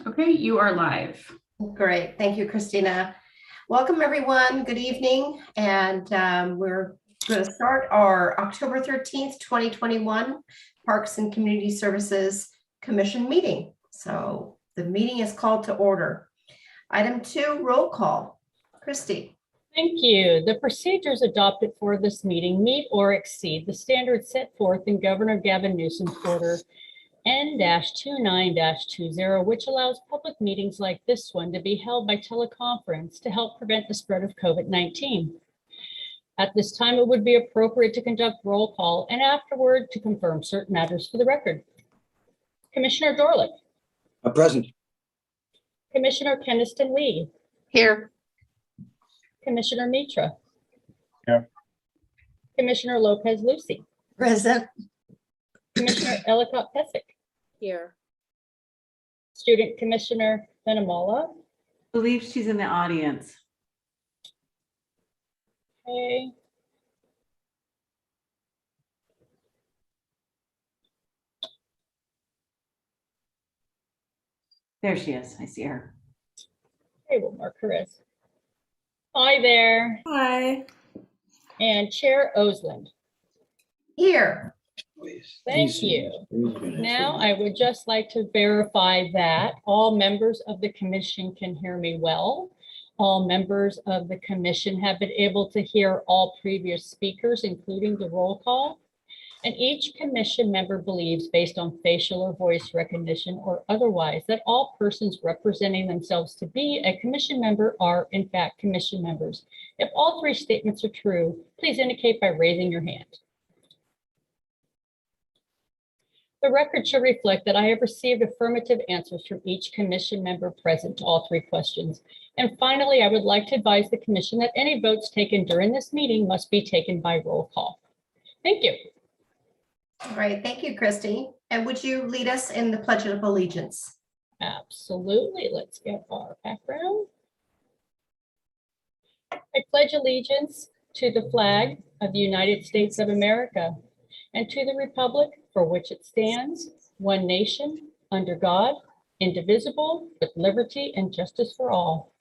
Okay, you are live. Great. Thank you, Christina. Welcome, everyone. Good evening. And we're going to start our October 13th, 2021 Parks and Community Services Commission meeting. So the meeting is called to order. Item 2, roll call. Christy. Thank you. The procedures adopted for this meeting meet or exceed the standards set forth in Governor Gavin Newsom's Order N-29-20, which allows public meetings like this one to be held by teleconference to help prevent the spread of COVID-19. At this time, it would be appropriate to conduct roll call and afterward to confirm certain matters for the record. Commissioner Dorlick. Present. Commissioner Keniston Lee. Here. Commissioner Mitra. Here. Commissioner Lopez Lucy. Present. Commissioner Ellicott Pesic. Here. Student Commissioner Benamala. Believe she's in the audience. Okay. There she is. I see her. Okay, we'll mark her as. Hi there. Hi. And Chair Osland. Here. Thank you. Now I would just like to verify that all members of the commission can hear me well. All members of the commission have been able to hear all previous speakers, including the roll call. And each commission member believes, based on facial or voice recognition or otherwise, that all persons representing themselves to be a commission member are in fact commission members. If all three statements are true, please indicate by raising your hand. The record should reflect that I have received affirmative answers from each commission member present to all three questions. And finally, I would like to advise the commission that any votes taken during this meeting must be taken by roll call. Thank you. All right. Thank you, Christy. And would you lead us in the Pledge of Allegiance? Absolutely. Let's get our background. I pledge allegiance to the flag of the United States of America and to the republic for which it stands, one nation, under God, indivisible, with liberty and justice for all.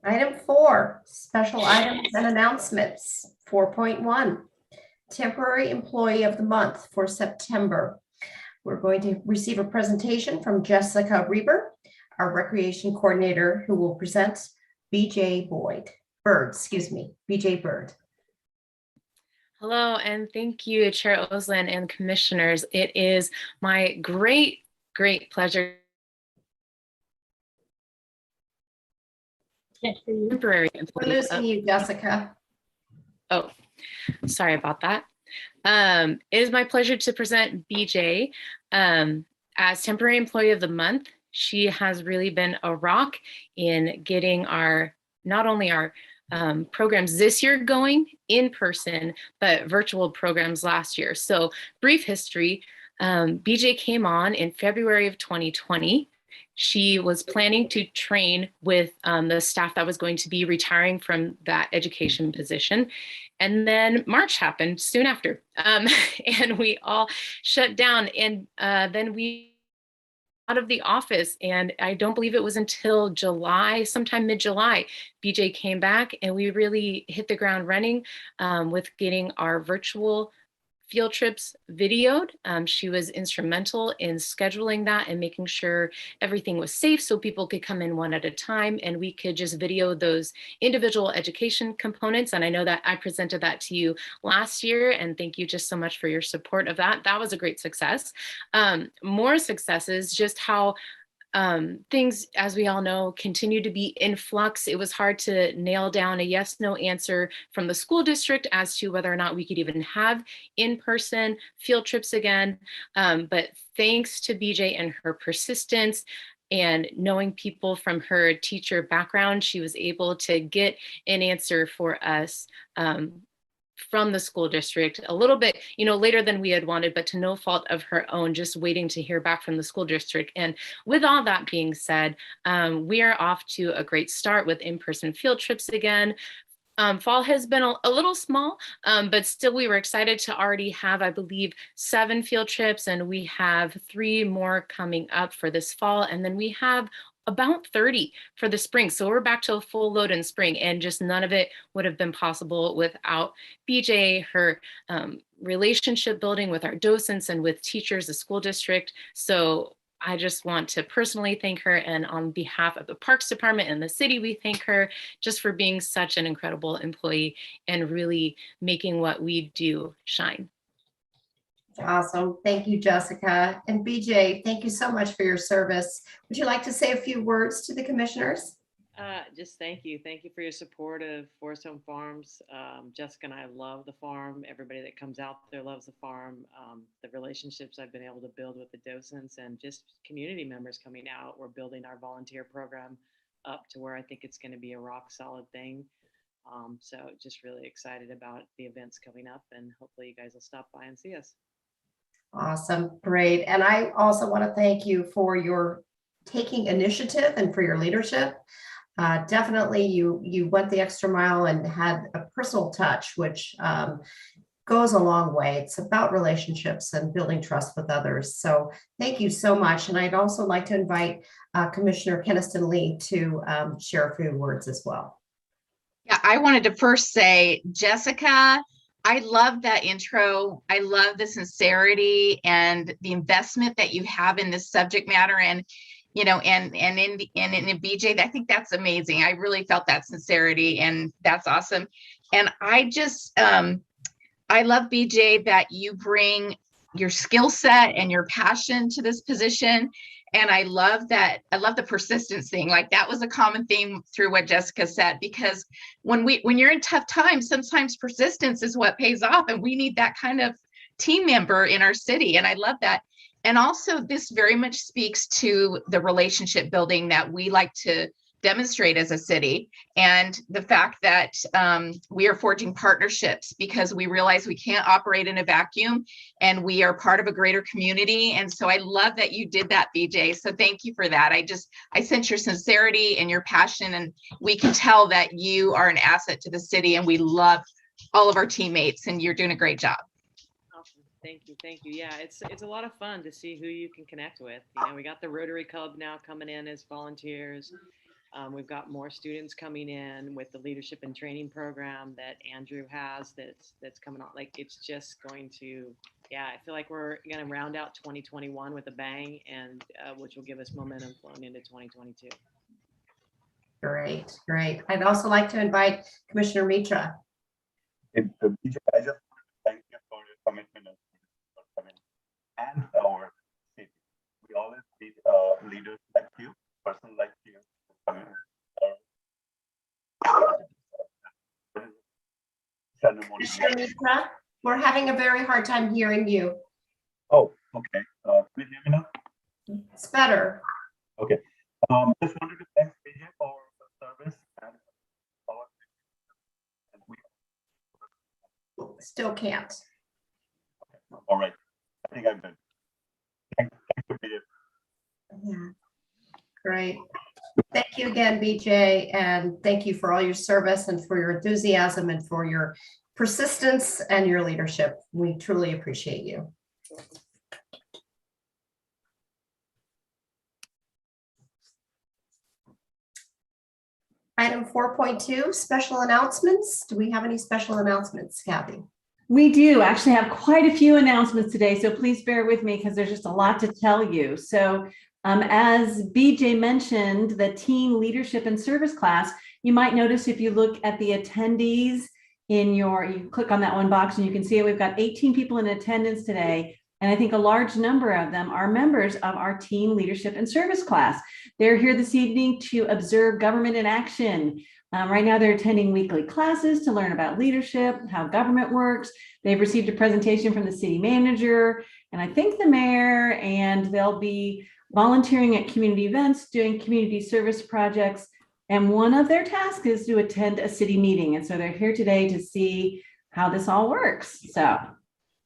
Item 4, special items and announcements. 4.1, temporary employee of the month for September. We're going to receive a presentation from Jessica Reber, our recreation coordinator, who will present BJ Bird. Hello, and thank you, Chair Osland and commissioners. It is my great pleasure. Can't hear you. Temporary We're employee. losing you, Jessica. Oh, sorry about that. It is my pleasure to present BJ as temporary employee of the month. She has really been a rock in getting not only our programs this year going in person, but virtual programs last year. So brief history, BJ came on in February of 2020. She was planning to train with the staff that was going to be retiring from that education position. And then March happened soon after, and we all shut down. And then we out of the office, and I don't believe it was until July, sometime mid-July, BJ came back and we really hit the ground running with getting our virtual field trips videoed. She was instrumental in scheduling that and making sure everything was safe so people could come in one at a time and we could just video those individual education components. And I know that I presented that to you last year, and thank you just so much for your support of that. That was a great success. More successes, just how things, as we all know, continue to be in flux. It was hard to nail down a yes, no answer from the school district as to whether or not we could even have in-person field trips again. But thanks to BJ and her persistence and knowing people from her teacher background, she was able to get an answer for us from the school district a little bit, later than we had wanted, but to no fault of her own, just waiting to hear back from the school district. And with all that being said, we are off to a great start with in-person field trips again. Fall has been a little small, but still we were excited to already have, I believe, 7 field trips, and we have 3 more coming up for this fall. And then we have about 30 for the spring. So we're back to a full load in spring, and just none of it would have been possible without BJ, her relationship building with our docents and with teachers, the school district. So I just want to personally thank her, and on behalf of the Parks Department and the city, we thank her just for being such an incredible employee and really making what we do shine. Awesome. Thank you, Jessica. And BJ, thank you so much for your service. Would you like to say a few words to the commissioners? Just thank you. Thank you for your support of Forest Home Farms. Jessica and I love the farm. Everybody that comes out there loves the farm. The relationships I've been able to build with the docents and just community members coming out. We're building our volunteer program up to where I think it's going to be a rock solid thing. So just really excited about the events coming up, and hopefully you guys will stop by and see us. Awesome. Great. And I also want to thank you for your taking initiative and for your leadership. Definitely you went the extra mile and had a personal touch, which goes a long way. It's about relationships and building trust with others. So thank you so much. And I'd also like to invite Commissioner Keniston Lee to share a few words as well. Yeah, I wanted to first say, Jessica, I love that intro. I love the sincerity and the investment that you have in this subject matter. And you know, and in BJ, I think that's amazing. I really felt that sincerity, and that's awesome. And I just, I love BJ that you bring your skill set and your passion to this position. And I love that. I love the persistence thing. Like that was a common theme through what Jessica said, because when you're in tough times, sometimes persistence is what pays off. And we need that kind of team member in our city. And I love that. And also this very much speaks to the relationship building that we like to demonstrate as a city, and the fact that we are forging partnerships because we realize we can't operate in a vacuum, and we are part of a greater community. And so I love that you did that, BJ. So thank you for that. I sense your sincerity and your passion, and we can tell that you are an asset to the city, and we love all of our teammates, and you're doing a great job. Thank you. Thank you. Yeah, it's a lot of fun to see who you can connect with. You know, we got the Rotary Club now coming in as volunteers. We've got more students coming in with the leadership and training program that Andrew has that's coming on. Like, it's just going to, yeah, I feel like we're going to round out 2021 with a bang, and which will give us momentum flowing into 2022. Great, great. I'd also like to invite Commissioner Mitra. I just want to thank you for your commitment and our city. We always need leaders like you, person like you. Commissioner Mitra, we're having a very hard time hearing you. Oh, okay. Can you hear me now? It's better. Okay. Just wanted to thank BJ for the service and our. Still can't. Okay. All right. I think I'm good. Thank you, BJ. Yeah. Great. Thank you again, BJ, and thank you for all your service and for your enthusiasm and for your persistence and your leadership. We truly appreciate you. Item 4.2, special announcements. Do we have any special announcements, Kathy? We do actually have quite a few announcements today, so please bear with me because there's just a lot to tell you. So as BJ mentioned, the teen leadership and service class, you might notice if you look at the attendees you click on that one box and you can see it, we've got 18 people in attendance today. And I think a large number of them are members of our teen leadership and service class. They're here this evening to observe government in action. Right now they're attending weekly classes to learn about leadership, how government works. They've received a presentation from the city manager and I think the mayor, and they'll be volunteering at community events, doing community service projects. And one of their tasks is to attend a city meeting. And so they're here today to see how this all works. So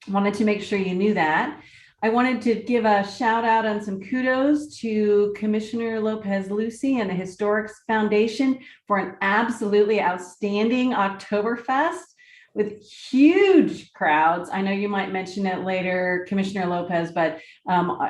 wanted to make sure you knew that. I wanted to give a shout out and some kudos to Commissioner Lopez Lucy and the Historic Foundation for an absolutely outstanding Oktoberfest with huge crowds. I know you might mention it later, Commissioner Lopez, but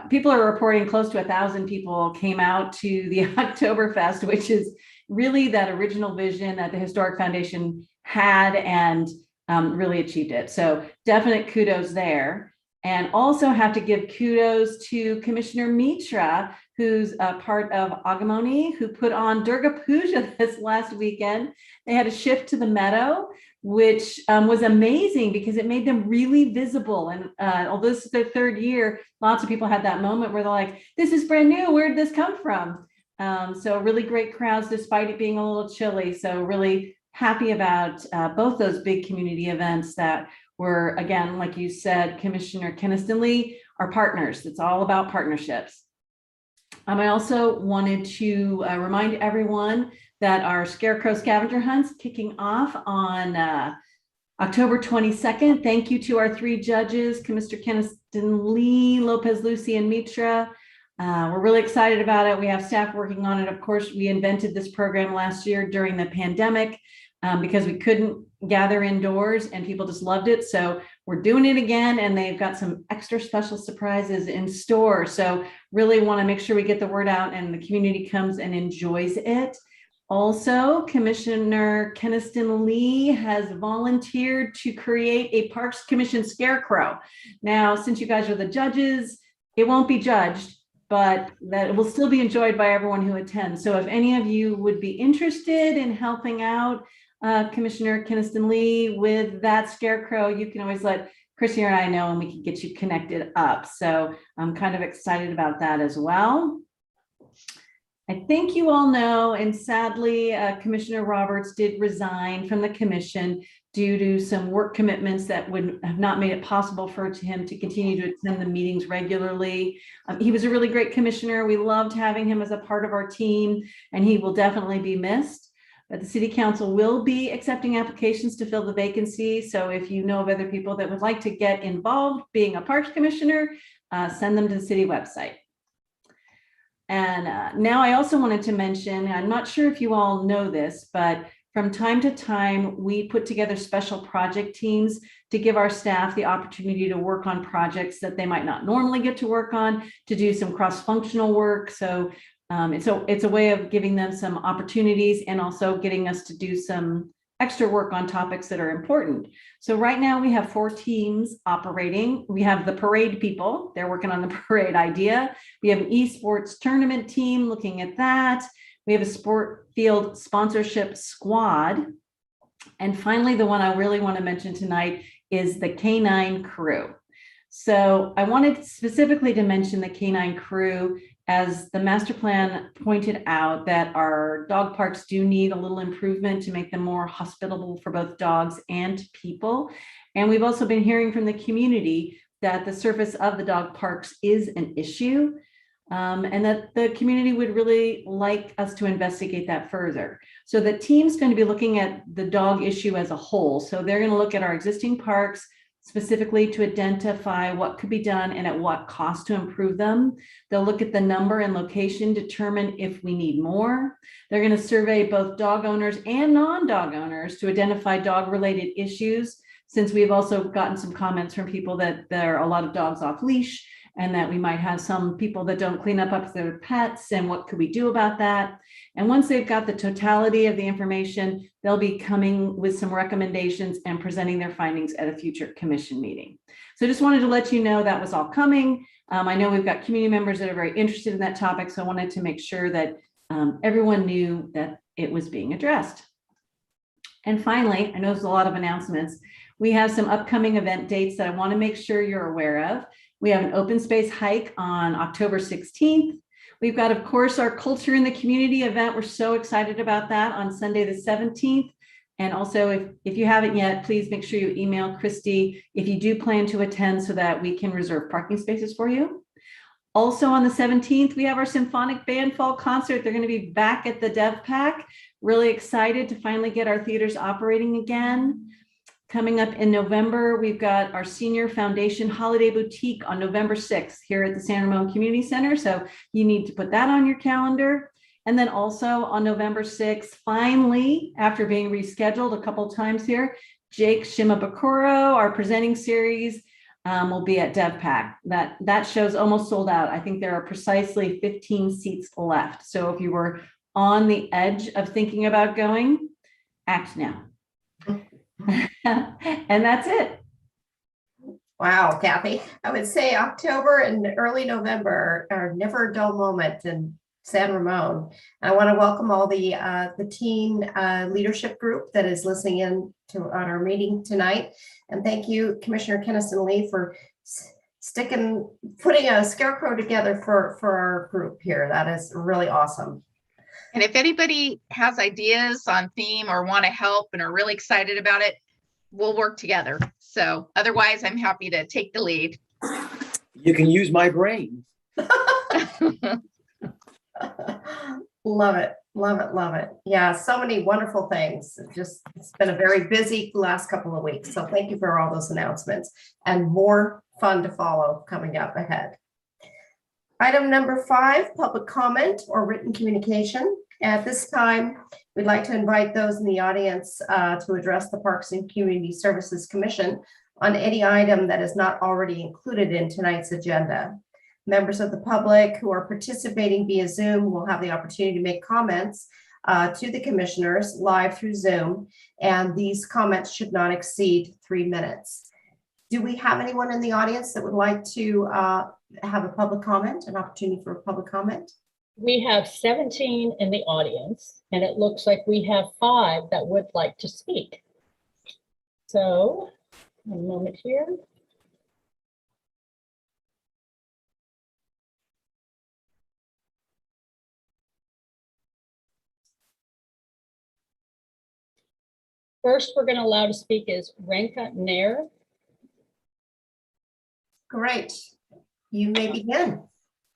people are reporting close to 1,000 people came out to the Oktoberfest, which is really that original vision that the Historic Foundation had and really achieved it. So definite kudos there. And also have to give kudos to Commissioner Mitra, who's a part of Agamoni, who put on Durga Puja this last weekend. They had a shift to the meadow, which was amazing because it made them really visible. And although this is their third year, lots of people had that moment where they're like, this is brand new, where did this come from? So really great crowds despite it being a little chilly. So really happy about both those big community events that were, again, like you said, Commissioner Keniston Lee, our partners. It's all about partnerships. I also wanted to remind everyone that our Scarecrow Scavenger Hunt's kicking off on October 22nd. Thank you to our 3 judges, Commissioner Keniston Lee, Lopez Lucy, and Mitra. We're really excited about it. We have staff working on it. Of course, we invented this program last year during the pandemic because we couldn't gather indoors and people just loved it. So we're doing it again, and they've got some extra special surprises in store. So really want to make sure we get the word out and the community comes and enjoys it. Also, Commissioner Keniston Lee has volunteered to create a Parks Commission scarecrow. Now, since you guys are the judges, it won't be judged, but that it will still be enjoyed by everyone who attends. So if any of you would be interested in helping out Commissioner Keniston Lee with that scarecrow, you can always let Chrissy and I know and we can get you connected up. So I'm kind of excited about that as well. I think you all know, and sadly, Commissioner Roberts did resign from the commission due to some work commitments that would have not made it possible for him to continue to attend the meetings regularly. He was a really great commissioner. We loved having him as a part of our team, and he will definitely be missed. But the City Council will be accepting applications to fill the vacancy. So if you know of other people that would like to get involved being a Parks Commissioner, send them to the city website. And now I also wanted to mention, I'm not sure if you all know this, but from time to time, we put together special project teams to give our staff the opportunity to work on projects that they might not normally get to work on, to do some cross-functional work. So it's a way of giving them some opportunities and also getting us to do some extra work on topics that are important. So right now we have 4 teams operating. We have the parade people, they're working on the parade idea. We have an esports tournament team looking at that. We have a sport field sponsorship squad. And finally, the one I really want to mention tonight is the Canine crew. So I wanted specifically to mention the Canine crew, as the master plan pointed out that our dog parks do need a little improvement to make them more hospitable for both dogs and people. And we've also been hearing from the community that the surface of the dog parks is an issue, and that the community would really like us to investigate that further. So the team's going to be looking at the dog issue as a whole. So they're going to look at our existing parks specifically to identify what could be done and at what cost to improve them. They'll look at the number and location, determine if we need more. They're going to survey both dog owners and non-dog owners to identify dog-related issues, since we've also gotten some comments from people that there are a lot of dogs off leash and that we might have some people that don't clean up after their pets, and what could we do about that? And once they've got the totality of the information, they'll be coming with some recommendations and presenting their findings at a future commission meeting. So just wanted to let you know that was all coming. I know we've got community members that are very interested in that topic, so I wanted to make sure that everyone knew that it was being addressed. And finally, I know there's a lot of announcements. We have some upcoming event dates that I want to make sure you're aware of. We have an open space hike on October 16th. We've got, of course, our Culture in the Community event. We're so excited about that on Sunday the 17th. And also, if you haven't yet, please make sure you email Christy if you do plan to attend so that we can reserve parking spaces for you. Also on the 17th, we have our Symphonic Band Fall Concert. They're going to be back at the DevPAC. Really excited to finally get our theaters operating again. Coming up in November, we've got our Senior Foundation Holiday Boutique on November 6th here at the San Ramon Community Center. So you need to put that on your calendar. And then also on November 6th, finally, after being rescheduled a couple times here, Jake Shimabukuro, our presenting series, will be at DevPAC. That show's almost sold out. I think there are precisely 15 seats left. So if you were on the edge of thinking about going, act now. And that's it. Wow, Kathy. I would say October and early November are never a dull moment in San Ramon. I want to welcome all the teen leadership group that is listening in on our meeting tonight. And thank you, Commissioner Kennison Lee, for putting a scarecrow together for our group here. That is really awesome. And if anybody has ideas on theme or want to help and are really excited about it, we'll work together. So otherwise, I'm happy to take the lead. You can use my brain. Love it, love it, love it. Yeah, so many wonderful things. It's been a very busy last couple of weeks. So thank you for all those announcements and more fun to follow coming up ahead. Item number 5, public comment or written communication. At this time, we'd like to invite those in the audience to address the Parks and Community Services Commission on any item that is not already included in tonight's agenda. Members of the public who are participating via Zoom will have the opportunity to make comments to the commissioners live through Zoom, and these comments should not exceed 3 minutes. Do we have anyone in the audience that would like to have a public comment, an opportunity for a public comment? We have 17 in the audience, and it looks like we have 5 that would like to speak. So, a moment here. First, we're going to allow to speak is Renka Nair. Great. You may begin.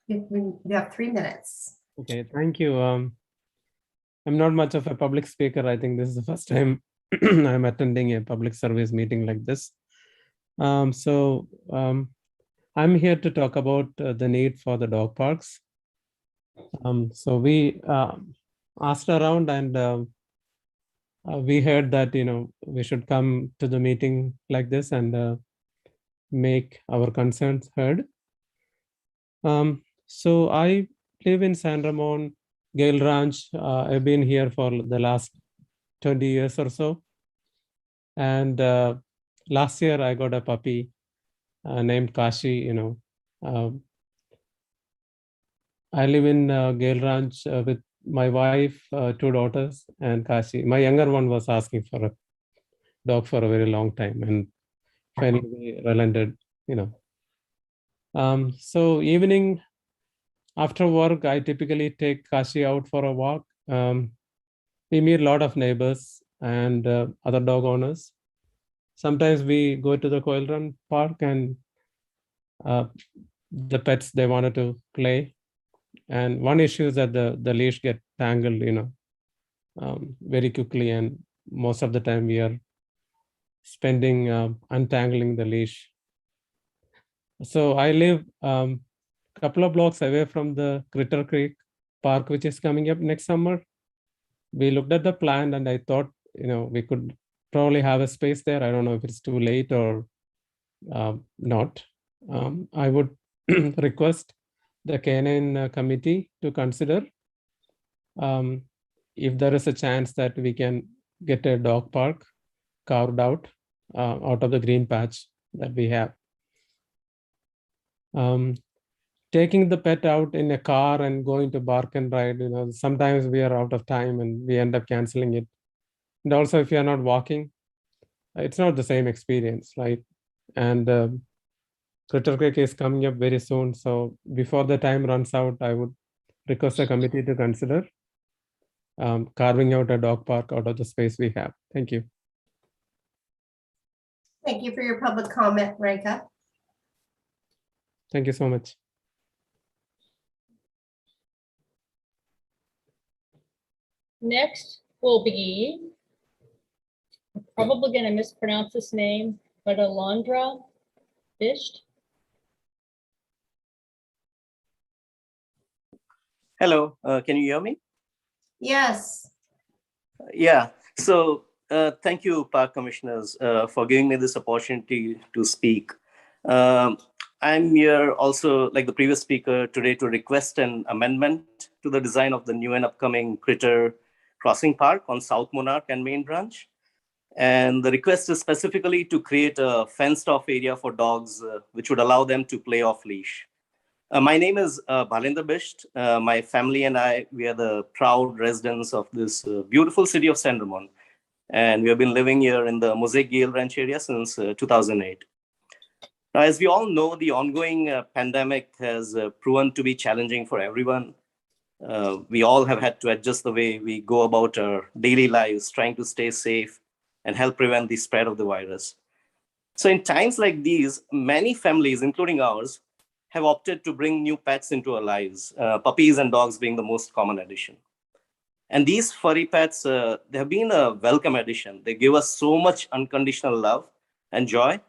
You have 3 minutes. Okay, thank you. I'm not much of a public speaker. I think this is the first time I'm attending a public service meeting like this. I'm here to talk about the need for the dog parks. So we asked around and we heard that, we should come to the meeting like this and make our concerns heard. So I live in San Ramon, Gale Ranch. I've been here for the last 20 years or so. And last year I got a puppy named Kashi. I live in Gale Ranch with my wife, 2 daughters, and Kashi. My younger one was asking for a dog for a very long time, and finally we relented, So evening after work, I typically take Kashi out for a walk. We meet a lot of neighbors and other dog owners. Sometimes we go to the Coil Run Park and the pets, they wanted to play. And one issue is that the leash get tangled, very quickly. And most of the time we are spending untangling the leash. So I live a couple of blocks away from the Critter Creek Park, which is coming up next summer. We looked at the plan and I thought, we could probably have a space there. I don't know if it's too late or not. I would request the canine committee to consider if there is a chance that we can get a dog park carved out of the green patch that we have. Taking the pet out in a car and going to bark and ride, sometimes we are out of time and we end up canceling it. And also if you're not walking, it's not the same experience, right? And Critter Creek is coming up very soon. So before the time runs out, I would request the committee to consider carving out a dog park out of the space we have. Thank you. Thank you for your public comment, Renka. Thank you so much. Next will be probably going to mispronounce this name, but Alondra Bisht. Hello, can you hear me? Yes. Yeah, so thank you, Park Commissioners, for giving me this opportunity to speak. I'm here also, like the previous speaker today, to request an amendment to the design of the new and upcoming Critter Crossing Park on South Monarch and Main Branch. And the request is specifically to create a fenced-off area for dogs, which would allow them to play off-leash. My name is Bhalendra Bisht. My family and I, we are the proud residents of this beautiful city of Sandramon. And we have been living here in the Mosaic Gale Ranch area since 2008. Now, as we all know, the ongoing pandemic has proven to be challenging for everyone. We all have had to adjust the way we go about our daily lives, trying to stay safe and help prevent the spread of the virus. So in times like these, many families, including ours, have opted to bring new pets into our lives, puppies and dogs being the most common addition. And these furry pets, they have been a welcome addition. They give us so much unconditional love and joy.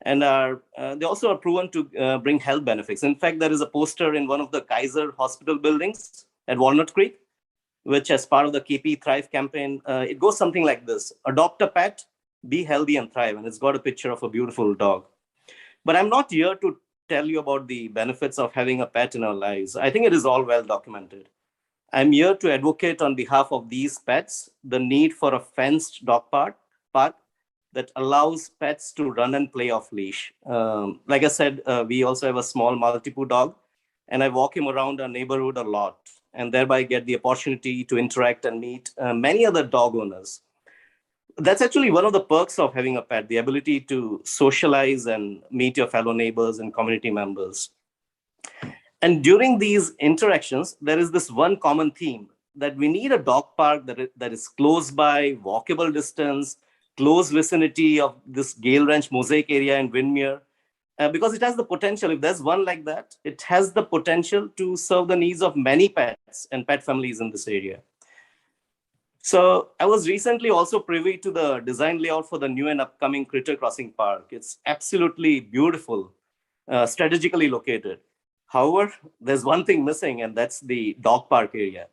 And they also are proven to bring health benefits. In fact, there is a poster in one of the Kaiser Hospital buildings at Walnut Creek, which as part of the KP Thrive campaign, it goes something like this: adopt a pet, be healthy and thrive. And it's got a picture of a beautiful dog. But I'm not here to tell you about the benefits of having a pet in our lives. I think it is all well documented. I'm here to advocate on behalf of these pets the need for a fenced dog park that allows pets to run and play off leash. Like I said, we also have a small Maltipoo dog, and I walk him around our neighborhood a lot, and thereby get the opportunity to interact and meet many other dog owners. That's actually one of the perks of having a pet, the ability to socialize and meet your fellow neighbors and community members. And during these interactions, there is this one common theme that we need a dog park that is close by, walkable distance, close vicinity of this Gale Ranch Mosaic area in Windermere, because it has the potential, if there's one like that, it has the potential to serve the needs of many pets and pet families in this area. So I was recently also privy to the design layout for the new and upcoming Critter Crossing Park. It's absolutely beautiful, strategically located. However, there's one thing missing, and that's the dog park area.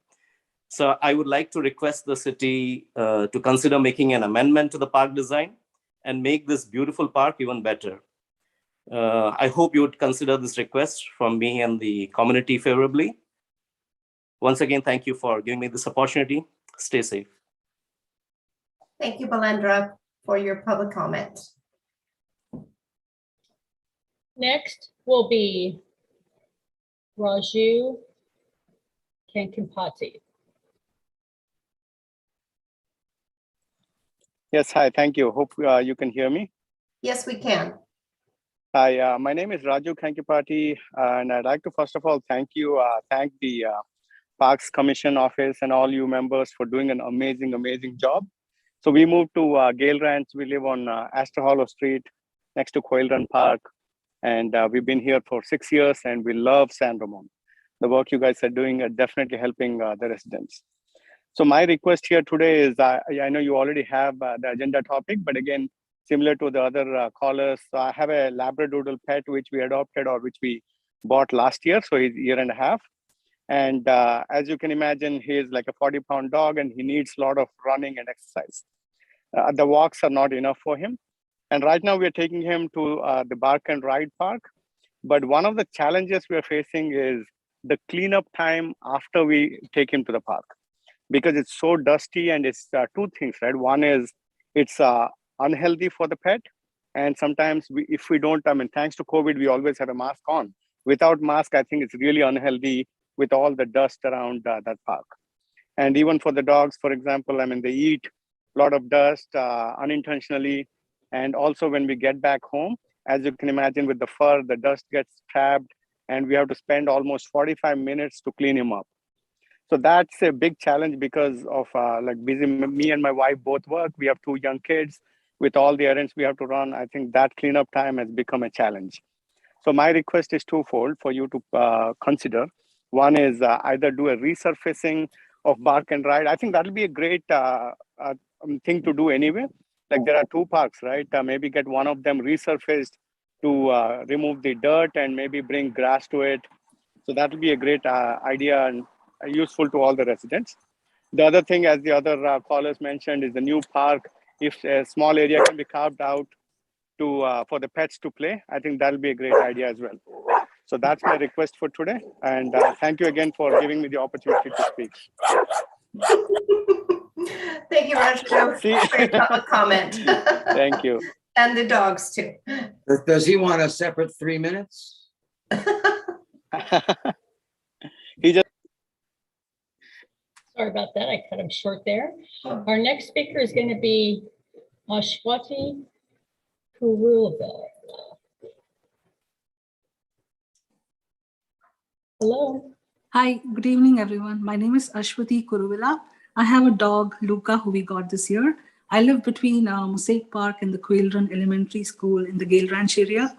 So I would like to request the city to consider making an amendment to the park design and make this beautiful park even better. I hope you would consider this request from me and the community favorably. Once again, thank you for giving me this opportunity. Stay safe. Thank you, Bhalendra, for your public comment. Next will be Rahul Kankapati. Yes, hi, thank you. Hope you can hear me. Yes, we can. Hi, my name is Rahul Kankapati, and I'd like to first of all thank the Parks Commission office and all you members for doing an amazing job. So we moved to Gale Ranch. We live on Astor Hollow Street next to Quail Run Park. And we've been here for 6 years and we love Sandramon. The work you guys are doing are definitely helping the residents. So my request here today is, I know you already have the agenda topic, but again, similar to the other callers, I have a Labradoodle pet, which we adopted or which we bought last year. So he's a year and a half. And as you can imagine, he is like a 40-pound dog and he needs a lot of running and exercise. The walks are not enough for him. And right now we're taking him to the Bark and Ride Park. But one of the challenges we're facing is the cleanup time after we take him to the park, because it's so dusty. And it's two things, right? One is it's unhealthy for the pet. And sometimes if we don't, thanks to COVID, we always have a mask on. Without mask, I think it's really unhealthy with all the dust around that park. And even for the dogs, for example, they eat a lot of dust unintentionally. And also when we get back home, as you can imagine with the fur, the dust gets trapped and we have to spend almost 45 minutes to clean him up. So that's a big challenge because of busy, me and my wife both work. We have 2 young kids. With all the errands we have to run, I think that cleanup time has become a challenge. So my request is twofold for you to consider. One is either do a resurfacing of Bark and Ride. I think that'll be a great thing to do anyway. like there are two parks, right? Maybe get one of them resurfaced to remove the dirt and maybe bring grass to it. So that will be a great idea and useful to all the residents. The other thing, as the other callers mentioned, is the new park. If a small area can be carved out to for the pets to play, I think that'll be a great idea as well. So that's my request for today. And thank you again for giving me the opportunity to speak. Thank you, Raju, for your public comment. Thank you. And the dogs too. Does he want a separate 3 minutes? He just. Sorry about that. I cut him short there. Our next speaker is going to be Ashwati Kuruvila. Hello. Hi, good evening, everyone. My name is Ashwati Kuruvila. I have a dog, Luca, who we got this year. I live between Mosaic Park and the Quail Run Elementary School in the Gale Ranch area.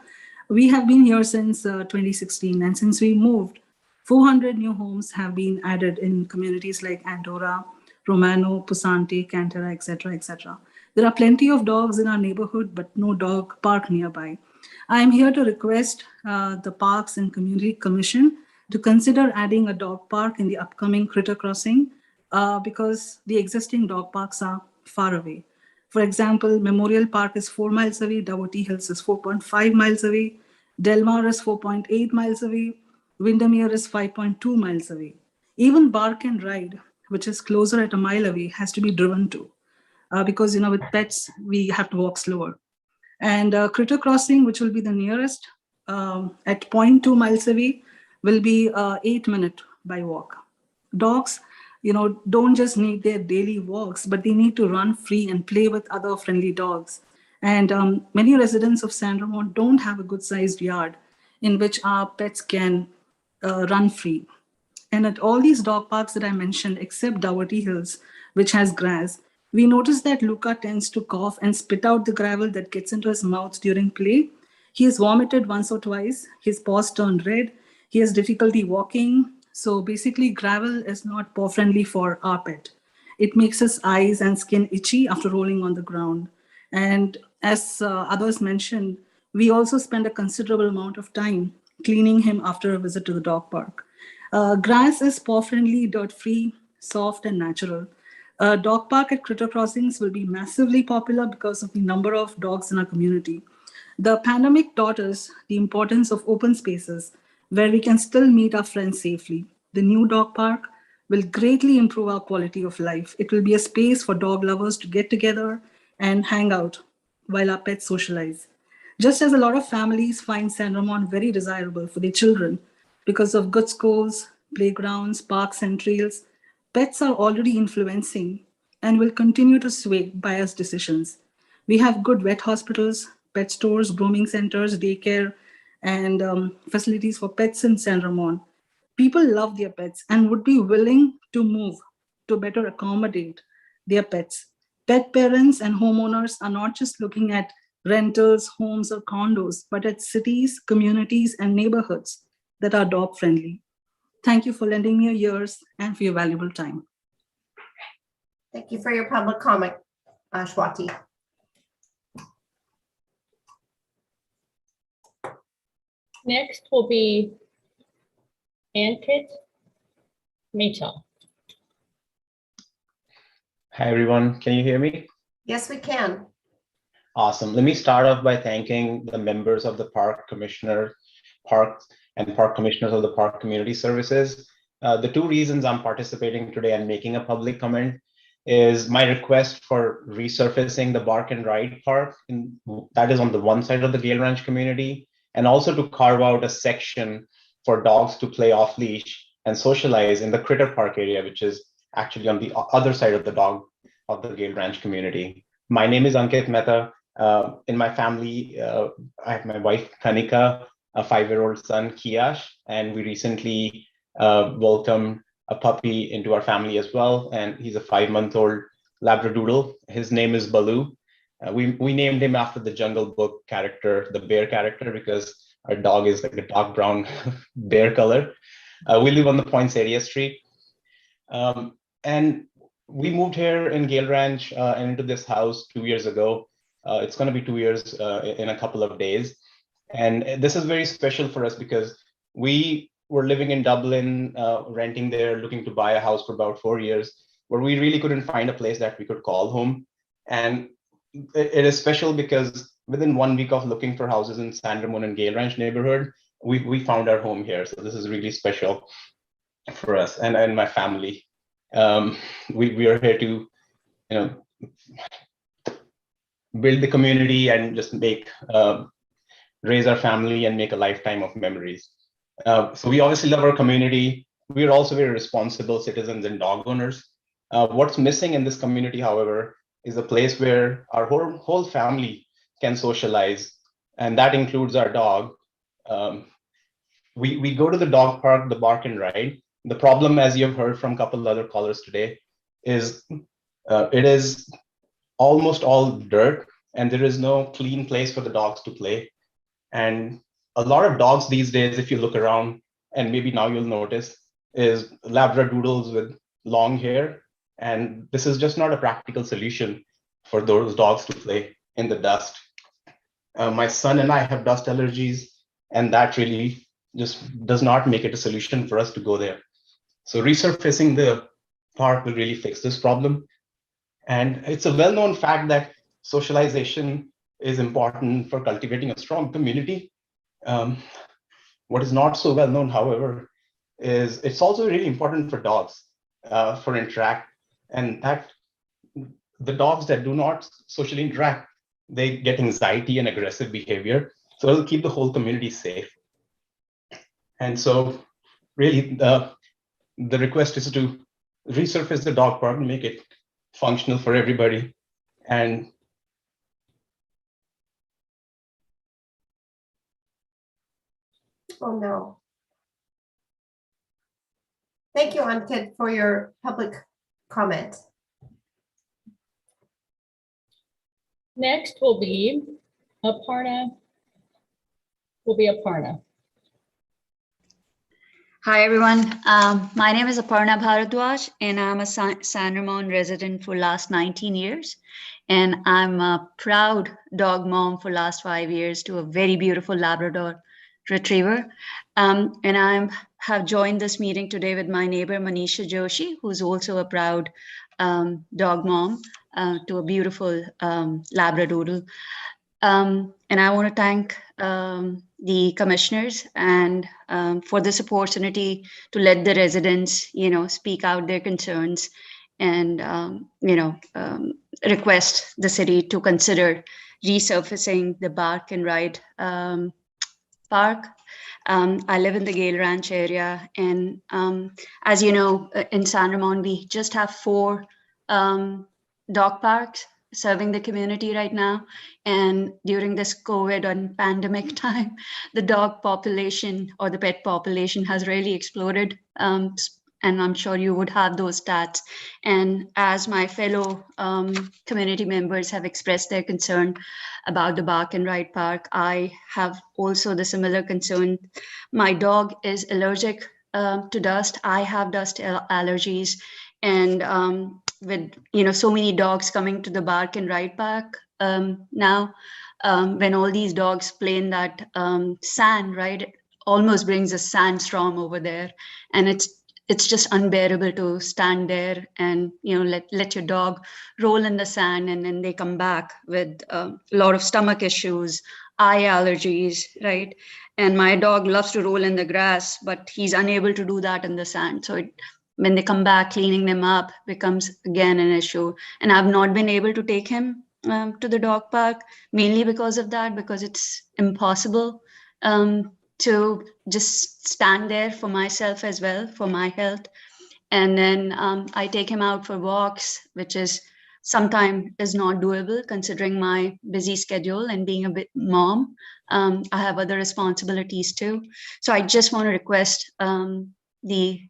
We have been here since 2016, and since we moved, 400 new homes have been added in communities like Andorra, Romano, Pusante, Cantera, etc., etc. There are plenty of dogs in our neighborhood, but no dog park nearby. I am here to request the Parks and Community Commission to consider adding a dog park in the upcoming Critter Crossing because the existing dog parks are far away. For example, Memorial Park is 4 miles away, Davoti Hills is 4.5 miles away, Delmar is 4.8 miles away, Windermere is 5.2 miles away. Even Bark and Ride, which is closer at a mile away, has to be driven to because, with pets, we have to walk slower. And Critter Crossing, which will be the nearest at 0.2 miles away, will be 8-minute by walk. Dogs, don't just need their daily walks, but they need to run free and play with other friendly dogs. And many residents of San Ramon don't have a good sized yard in which our pets can run free. And at all these dog parks that I mentioned, except Davoti Hills, which has grass, we noticed that Luca tends to cough and spit out the gravel that gets into his mouth during play. He has vomited once or twice. His paws turned red. He has difficulty walking. So basically, gravel is not paw-friendly for our pet. It makes his eyes and skin itchy after rolling on the ground. And as others mentioned, we also spend a considerable amount of time cleaning him after a visit to the dog park. Grass is paw-friendly, dirt-free, soft, and natural. Dog park at Critter Crossings will be massively popular because of the number of dogs in our community. The pandemic taught us the importance of open spaces where we can still meet our friends safely. The new dog park will greatly improve our quality of life. It will be a space for dog lovers to get together and hang out while our pets socialize. Just as a lot of families find San Ramon very desirable for their children because of good schools, playgrounds, parks, and trails, pets are already influencing and will continue to sway biased decisions. We have good vet hospitals, pet stores, grooming centers, daycare, and facilities for pets in San Ramon. People love their pets and would be willing to move to better accommodate their pets. Pet parents and homeowners are not just looking at rentals, homes, or condos, but at cities, communities, and neighborhoods that are dog friendly. Thank you for lending me your ears and for your valuable time. Thank you for your public comment, Ashwati. Next will be Ankit Mitchell. Hi, everyone. Can you hear me? Yes, we can. Awesome. Let me start off by thanking the members of the Park Commissioner, Parks and Park Commissioners of the Park Community Services. The two reasons I'm participating today and making a public comment is my request for resurfacing the Bark and Ride Park, that is on the one side of the Gale Ranch community, and also to carve out a section for dogs to play off leash and socialize in the Critter Park area, which is actually on the other side of the Gale Ranch community. My name is Ankit Mehta. In my family, I have my wife Kanika, a 5-year-old son Kiyash, and we recently welcomed a puppy into our family as well, and he's a 5-month-old Labradoodle. His name is Baloo. We named him after the Jungle Book character, the bear character, because our dog is like a dark brown bear color. We live on the Points area street. And we moved here in Gale Ranch and into this house 2 years ago. It's going to be 2 years in a couple of days. And this is very special for us because we were living in Dublin, renting there, looking to buy a house for about 4 years, where we really couldn't find a place that we could call home. And it is special because within 1 week of looking for houses in San Ramon and Gale Ranch neighborhood, we found our home here. So this is really special for us and my family. We are here to, build the community and just raise our family and make a lifetime of memories. So we obviously love our community. We are also very responsible citizens and dog owners. What's missing in this community, however, is a place where our whole family can socialize, and that includes our dog. We go to the dog park, the bark and ride. The problem, as you have heard from a couple of other callers today, is it is almost all dirt, and there is no clean place for the dogs to play. And a lot of dogs these days, if you look around, and maybe now you'll notice, is Labradoodles with long hair. And this is just not a practical solution for those dogs to play in the dust. My son and I have dust allergies, and that really just does not make it a solution for us to go there. So resurfacing the park will really fix this problem. And it's a well-known fact that socialization is important for cultivating a strong community. What is not so well known, however, is it's also really important for dogs for interact, and that the dogs that do not socially interact, they get anxiety and aggressive behavior. So it'll keep the whole community safe. And so really the request is to resurface the dog park and make it functional for everybody. And oh no. Thank you, Ankit, for your public comment. Next will be Aparna. Hi, everyone. My name is Aparna Bharadwaj, and I'm a San Ramon resident for last 19 years. And I'm a proud dog mom for last 5 years to a very beautiful Labrador retriever. And I have joined this meeting today with my neighbor, Manisha Joshi, who's also a proud dog mom to a beautiful Labradoodle. And I want to thank the commissioners and for this opportunity to let the residents, speak out their concerns and, request the city to consider resurfacing the Bark and Ride park. I live in the Gale Ranch area, and as you know, in San Ramon, we just have 4 dog parks serving the community right now. And during this COVID and pandemic time, the dog population or the pet population has really exploded. And I'm sure you would have those stats. And as my fellow community members have expressed their concern about the Bark and Ride Park, I have also the similar concern. My dog is allergic to dust. I have dust allergies. And with so many dogs coming to the Bark and Ride Park now, when all these dogs play in that sand, right, it almost brings a sandstorm over there, and it's just unbearable to stand there and let your dog roll in the sand, and then they come back with a lot of stomach issues, eye allergies, right? And my dog loves to roll in the grass, but he's unable to do that in the sand. So when they come back, cleaning them up becomes again an issue. And I've not been able to take him to the dog park, mainly because of that, because it's impossible to just stand there for myself as well, for my health. And then I take him out for walks, which is sometimes is not doable considering my busy schedule and being a bit mom. I have other responsibilities too. So I just want to request the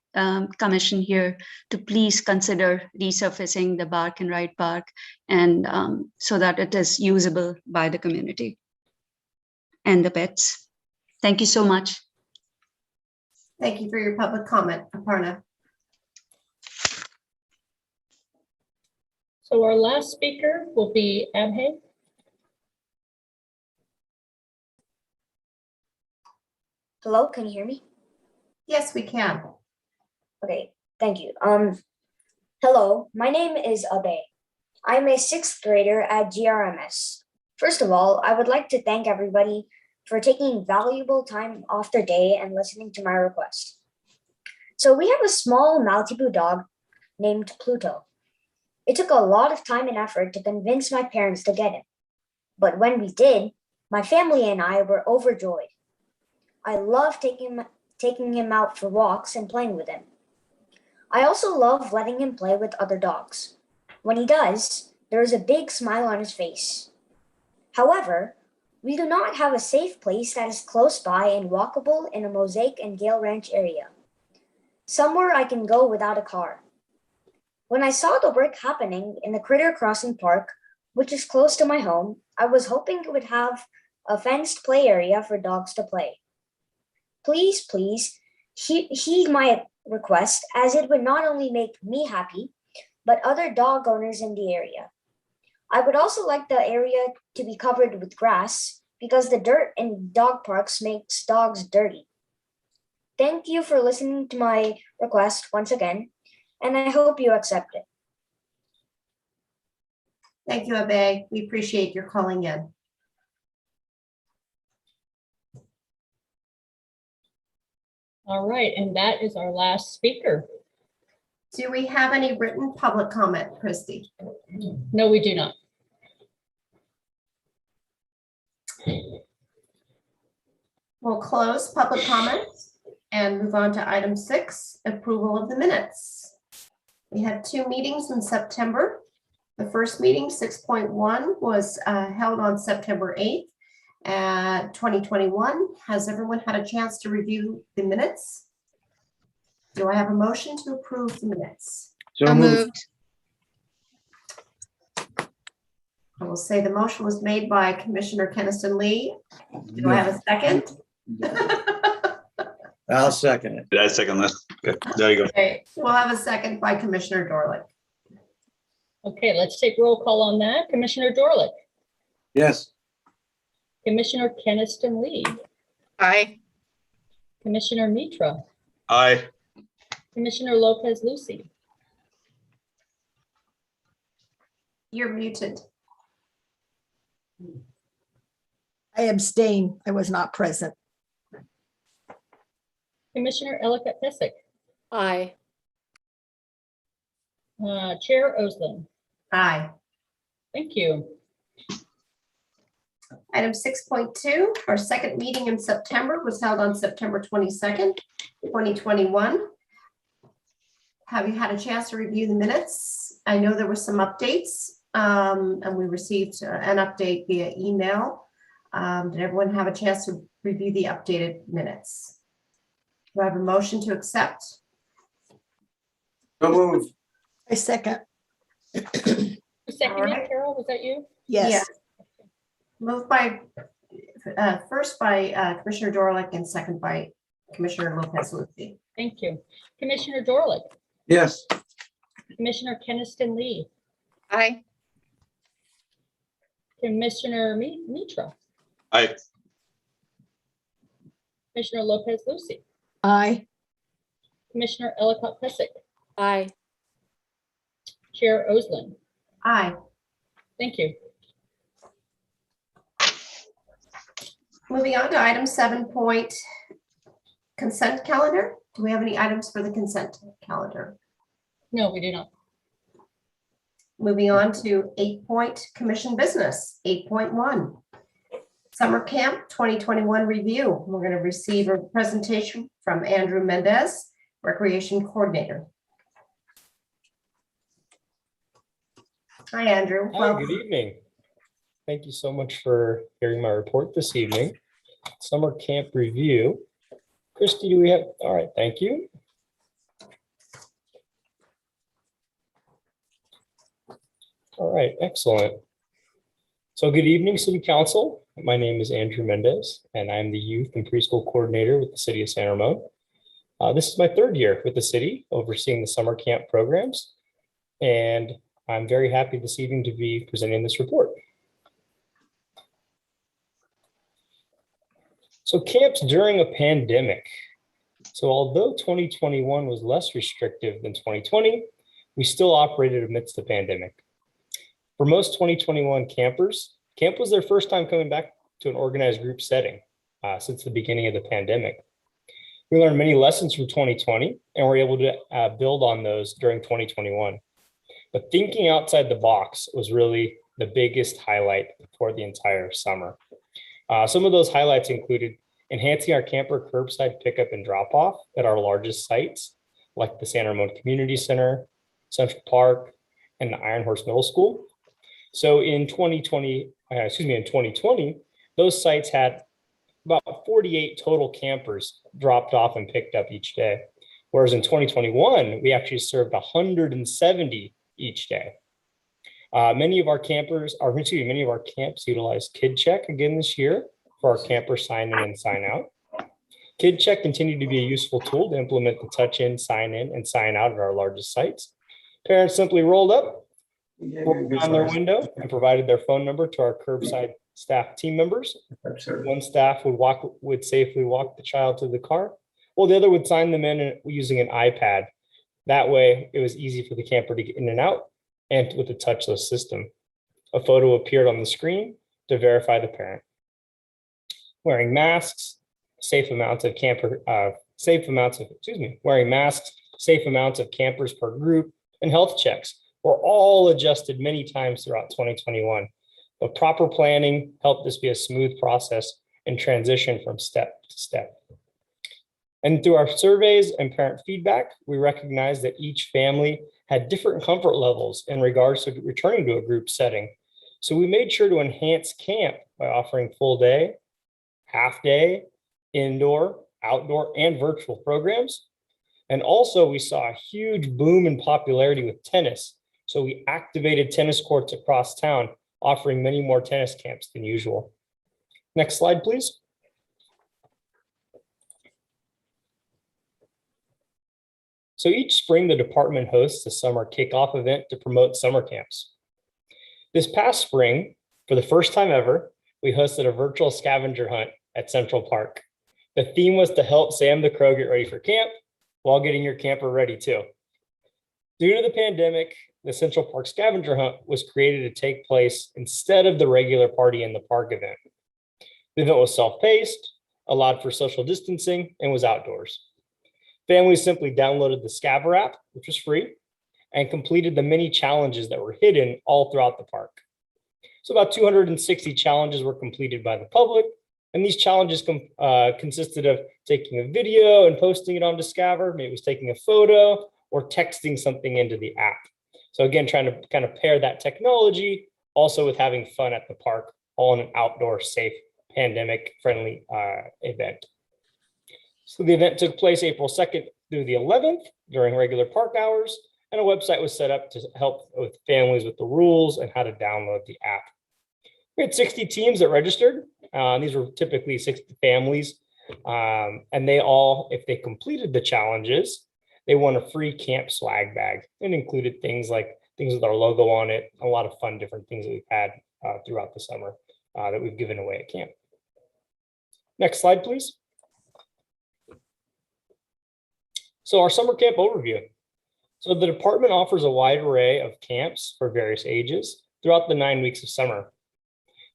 commission here to please consider resurfacing the Bark and Ride Park, and so that it is usable by the community and the pets. Thank you so much. Thank you for your public comment, Aparna. So our last speaker will be Abhay. Hello, can you hear me? Yes, we can. Okay, thank you. Hello, my name is Abhay. I'm a sixth grader at GRMS. First of all, I would like to thank everybody for taking valuable time off their day and listening to my request. So we have a small Maltipoo dog named Pluto. It took a lot of time and effort to convince my parents to get him. But when we did, my family and I were overjoyed. I love taking him out for walks and playing with him. I also love letting him play with other dogs. When he does, there is a big smile on his face. However, we do not have a safe place that is close by and walkable in a Mosaic and Gale Ranch area. Somewhere I can go without a car. When I saw the work happening in the Critter Crossing Park, which is close to my home, I was hoping it would have a fenced play area for dogs to play. Please, heed my request, as it would not only make me happy, but other dog owners in the area. I would also like the area to be covered with grass because the dirt in dog parks makes dogs dirty. Thank you for listening to my request once again, and I hope you accept it. Thank you, Abhay. We appreciate your calling in. All right, and that is our last speaker. Do we have any written public comment, Christy? No, we do not. We'll close public comments and move on to item 6, approval of the minutes. We had 2 meetings in September. The first meeting, 6.1, was held on September 8th, 2021. Has everyone had a chance to review the minutes? Do I have a motion to approve the minutes? So moved. I will say the motion was made by Commissioner Keniston Lee. Do I have a second? I'll second it. I second that. Okay, there you go. Okay, we'll have a second by Commissioner Dorlick. Okay, let's take roll call on that. Commissioner Dorlick. Yes. Commissioner Keniston Lee. Aye. Commissioner Mitra. Aye. Commissioner Lopez Lucy. You're muted. I abstain. I was not present. Commissioner Ellicott Pesic. Aye. Chair Oslin. Aye. Thank you. Item 6.2, our second meeting in September was held on September 22nd, 2021. Have you had a chance to review the minutes? I know there were some updates and we received an update via email. Did everyone have a chance to review the updated minutes? Do I have a motion to accept? So moved. I second. Who seconded it, Carol? Was that you? Yes. Yeah. Moved by, first by Commissioner Dorlick and second by Commissioner Lopez Lucy. Thank you. Commissioner Dorlick. Yes. Commissioner Keniston Lee. Aye. Commissioner Mitra. Aye. Commissioner Lopez Lucy. Aye. Commissioner Ellicott Pesic. Aye. Chair Oslin. Aye. Thank you. Moving on to item 7 point, consent calendar. Do we have any items for the consent calendar? No, we do not. Moving on to 8 point, commission business. 8.1, summer camp 2021 review. We're going to receive a presentation from Andrew Mendez, recreation coordinator. Hi, Andrew. Hi, good evening. Thank you so much for hearing my report this evening. Summer camp review. Christy, do we have? All right, thank you. All right, excellent. So good evening, City Council. My name is Andrew Mendez, and I'm the Youth and Preschool Coordinator with the City of San Ramon. This is my 3rd year with the city, overseeing the summer camp programs. And I'm very happy this evening to be presenting this report. So camps during a pandemic. So although 2021 was less restrictive than 2020, we still operated amidst the pandemic. For most 2021 campers, camp was their first time coming back to an organized group setting since the beginning of the pandemic. We learned many lessons from 2020 and were able to build on those during 2021. But thinking outside the box was really the biggest highlight for the entire summer. Some of those highlights included enhancing our camper curbside pickup and drop off at our largest sites, like the San Ramon Community Center, Central Park, and the Iron Horse Middle School. So in 2020, those sites had about 48 total campers dropped off and picked up each day. Whereas in 2021, we actually served 170 each day. Many of our camps utilized KidCheck again this year for our camper sign in and sign out. KidCheck continued to be a useful tool to implement the touch in, sign in, and sign out at our largest sites. Parents simply rolled up, on their window, and provided their phone number to our curbside staff team members. One staff would safely walk the child to the car, while the other would sign them in using an iPad. That way, it was easy for the camper to get in and out, and with a touchless system. A photo appeared on the screen to verify the parent. Wearing masks, safe amounts of campers per group, and health checks were all adjusted many times throughout 2021. But proper planning helped this be a smooth process and transition from step to step. And through our surveys and parent feedback, we recognized that each family had different comfort levels in regards to returning to a group setting. So we made sure to enhance camp by offering full day, half day, indoor, outdoor, and virtual programs. And also we saw a huge boom in popularity with tennis. So we activated tennis courts across town, offering many more tennis camps than usual. Next slide, please. So each spring, the department hosts a summer kickoff event to promote summer camps. This past spring, for the first time ever, we hosted a virtual scavenger hunt at Central Park. The theme was to help Sam the Crow get ready for camp while getting your camper ready too. Due to the pandemic, the Central Park Scavenger Hunt was created to take place instead of the regular party in the park event. The event was self-paced, allowed for social distancing, and was outdoors. Families simply downloaded the Scaver app, which was free, and completed the many challenges that were hidden all throughout the park. So about 260 challenges were completed by the public, and these challenges consisted of taking a video and posting it onto Scaver, maybe it was taking a photo, or texting something into the app. So again, trying to kind of pair that technology also with having fun at the park, all in an outdoor, safe, pandemic-friendly event. So the event took place April 2nd through the 11th during regular park hours, and a website was set up to help with families with the rules and how to download the app. We had 60 teams that registered. These were typically 60 families, and they all, if they completed the challenges, they won a free camp swag bag. It included things with our logo on it, a lot of fun different things that we've had throughout the summer that we've given away at camp. Next slide, please. So our summer camp overview. So the department offers a wide array of camps for various ages throughout the 9 weeks of summer.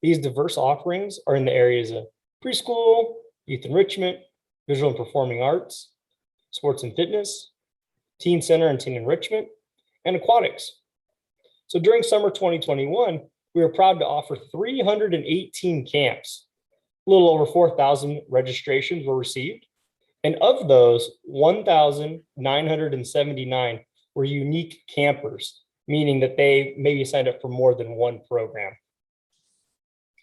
These diverse offerings are in the areas of preschool, youth enrichment, visual and performing arts, sports and fitness, teen center and teen enrichment, and aquatics. So during summer 2021, we were proud to offer 318 camps. A little over 4,000 registrations were received. And of those, 1,979 were unique campers, meaning that they maybe signed up for more than one program.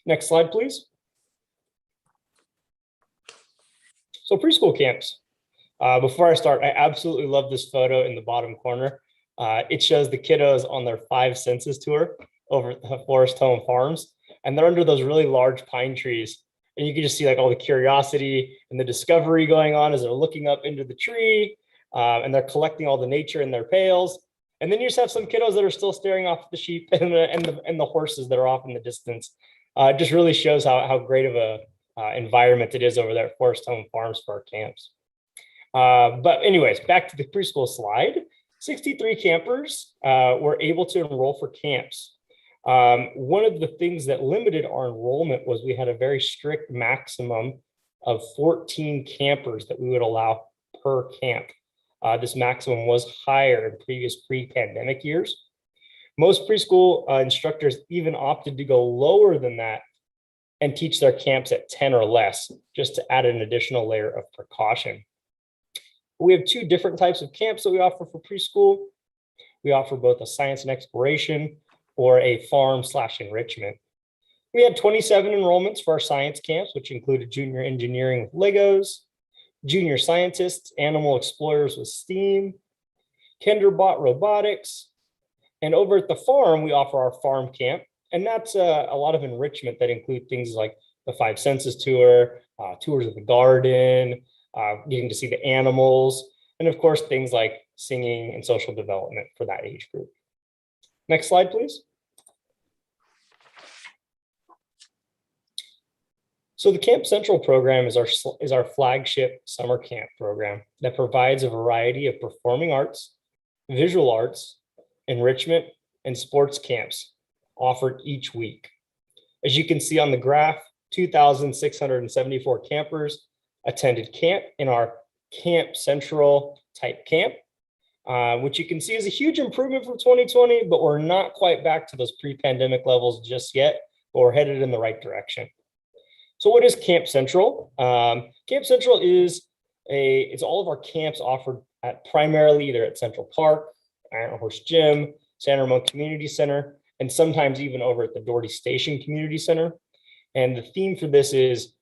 Next slide, please. So preschool camps. Before I start, I absolutely love this photo in the bottom corner. It shows the kiddos on their 5 census tour over at the Forest Home Farms, and they're under those really large pine trees. And you can just see like all the curiosity and the discovery going on as they're looking up into the tree, and they're collecting all the nature in their pails. And then you just have some kiddos that are still staring off the sheep and the horses that are off in the distance. It just really shows how great of a environment it is over there at Forest Home Farms for our camps. But anyways, back to the preschool slide. 63 campers were able to enroll for camps. One of the things that limited our enrollment was we had a very strict maximum of 14 campers that we would allow per camp. This maximum was higher in previous pre-pandemic years. Most preschool instructors even opted to go lower than that and teach their camps at 10 or less, just to add an additional layer of precaution. We have two different types of camps that we offer for preschool. We offer both a science and exploration or a farm/enrichment. We had 27 enrollments for our science camps, which included junior engineering with Legos, junior scientists, animal explorers with STEAM, Kinderbot robotics. And over at the farm, we offer our farm camp. And that's a lot of enrichment that include things like the 5 Senses tour, tours of the garden, getting to see the animals, and of course, things like singing and social development for that age group. Next slide, please. So the Camp Central program is our flagship summer camp program that provides a variety of performing arts, visual arts, enrichment, and sports camps offered each week. As you can see on the graph, 2,674 campers attended camp in our Camp Central type camp, which you can see is a huge improvement from 2020, but we're not quite back to those pre-pandemic levels just yet, but we're headed in the right direction. So what is Camp Central? Camp Central is it's all of our camps offered at primarily either at Central Park, Iron Horse Gym, San Ramon Community Center, and sometimes even over at the Doherty Station Community Center. And the theme for this is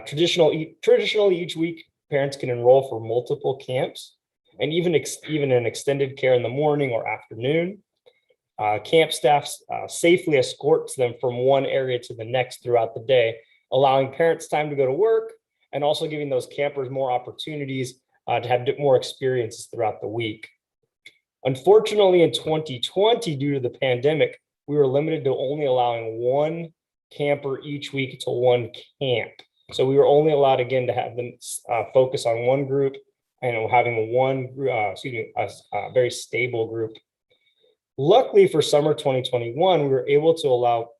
traditionally each week, parents can enroll for multiple camps and even an extended care in the morning or afternoon. Camp staff safely escorts them from one area to the next throughout the day, allowing parents time to go to work and also giving those campers more opportunities to have more experiences throughout the week. Unfortunately, in 2020, due to the pandemic, we were limited to only allowing one camper each week to one camp. So we were only allowed again to have them focus on one group and having a very stable group. Luckily for summer 2021, we were able to allow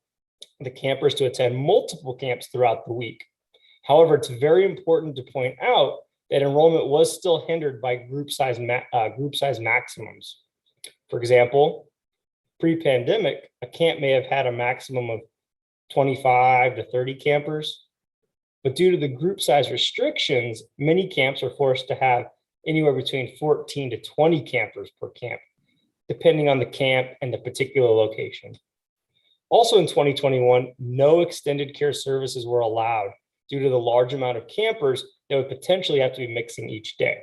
the campers to attend multiple camps throughout the week. However, it's very important to point out that enrollment was still hindered by group size maximums. For example, pre-pandemic, a camp may have had a maximum of 25 to 30 campers, but due to the group size restrictions, many camps are forced to have anywhere between 14 to 20 campers per camp, depending on the camp and the particular location. Also in 2021, no extended care services were allowed due to the large amount of campers that would potentially have to be mixing each day.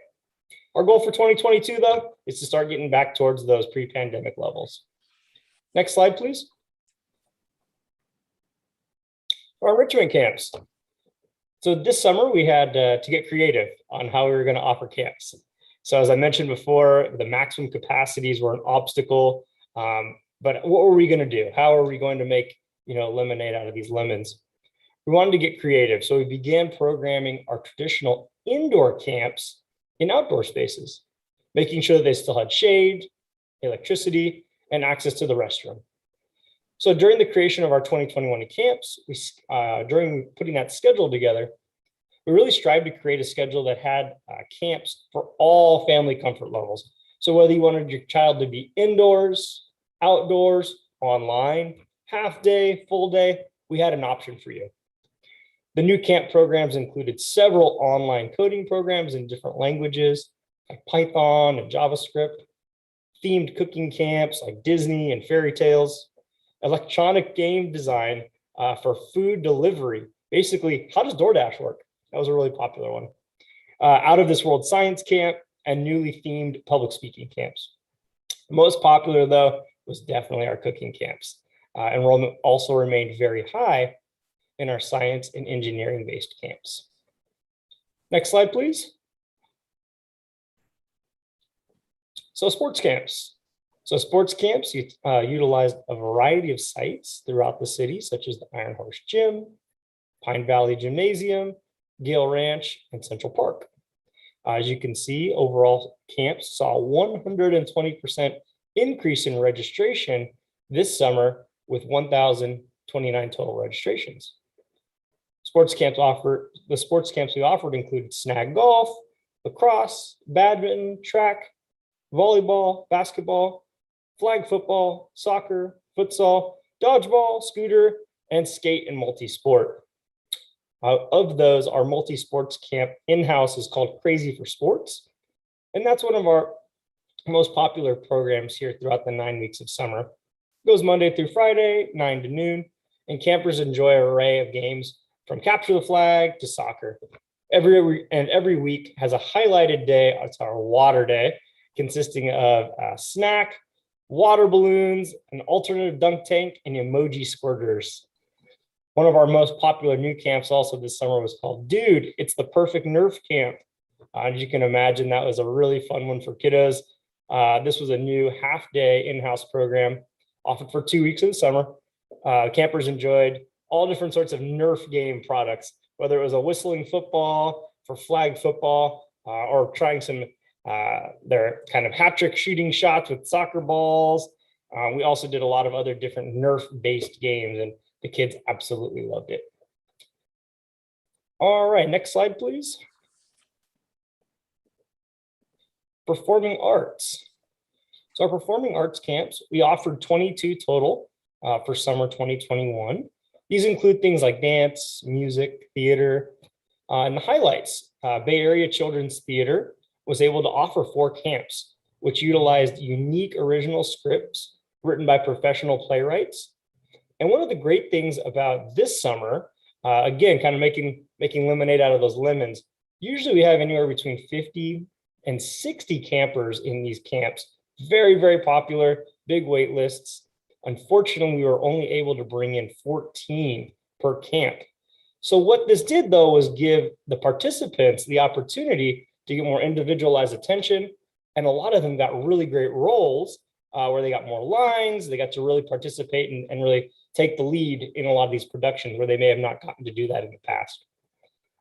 Our goal for 2022, though, is to start getting back towards those pre-pandemic levels. Next slide, please. Our enrichment camps. So this summer, we had to get creative on how we were going to offer camps. So as I mentioned before, the maximum capacities were an obstacle. But what were we going to do? How are we going to make lemonade out of these lemons? We wanted to get creative. So we began programming our traditional indoor camps in outdoor spaces, making sure that they still had shade, electricity, and access to the restroom. So during the creation of our 2021 camps, during putting that schedule together, we really strived to create a schedule that had camps for all family comfort levels. So whether you wanted your child to be indoors, outdoors, online, half day, full day, we had an option for you. The new camp programs included several online coding programs in different languages, like Python and JavaScript, themed cooking camps like Disney and fairy tales, electronic game design for food delivery. Basically, how does DoorDash work? That was a really popular one. Out of this world science camp and newly themed public speaking camps. Most popular, though, was definitely our cooking camps. Enrollment also remained very high in our science and engineering based camps. Next slide, please. So sports camps. So sports camps utilized a variety of sites throughout the city, such as the Iron Horse Gym, Pine Valley Gymnasium, Gale Ranch, and Central Park. As you can see, overall camps saw a 120% increase in registration this summer with 1,029 total registrations. The sports camps we offered included snag golf, lacrosse, badminton, track, volleyball, basketball, flag football, soccer, futsal, dodgeball, scooter, and skate and multi-sport. Of those, our multi-sports camp in-house is called Crazy for Sports. And that's one of our most popular programs here throughout the 9 weeks of summer. It goes Monday through Friday, 9 to noon, and campers enjoy an array of games from capture the flag to soccer. Every week has a highlighted day. It's our water day, consisting of a snack, water balloons, an alternative dunk tank, and emoji squirters. One of our most popular new camps also this summer was called Dude, It's the Perfect Nerf Camp. As you can imagine, that was a really fun one for kiddos. This was a new half-day in-house program offered for 2 weeks of the summer. Campers enjoyed all different sorts of Nerf game products, whether it was a whistling football for flag football or trying some their kind of hat trick shooting shots with soccer balls. We also did a lot of other different Nerf-based games, and the kids absolutely loved it. All right, next slide, please. Performing arts. So our performing arts camps, we offered 22 total for summer 2021. These include things like dance, music, theater, and the highlights. Bay Area Children's Theater was able to offer 4 camps, which utilized unique original scripts written by professional playwrights. And one of the great things about this summer, again, kind of making lemonade out of those lemons, usually we have anywhere between 50 and 60 campers in these camps. Very, very popular, big wait lists. Unfortunately, we were only able to bring in 14 per camp. So what this did, though, was give the participants the opportunity to get more individualized attention. And a lot of them got really great roles where they got more lines. They got to really participate and really take the lead in a lot of these productions where they may have not gotten to do that in the past.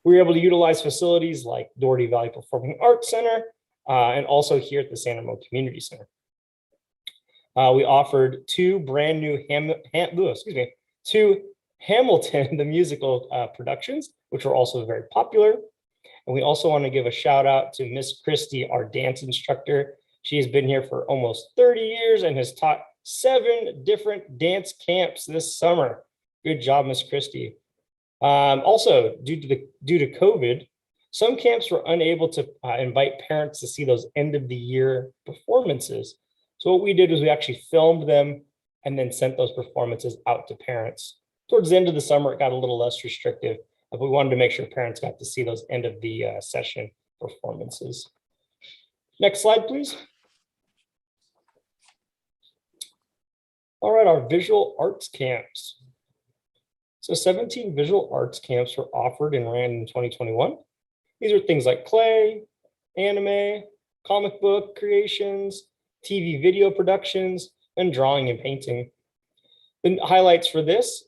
We were able to utilize facilities like Doherty Valley Performing Arts Center and also here at the San Ramon Community Center. We offered 2 brand new Hamilton the musical productions, which were also very popular. And we also want to give a shout out to Miss Christie, our dance instructor. She has been here for almost 30 years and has taught 7 different dance camps this summer. Good job, Miss Christie. Also, due to COVID, some camps were unable to invite parents to see those end of the year performances. So what we did was we actually filmed them and then sent those performances out to parents. Towards the end of the summer, it got a little less restrictive, but we wanted to make sure parents got to see those end of the session performances. Next slide, please. All right, our visual arts camps. So 17 visual arts camps were offered and ran in 2021. These are things like clay, anime, comic book creations, TV video productions, and drawing and painting. The highlights for this,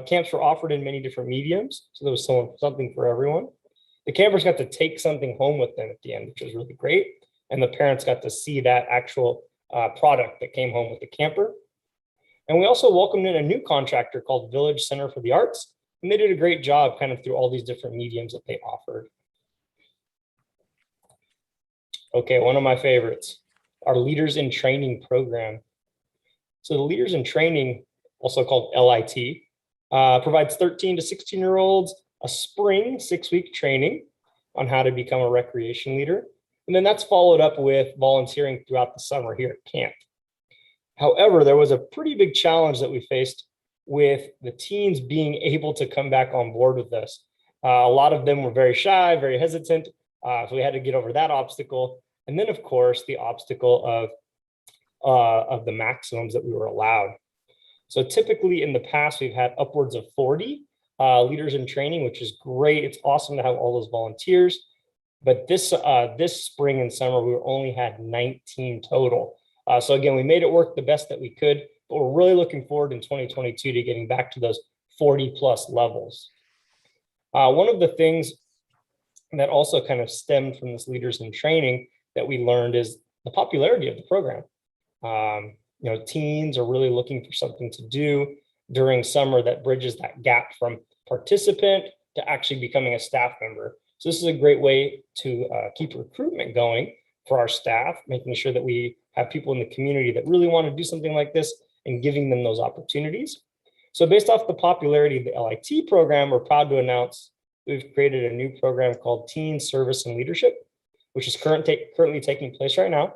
camps were offered in many different mediums, so there was something for everyone. The campers got to take something home with them at the end, which was really great, and the parents got to see that actual product that came home with the camper. And we also welcomed in a new contractor called Village Center for the Arts, and they did a great job kind of through all these different mediums that they offered. Okay, one of my favorites, our Leaders in Training program. So the Leaders in Training, also called LIT, provides 13 to 16-year-olds a spring 6-week training on how to become a recreation leader. And then that's followed up with volunteering throughout the summer here at camp. However, there was a pretty big challenge that we faced with the teens being able to come back on board with us. A lot of them were very shy, very hesitant. So we had to get over that obstacle. And then, of course, the obstacle of the maximums that we were allowed. So typically in the past, we've had upwards of 40 leaders in training, which is great. It's awesome to have all those volunteers. But this spring and summer, we only had 19 total. So again, we made it work the best that we could, but we're really looking forward in 2022 to getting back to those 40 plus levels. One of the things that also kind of stemmed from this leaders in training that we learned is the popularity of the program. Teens are really looking for something to do during summer that bridges that gap from participant to actually becoming a staff member. So this is a great way to keep recruitment going for our staff, making sure that we have people in the community that really want to do something like this and giving them those opportunities. So based off the popularity of the LIT program, we're proud to announce we've created a new program called Teen Service and Leadership, which is currently taking place right now.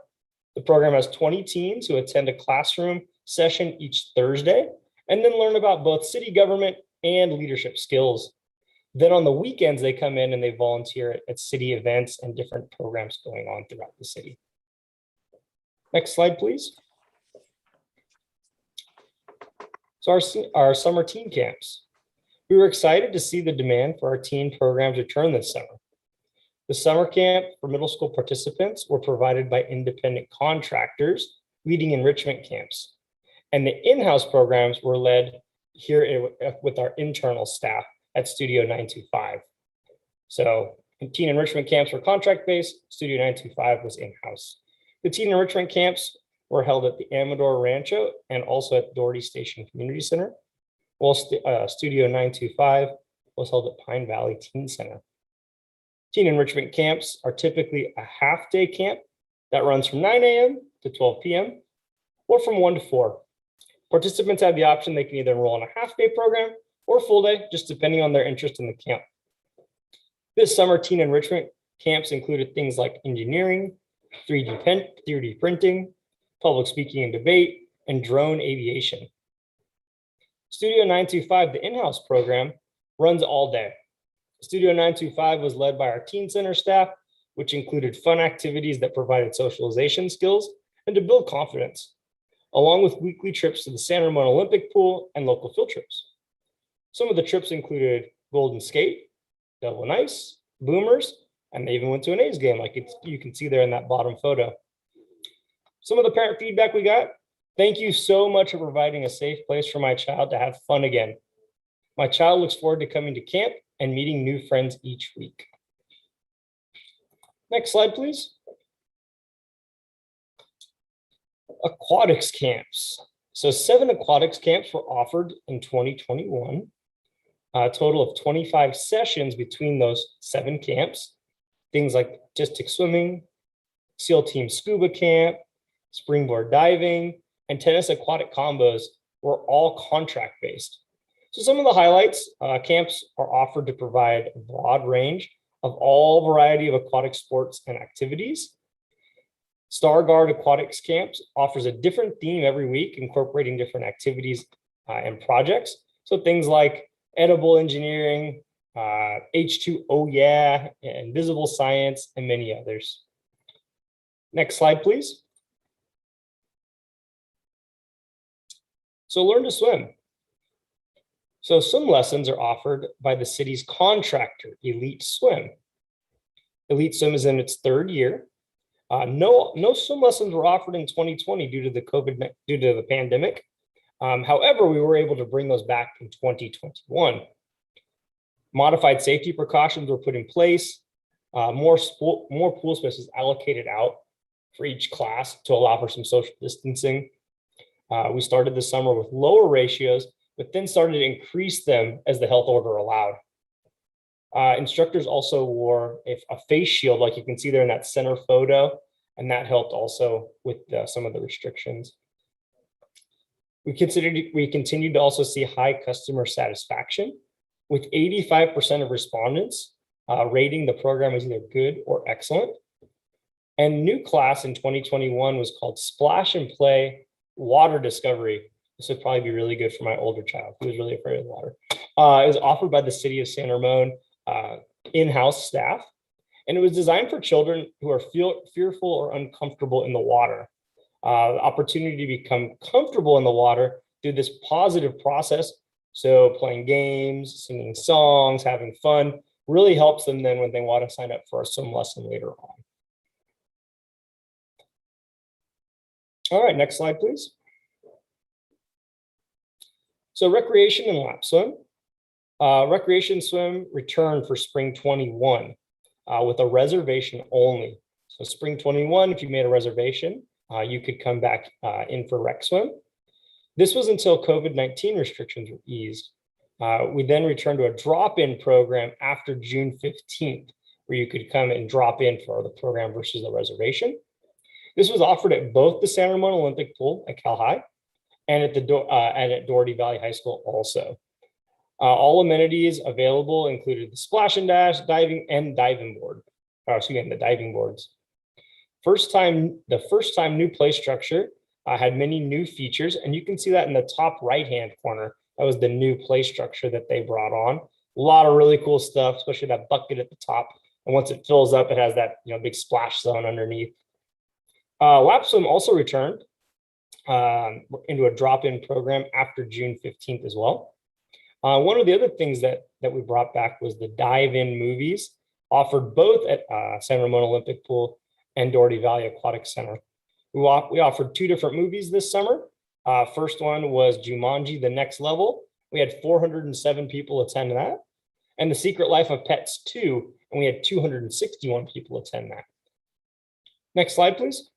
The program has 20 teens who attend a classroom session each Thursday and then learn about both city government and leadership skills. Then on the weekends, they come in and they volunteer at city events and different programs going on throughout the city. Next slide, please. So our summer teen camps. We were excited to see the demand for our teen programs return this summer. The summer camp for middle school participants were provided by independent contractors leading enrichment camps. And the in-house programs were led here with our internal staff at Studio 925. So teen enrichment camps were contract-based, Studio 925 was in-house. The teen enrichment camps were held at the Amador Rancho and also at Doherty Station Community Center, while Studio 925 was held at Pine Valley Teen Center. Teen enrichment camps are typically a half-day camp that runs from 9 a.m. to 12 p.m. or from 1 to 4. Participants have the option they can either enroll in a half-day program or full day, just depending on their interest in the camp. This summer, teen enrichment camps included things like engineering, 3D printing, public speaking and debate, and drone aviation. Studio 925, the in-house program, runs all day. Studio 925 was led by our Teen Center staff, which included fun activities that provided socialization skills and to build confidence, along with weekly trips to the San Ramon Olympic Pool and local field trips. Some of the trips included Golden Skate, Devil and Ice, Boomers, and they even went to an A's game like you can see there in that bottom photo. Some of the parent feedback we got: thank you so much for providing a safe place for my child to have fun again. My child looks forward to coming to camp and meeting new friends each week. Next slide, please. Aquatics camps. So 7 aquatics camps were offered in 2021, a total of 25 sessions between those 7 camps. Things like artistic swimming, SEAL Team Scuba Camp, springboard diving, and tennis aquatic combos were all contract-based. So some of the highlights: camps are offered to provide a broad range of all variety of aquatic sports and activities. Stargard Aquatics Camps offers a different theme every week, incorporating different activities and projects. So things like edible engineering, H2O yeah, invisible science, and many others. Next slide, please. So learn to swim. So swim lessons are offered by the city's contractor, Elite Swim. Elite Swim is in its 3rd year. No swim lessons were offered in 2020 due to the pandemic. However, we were able to bring those back in 2021. Modified safety precautions were put in place. More pool spaces allocated out for each class to allow for some social distancing. We started the summer with lower ratios, but then started to increase them as the health order allowed. Instructors also wore a face shield, like you can see there in that center photo, and that helped also with some of the restrictions. We continued to also see high customer satisfaction, with 85% of respondents rating the program as either good or excellent. And new class in 2021 was called Splash and Play Water Discovery. This would probably be really good for my older child who was really afraid of water. It was offered by the city of San Ramon in-house staff, and it was designed for children who are fearful or uncomfortable in the water. The opportunity to become comfortable in the water through this positive process, so playing games, singing songs, having fun, really helps them then when they want to sign up for a swim lesson later on. All right, next slide, please. So recreation and lap swim. Recreation swim returned for spring 21 with a reservation only. So spring 21, if you made a reservation, you could come back in for rec swim. This was until COVID-19 restrictions were eased. We then returned to a drop-in program after June 15th, where you could come and drop in for the program versus the reservation. This was offered at both the San Ramon Olympic Pool at Cal High and at at Doherty Valley High School also. All amenities available included the splash and dash, diving, and diving board. The diving boards. The first time new play structure had many new features, and you can see that in the top right-hand corner. That was the new play structure that they brought on. A lot of really cool stuff, especially that bucket at the top. And once it fills up, it has that big splash zone underneath. Lap swim also returned into a drop-in program after June 15th as well. One of the other things that we brought back was the dive-in movies, offered both at San Ramon Olympic Pool and Doherty Valley Aquatic Center. We offered 2 different movies this summer. First one was Jumanji: The Next Level. We had 407 people attend that. And The Secret Life of Pets 2, and we had 261 people attend that. Next slide, please.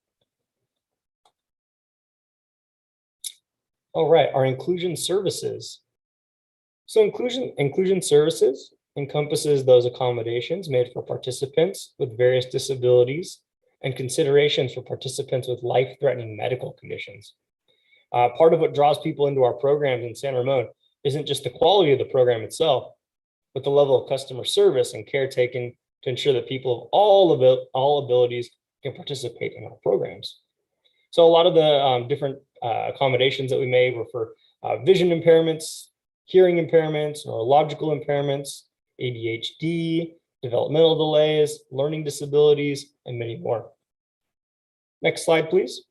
All right, our inclusion services. So inclusion services encompasses those accommodations made for participants with various disabilities and considerations for participants with life-threatening medical conditions. Part of what draws people into our programs in San Ramon isn't just the quality of the program itself, but the level of customer service and care taken to ensure that people of all abilities can participate in our programs. So a lot of the different accommodations that we made were for vision impairments, hearing impairments, neurological impairments, ADHD, developmental delays, learning disabilities, and many more. Next slide, please.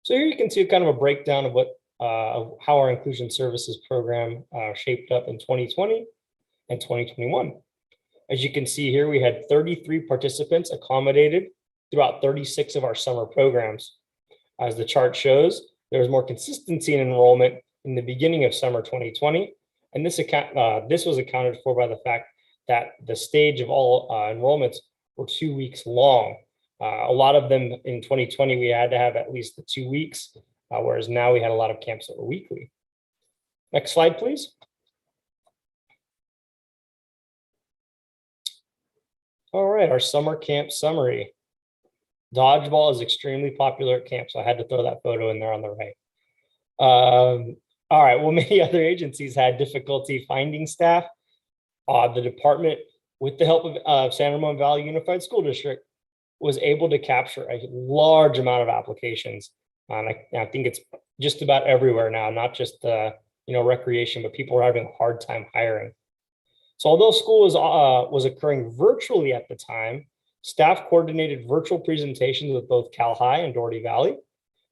So here you can see kind of a breakdown of how our inclusion services program shaped up in 2020 and 2021. As you can see here, we had 33 participants accommodated throughout 36 of our summer programs. As the chart shows, there was more consistency in enrollment in the beginning of summer 2020, and this was accounted for by the fact that the stage of all enrollments were 2 weeks long. A lot of them in 2020, we had to have at least the 2 weeks, whereas now we had a lot of camps that were weekly. Next slide, please. All right, our summer camp summary. Dodgeball is extremely popular at camp, so I had to throw that photo in there on the right. All right, well, many other agencies had difficulty finding staff. The department, with the help of San Ramon Valley Unified School District, was able to capture a large amount of applications. And I think it's just about everywhere now, not just recreation, but people are having a hard time hiring. So although school was occurring virtually at the time, staff coordinated virtual presentations with both Cal High and Doherty Valley.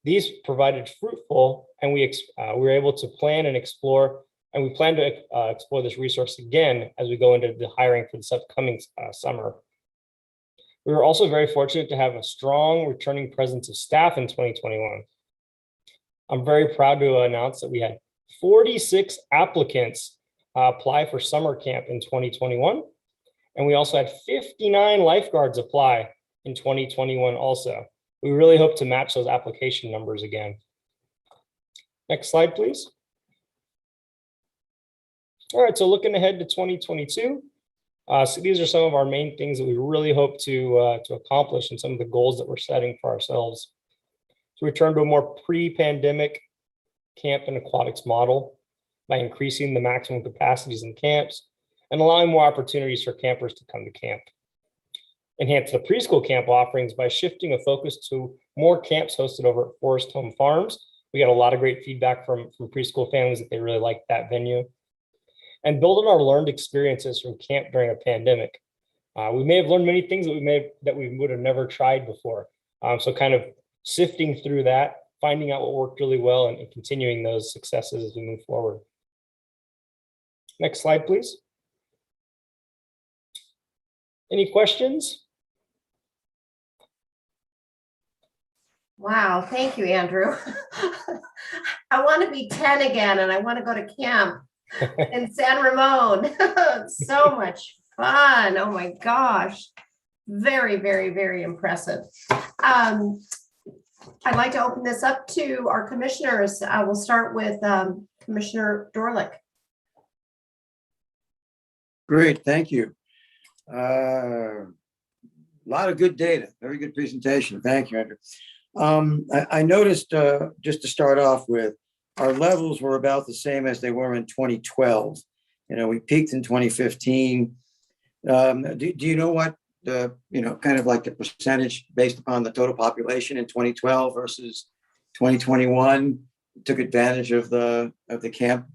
These provided fruitful, and we were able to plan and explore, and we plan to explore this resource again as we go into the hiring for this upcoming summer. We were also very fortunate to have a strong returning presence of staff in 2021. I'm very proud to announce that we had 46 applicants apply for summer camp in 2021. And we also had 59 lifeguards apply in 2021 also. We really hope to match those application numbers again. Next slide, please. All right, so looking ahead to 2022, so these are some of our main things that we really hope to accomplish and some of the goals that we're setting for ourselves. To return to a more pre-pandemic camp and aquatics model by increasing the maximum capacities in camps and allowing more opportunities for campers to come to camp. Enhance the preschool camp offerings by shifting a focus to more camps hosted over at Forest Home Farms. We got a lot of great feedback from preschool families that they really liked that venue. And build on our learned experiences from camp during a pandemic. We may have learned many things that we would have never tried before. So kind of sifting through that, finding out what worked really well and continuing those successes as we move forward. Next slide, please. Any questions? Wow, thank you, Andrew. I want to be 10 again, and I want to go to camp in San Ramon. So much fun. Oh my gosh. Very, very, very impressive. I'd like to open this up to our commissioners. I will start with Commissioner Dorlick. Great, thank you. A lot of good data, very good presentation. Thank you, Andrew. I noticed, just to start off with, our levels were about the same as they were in 2012. You know, we peaked in 2015. Do you know what the, kind of like the percentage based upon the total population in 2012 versus 2021 took advantage of the camp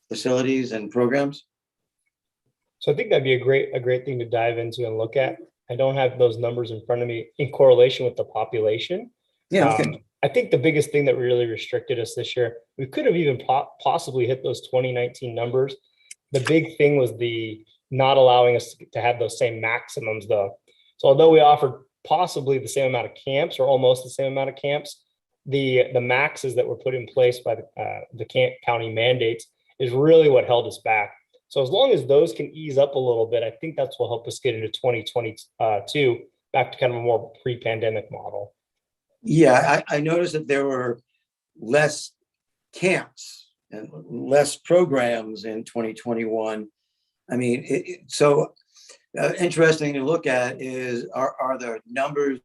facilities and programs? So I think that'd be a great thing to dive into and look at. I don't have those numbers in front of me in correlation with the population. Yeah, okay. I think the biggest thing that really restricted us this year, we could have even possibly hit those 2019 numbers. The big thing was the not allowing us to have those same maximums though. So although we offered possibly the same amount of camps or almost the same amount of camps, the maxes that were put in place by the county mandates is really what held us back. So as long as those can ease up a little bit, I think that's what will help us get into 2022 back to kind of a more pre-pandemic model. Yeah, I noticed that there were less camps and less programs in 2021. I mean, interesting to look at is, are the numbers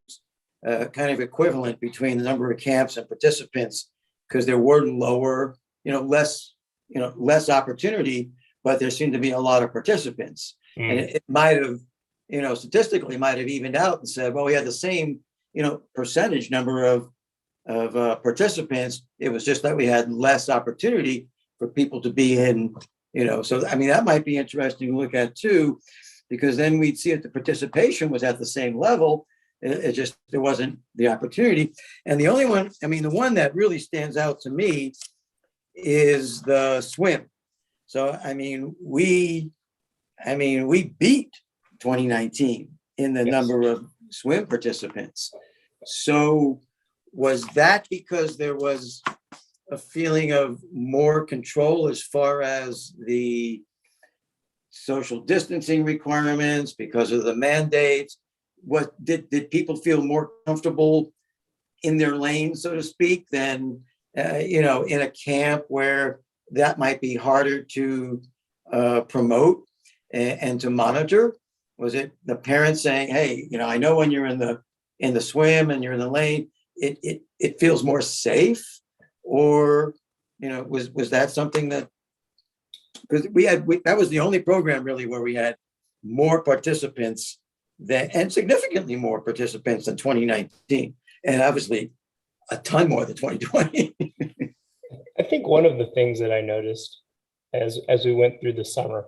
kind of equivalent between the number of camps and participants? Because there were less opportunity, but there seemed to be a lot of participants. And it might have, statistically might have evened out and said, well, we had the same, percentage number of participants. It was just that we had less opportunity for people to be in, so, I mean, that might be interesting to look at too, because then we'd see if the participation was at the same level. There wasn't the opportunity. And the only one, the one that really stands out to me is the swim. So, we beat 2019 in the number of swim participants. So was that because there was a feeling of more control as far as the social distancing requirements because of the mandates? What did people feel more comfortable in their lane, so to speak, than in a camp where that might be harder to promote and to monitor? Was it the parents saying, hey, I know when you're in the swim and you're in the lane, it feels more safe? Or, was that something that, because that was the only program really where we had more participants and significantly more participants than 2019, and obviously a ton more than 2020. I think one of the things that I noticed as we went through the summer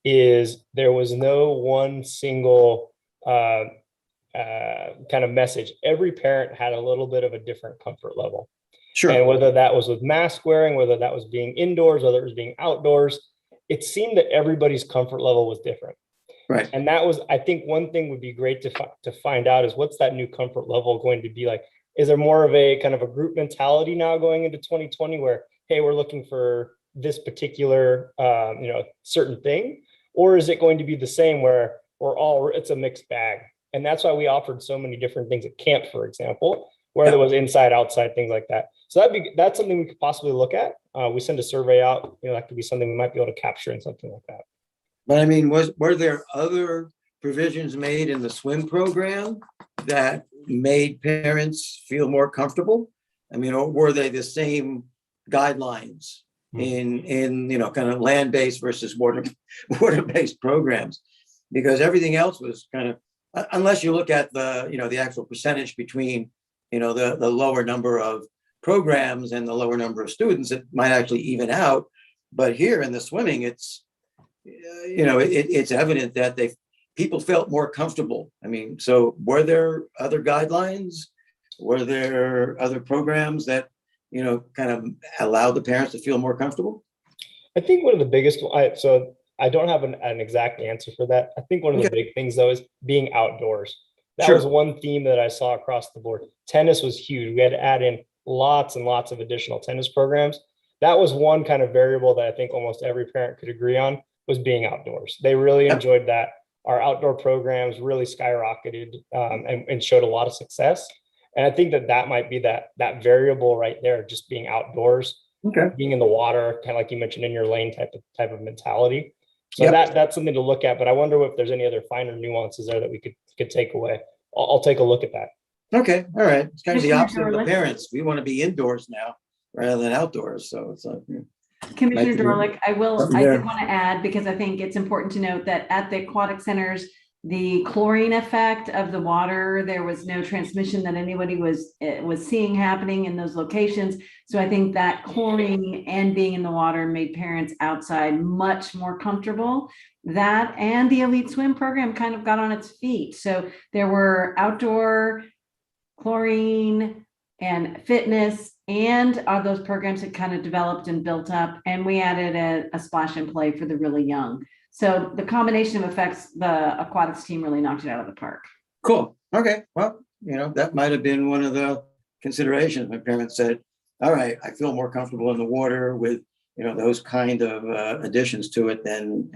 is there was no one single kind of message. Every parent had a little bit of a different comfort level. Sure. And whether that was with mask wearing, whether that was being indoors, whether it was being outdoors, it seemed that everybody's comfort level was different. Right. And that was, I think one thing would be great to find out is what's that new comfort level going to be like? Is there more of a kind of a group mentality now going into 2020 where, hey, we're looking for this particular, certain thing? Or is it going to be the same where it's a mixed bag? And that's why we offered so many different things at camp, for example, where there was inside, outside, things like that. So that's something we could possibly look at. We send a survey out, that could be something we might be able to capture in something like that. But were there other provisions made in the swim program that made parents feel more comfortable? Or were they the same guidelines in kind of land-based versus water-based programs? Because everything else was kind of, unless you look at the actual percentage between the lower number of programs and the lower number of students, it might actually even out. But here in the swimming, it's evident that people felt more comfortable. So were there other guidelines? Were there other programs that kind of allowed the parents to feel more comfortable? I think one of the biggest, so I don't have an exact answer for that. I think one of the big things though is being outdoors. That was one theme that I saw across the board. Tennis was huge. We had to add in lots and lots of additional tennis programs. That was one kind of variable that I think almost every parent could agree on, was being outdoors. They really enjoyed that. Our outdoor programs really skyrocketed and showed a lot of success. And I think that might be that variable right there, just being outdoors, being in the water, kind of like you mentioned, in your lane type of mentality. So that's something to look at. But I wonder if there's any other finer nuances there that we could take away. I'll take a look at that. Okay, all right. It's kind of the opposite of the parents. We want to be indoors now rather than outdoors. So it's like, Commissioner Dorlick, I did want to add, because I think it's important to note that at the aquatic centers, the chlorine effect of the water, there was no transmission that anybody was seeing happening in those locations. So I think that chlorine and being in the water made parents outside much more comfortable. That and the elite swim program kind of got on its feet. So there were outdoor chlorine and fitness, and those programs had kind of developed and built up, and we added a splash and play for the really young. So the combination of effects, the aquatics team really knocked it out of the park. Cool. Okay. Well, that might have been one of the considerations. My parents said, all right, I feel more comfortable in the water with, those kind of additions to it than,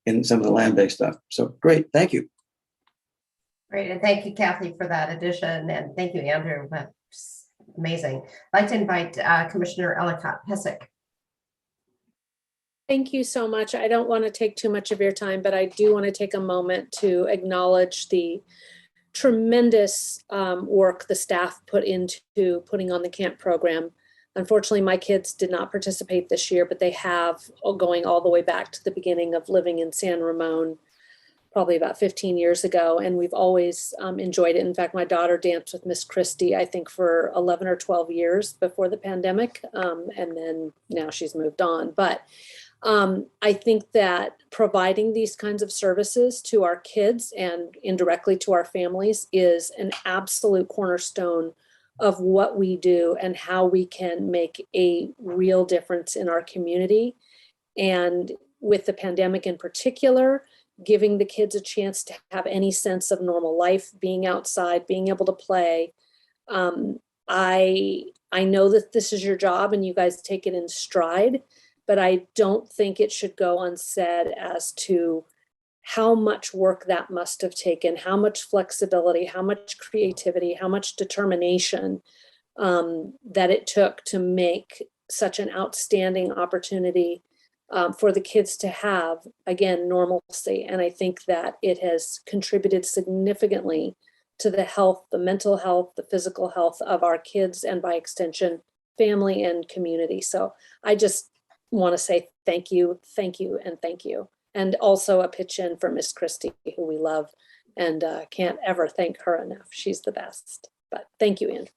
in some of the land-based stuff. So great. Thank you. Great. And thank you, Kathy, for that addition. And thank you, Andrew. That's amazing. I'd like to invite Commissioner Ellicott-Pesic. Thank you so much. I don't want to take too much of your time, but I do want to take a moment to acknowledge the tremendous work the staff put into putting on the camp program. Unfortunately, my kids did not participate this year, but they have, going all the way back to the beginning of living in San Ramon, probably about 15 years ago. And we've always enjoyed it. In fact, my daughter danced with Miss Christie, I think for 11 or 12 years before the pandemic. And then now she's moved on. But I think that providing these kinds of services to our kids and indirectly to our families is an absolute cornerstone of what we do and how we can make a real difference in our community. And with the pandemic in particular, giving the kids a chance to have any sense of normal life, being outside, being able to play. I know that this is your job and you guys take it in stride, but I don't think it should go unsaid as to how much work that must have taken, how much flexibility, how much creativity, how much determination that it took to make such an outstanding opportunity for the kids to have, again, normalcy. And I think that it has contributed significantly to the health, the mental health, the physical health of our kids, and by extension, family and community. So I just want to say thank you, and thank you. And also a pitch in for Miss Christie, who we love and can't ever thank her enough. She's the best. But thank you, Andrew.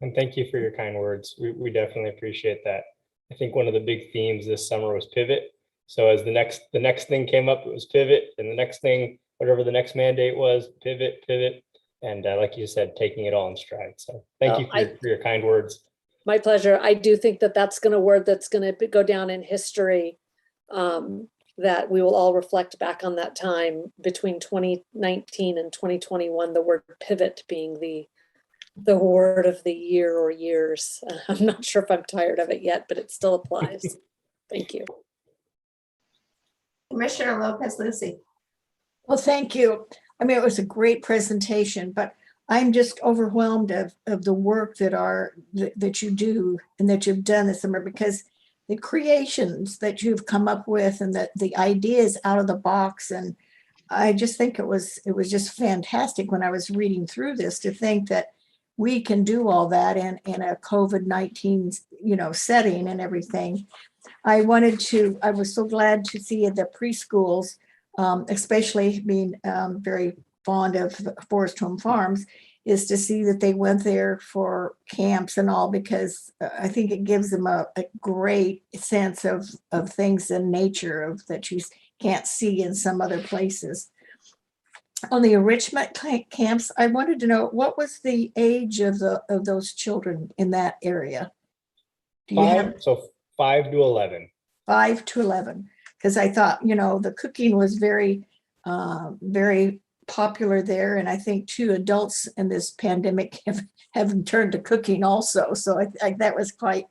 And thank you for your kind words. We definitely appreciate that. I think one of the big themes this summer was pivot. So as the next thing came up, it was pivot, and the next thing, whatever the next mandate was, pivot. And like you said, taking it all in stride. So thank you for your kind words. My pleasure. I do think that that's going to go down in history, that we will all reflect back on that time between 2019 and 2021, the word pivot being the word of the year or years. I'm not sure if I'm tired of it yet, but it still applies. Thank you. Commissioner Lopez-Lucy. Well, thank you. I mean, it was a great presentation, but I'm just overwhelmed of the work that you do and that you've done this summer, because the creations that you've come up with and the ideas out of the box. And I just think it was just fantastic when I was reading through this to think that we can do all that in a COVID-19, setting and everything. I was so glad to see the preschools, especially being very fond of Forest Home Farms, is to see that they went there for camps and all, because I think it gives them a great sense of things in nature that you can't see in some other places. On the enrichment camps, I wanted to know, what was the age of those children in that area? 5 to 11. 5 to 11, because I thought, the cooking was very, very popular there. And I think too, adults in this pandemic have turned to cooking also. So I that was quite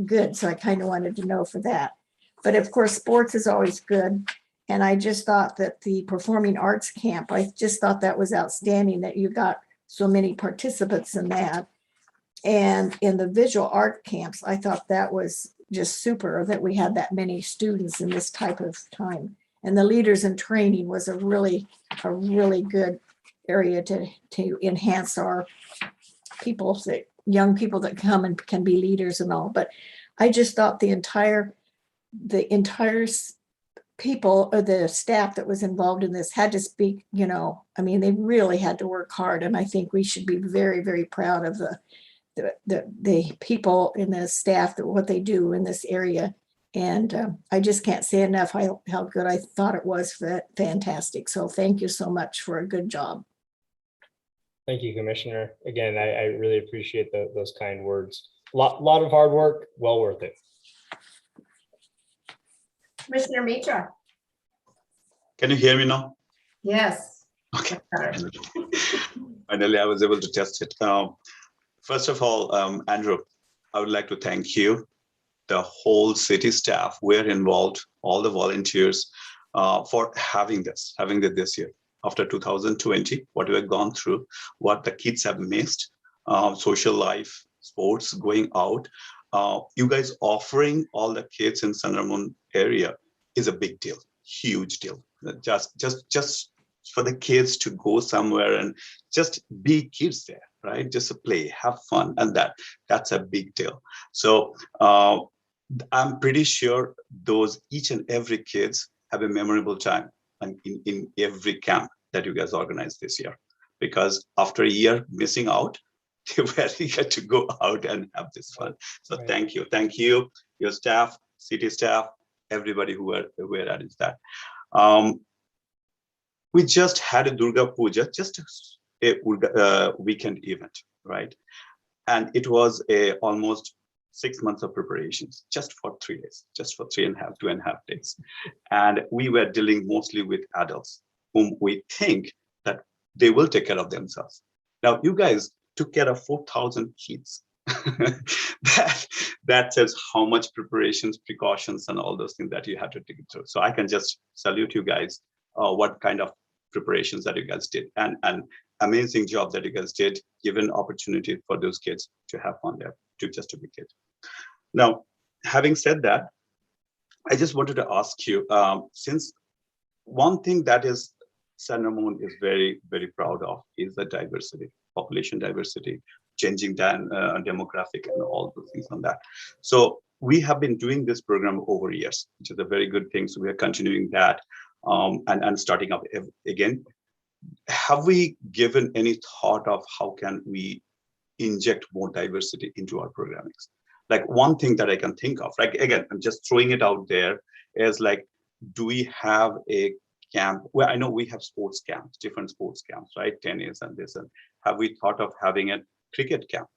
good. So I kind of wanted to know for that. But of course, sports is always good. And I just thought that the performing arts camp, I just thought that was outstanding that you got so many participants in that. And in the visual art camps, I thought that was just super that we had that many students in this type of time. And the leaders in training was a really good area to enhance our people, young people that come and can be leaders and all. But I just thought the entire people or the staff that was involved in this had to speak, I mean, they really had to work hard. And I think we should be very, very proud of the people in the staff, that what they do in this area. And I just can't say enough how good I thought it was. Fantastic. So thank you so much for a good job. Thank you, Commissioner. Again, I really appreciate those kind words. Lot of hard work, well worth it. Commissioner Mitra. Can you hear me now? Yes. Okay. Finally, I was able to test it. First of all, Andrew, I would like to thank you. The whole city staff were involved, all the volunteers, for having this year. After 2020, what we have gone through, what the kids have missed, social life, sports, going out. You guys offering all the kids in Sun Ramon area is a big deal, huge deal. Just for the kids to go somewhere and just be kids there, right? Just to play, have fun, and that's a big deal. So I'm pretty sure each and every kids have a memorable time in every camp that you guys organized this year, because after a year missing out, they were eager to go out and have this fun. So right. Thank you, your staff, city staff, everybody who were added to that. We just had a Durga Puja, just a weekend event, right? And it was almost 6 months of preparations just for 3 days, just for 2.5 days. And we were dealing mostly with adults whom we think that they will take care of themselves. Now, you guys took care of 4,000 kids. that says how much preparations, precautions, and all those things that you had to take through. So I can just salute you guys, what kind of preparations that you guys did, and amazing job that you guys did, given opportunity for those kids to have fun there, just to be kids. Now, having said that, I just wanted to ask you, since one thing that is Sun Ramon is very, very proud of is the diversity, population diversity, changing demographic and all those things on that. So we have been doing this program over years, which is a very good thing. So we are continuing that and starting up again. Have we given any thought of how can we inject more diversity into our programming? Like one thing that I can think of, like again, I'm just throwing it out there, is like, do we have a camp? Well, I know we have sports camps, different sports camps, right? Tennis and this, and have we thought of having a cricket camp?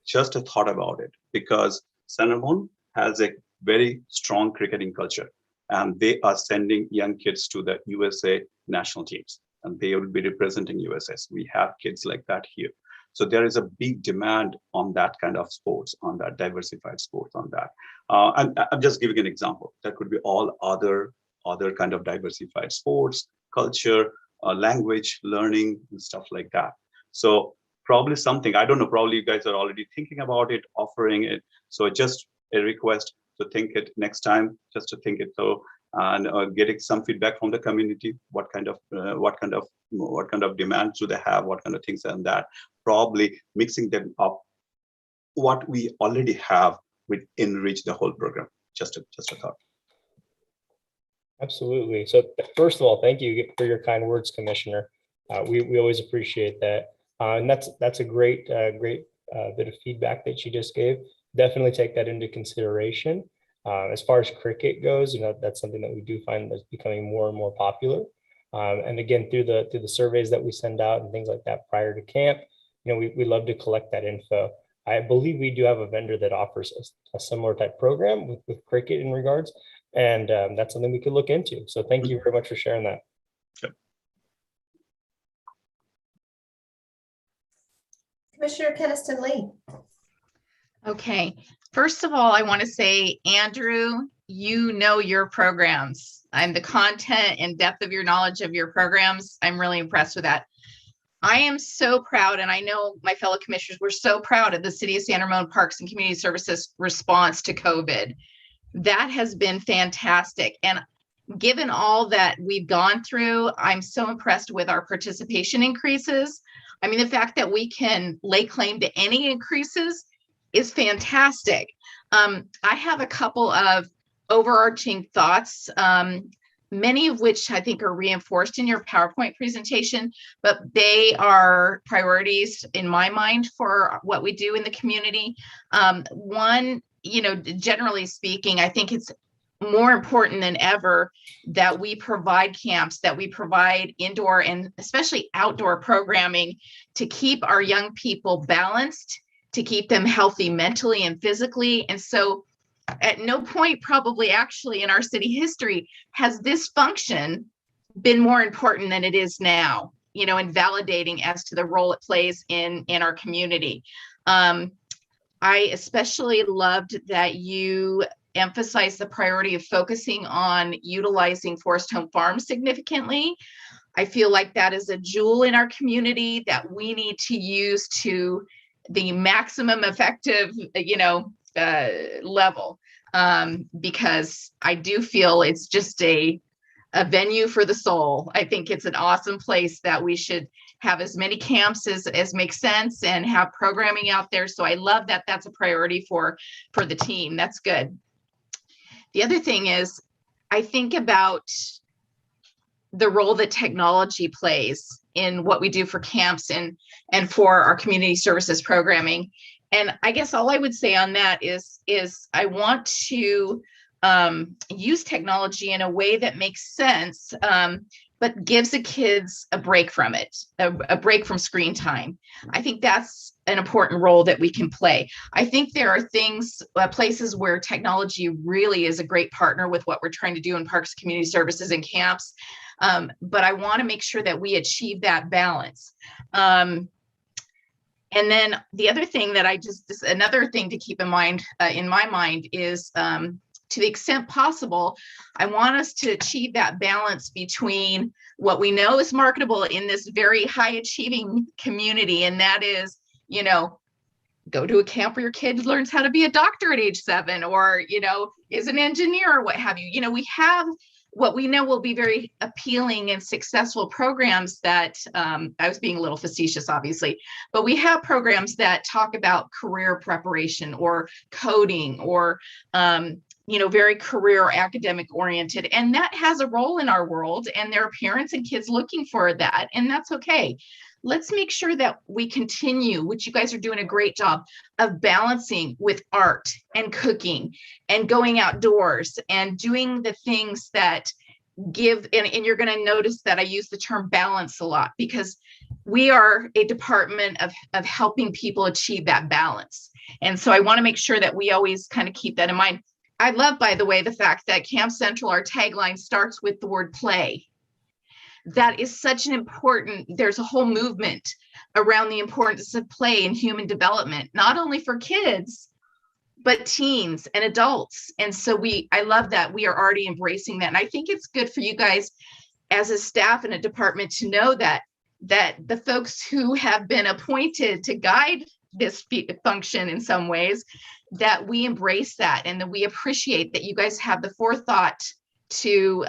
Just a thought about it, because Sun Ramon has a very strong cricketing culture, and they are sending young kids to the USA national teams, and they will be representing USS. We have kids like that here. So there is a big demand on that kind of sports, on that diversified sports, on that. And I'm just giving an example. That could be all other kind of diversified sports, culture, language, learning, and stuff like that. So probably something, I don't know, probably you guys are already thinking about it, offering it. So just a request to think it next time, just to think it through, and getting some feedback from the community. What kind of demands do they have? What kind of things, and that probably mixing them up. What we already have would enrich the whole program. Just a thought. Absolutely. So first of all, thank you for your kind words, Commissioner. We always appreciate that, and that's a great bit of feedback that you just gave. Definitely take that into consideration. As far as cricket goes, that's something that we do find that's becoming more and more popular. And again, through the surveys that we send out and things like that prior to camp, we love to collect that info. I believe we do have a vendor that offers a similar type program with cricket in regards, and that's something we could look into. So thank you very much for sharing that. Yep. Commissioner Keniston Lee. Okay, first of all, I want to say, Andrew, you know your programs. I'm the content and depth of your knowledge of your programs. I'm really impressed with that. I am so proud, and I know my fellow commissioners were so proud of the City of San Ramon Parks and Community Services response to COVID. That has been fantastic. And given all that we've gone through, I'm so impressed with our participation increases. I mean, the fact that we can lay claim to any increases is fantastic. I have a couple of overarching thoughts, many of which I think are reinforced in your PowerPoint presentation, but they are priorities in my mind for what we do in the community. One, generally speaking, I think it's more important than ever that we provide camps, that we provide indoor and especially outdoor programming to keep our young people balanced, to keep them healthy mentally and physically. And so at no point probably actually in our city history has this function been more important than it is now, and validating as to the role it plays in our community. I especially loved that you emphasize the priority of focusing on utilizing Forest Home Farms significantly. I feel like that is a jewel in our community that we need to use to the maximum effective, level, because I do feel it's just a venue for the soul. I think it's an awesome place that we should have as many camps as makes sense and have programming out there. So I love that that's a priority for the team. That's good. The other thing is, I think about the role that technology plays in what we do for camps and for our community services programming. And I guess all I would say on that is I want to use technology in a way that makes sense, but gives the kids a break from it, a break from screen time. I think that's an important role that we can play. I think there are things, places where technology really is a great partner with what we're trying to do in parks, community services, and camps. But I want to make sure that we achieve that balance. And then the other thing that another thing to keep in mind, in my mind, is to the extent possible, I want us to achieve that balance between what we know is marketable in this very high achieving community, and that is, go to a camp where your kid learns how to be a doctor at age 7, or, is an engineer or what have you. We have what we know will be very appealing and successful programs that, I was being a little facetious, obviously, but we have programs that talk about career preparation or coding or, very career or academic oriented. And that has a role in our world, and there are parents and kids looking for that, and that's okay. Let's make sure that we continue, which you guys are doing a great job of balancing with art and cooking and going outdoors and doing the things that give, and you're going to notice that I use the term balance a lot, because we are a department of helping people achieve that balance. And so I want to make sure that we always kind of keep that in mind. I love, by the way, the fact that Camp Central, our tagline, starts with the word play. That is such an important, there's a whole movement around the importance of play in human development, not only for kids, but teens and adults. And so I love that we are already embracing that. And I think it's good for you guys as a staff and a department to know that the folks who have been appointed to guide this function in some ways, that we embrace that and that we appreciate that you guys have the forethought to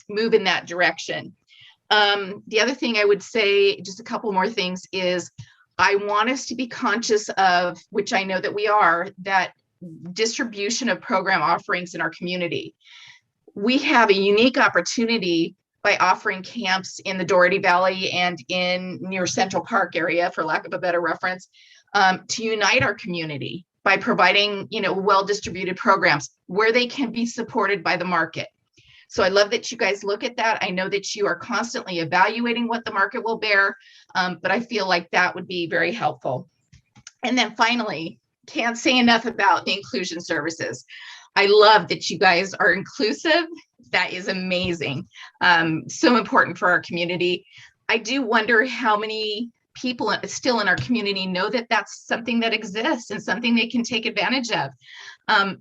move in that direction. The other thing I would say, just a couple more things, is I want us to be conscious of, which I know that we are, that distribution of program offerings in our community. We have a unique opportunity by offering camps in the Doherty Valley and near Central Park area, for lack of a better reference, to unite our community by providing, well-distributed programs where they can be supported by the market. So I love that you guys look at that. I know that you are constantly evaluating what the market will bear, but I feel like that would be very helpful. And then finally, can't say enough about the inclusion services. I love that you guys are inclusive. That is amazing. So important for our community. I do wonder how many people still in our community know that that's something that exists and something they can take advantage of.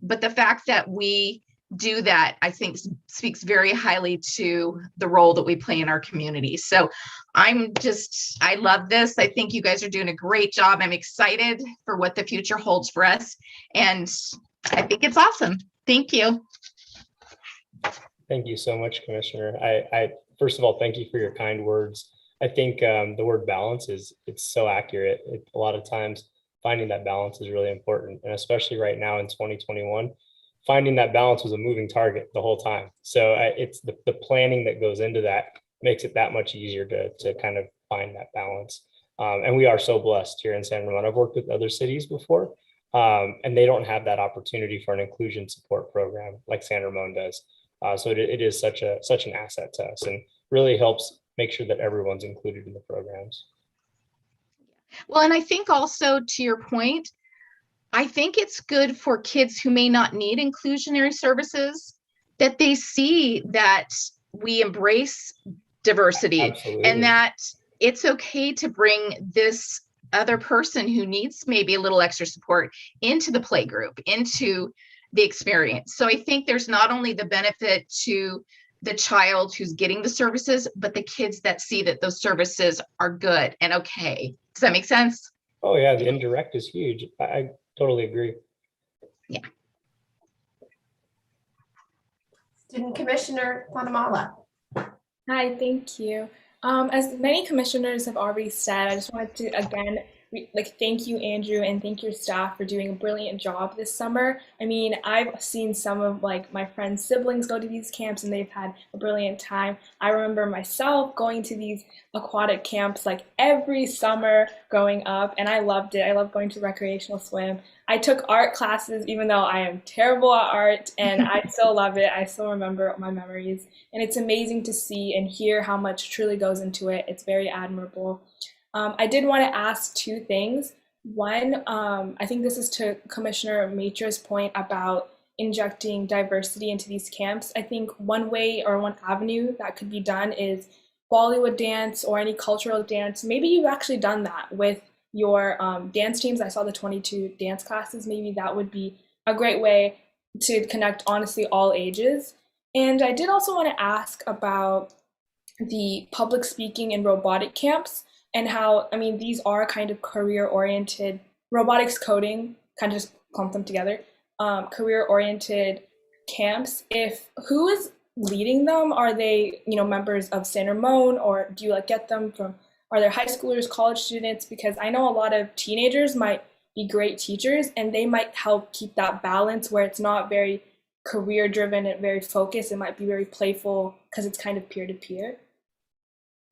But the fact that we do that, I think, speaks very highly to the role that we play in our community. So I love this. I think you guys are doing a great job. I'm excited for what the future holds for us. And I think it's awesome. Thank you. Thank you so much, Commissioner. I first of all, thank you for your kind words. I think the word balance it's so accurate. A lot of times finding that balance is really important. And especially right now in 2021, finding that balance was a moving target the whole time. So it's the planning that goes into that makes it that much easier to kind of find that balance. And we are so blessed here in San Ramon. I've worked with other cities before, and they don't have that opportunity for an inclusion support program like San Ramon does. So it is such an asset to us and really helps make sure that everyone's included in the programs. Well, and I think also to your point, I think it's good for kids who may not need inclusionary services that they see that we embrace diversity. Absolutely. And that it's okay to bring this other person who needs maybe a little extra support into the play group, into the experience. So I think there's not only the benefit to the child who's getting the services, but the kids that see that those services are good and okay. Does that make sense? Oh yeah, the indirect is huge. I totally agree. Yeah. Student Commissioner Guatemala. Hi, thank you. As many commissioners have already said, I just wanted to again thank you, Andrew, and thank your staff for doing a brilliant job this summer. I mean, I've seen some of my friends' siblings go to these camps and they've had a brilliant time. I remember myself going to these aquatic camps every summer growing up, and I loved it. I love going to recreational swim. I took art classes, even though I am terrible at art, and I still love it. I still remember my memories, and it's amazing to see and hear how much truly goes into it. It's very admirable. I did want to ask two things. One, I think this is to Commissioner Maitra's point about injecting diversity into these camps. I think one way or one avenue that could be done is Bollywood dance or any cultural dance. Maybe you've actually done that with your dance teams. I saw the 22 dance classes. Maybe that would be a great way to connect, honestly, all ages. And I did also want to ask about the public speaking and robotic camps, and how, I mean, these are kind of career-oriented, robotics coding, kind of just clump them together, career-oriented camps. Who is leading them? Are they, members of San Ramon, or do you get them from, are there high schoolers, college students? Because I know a lot of teenagers might be great teachers, and they might help keep that balance where it's not very career-driven and very focused. It might be very playful because it's kind of peer-to-peer.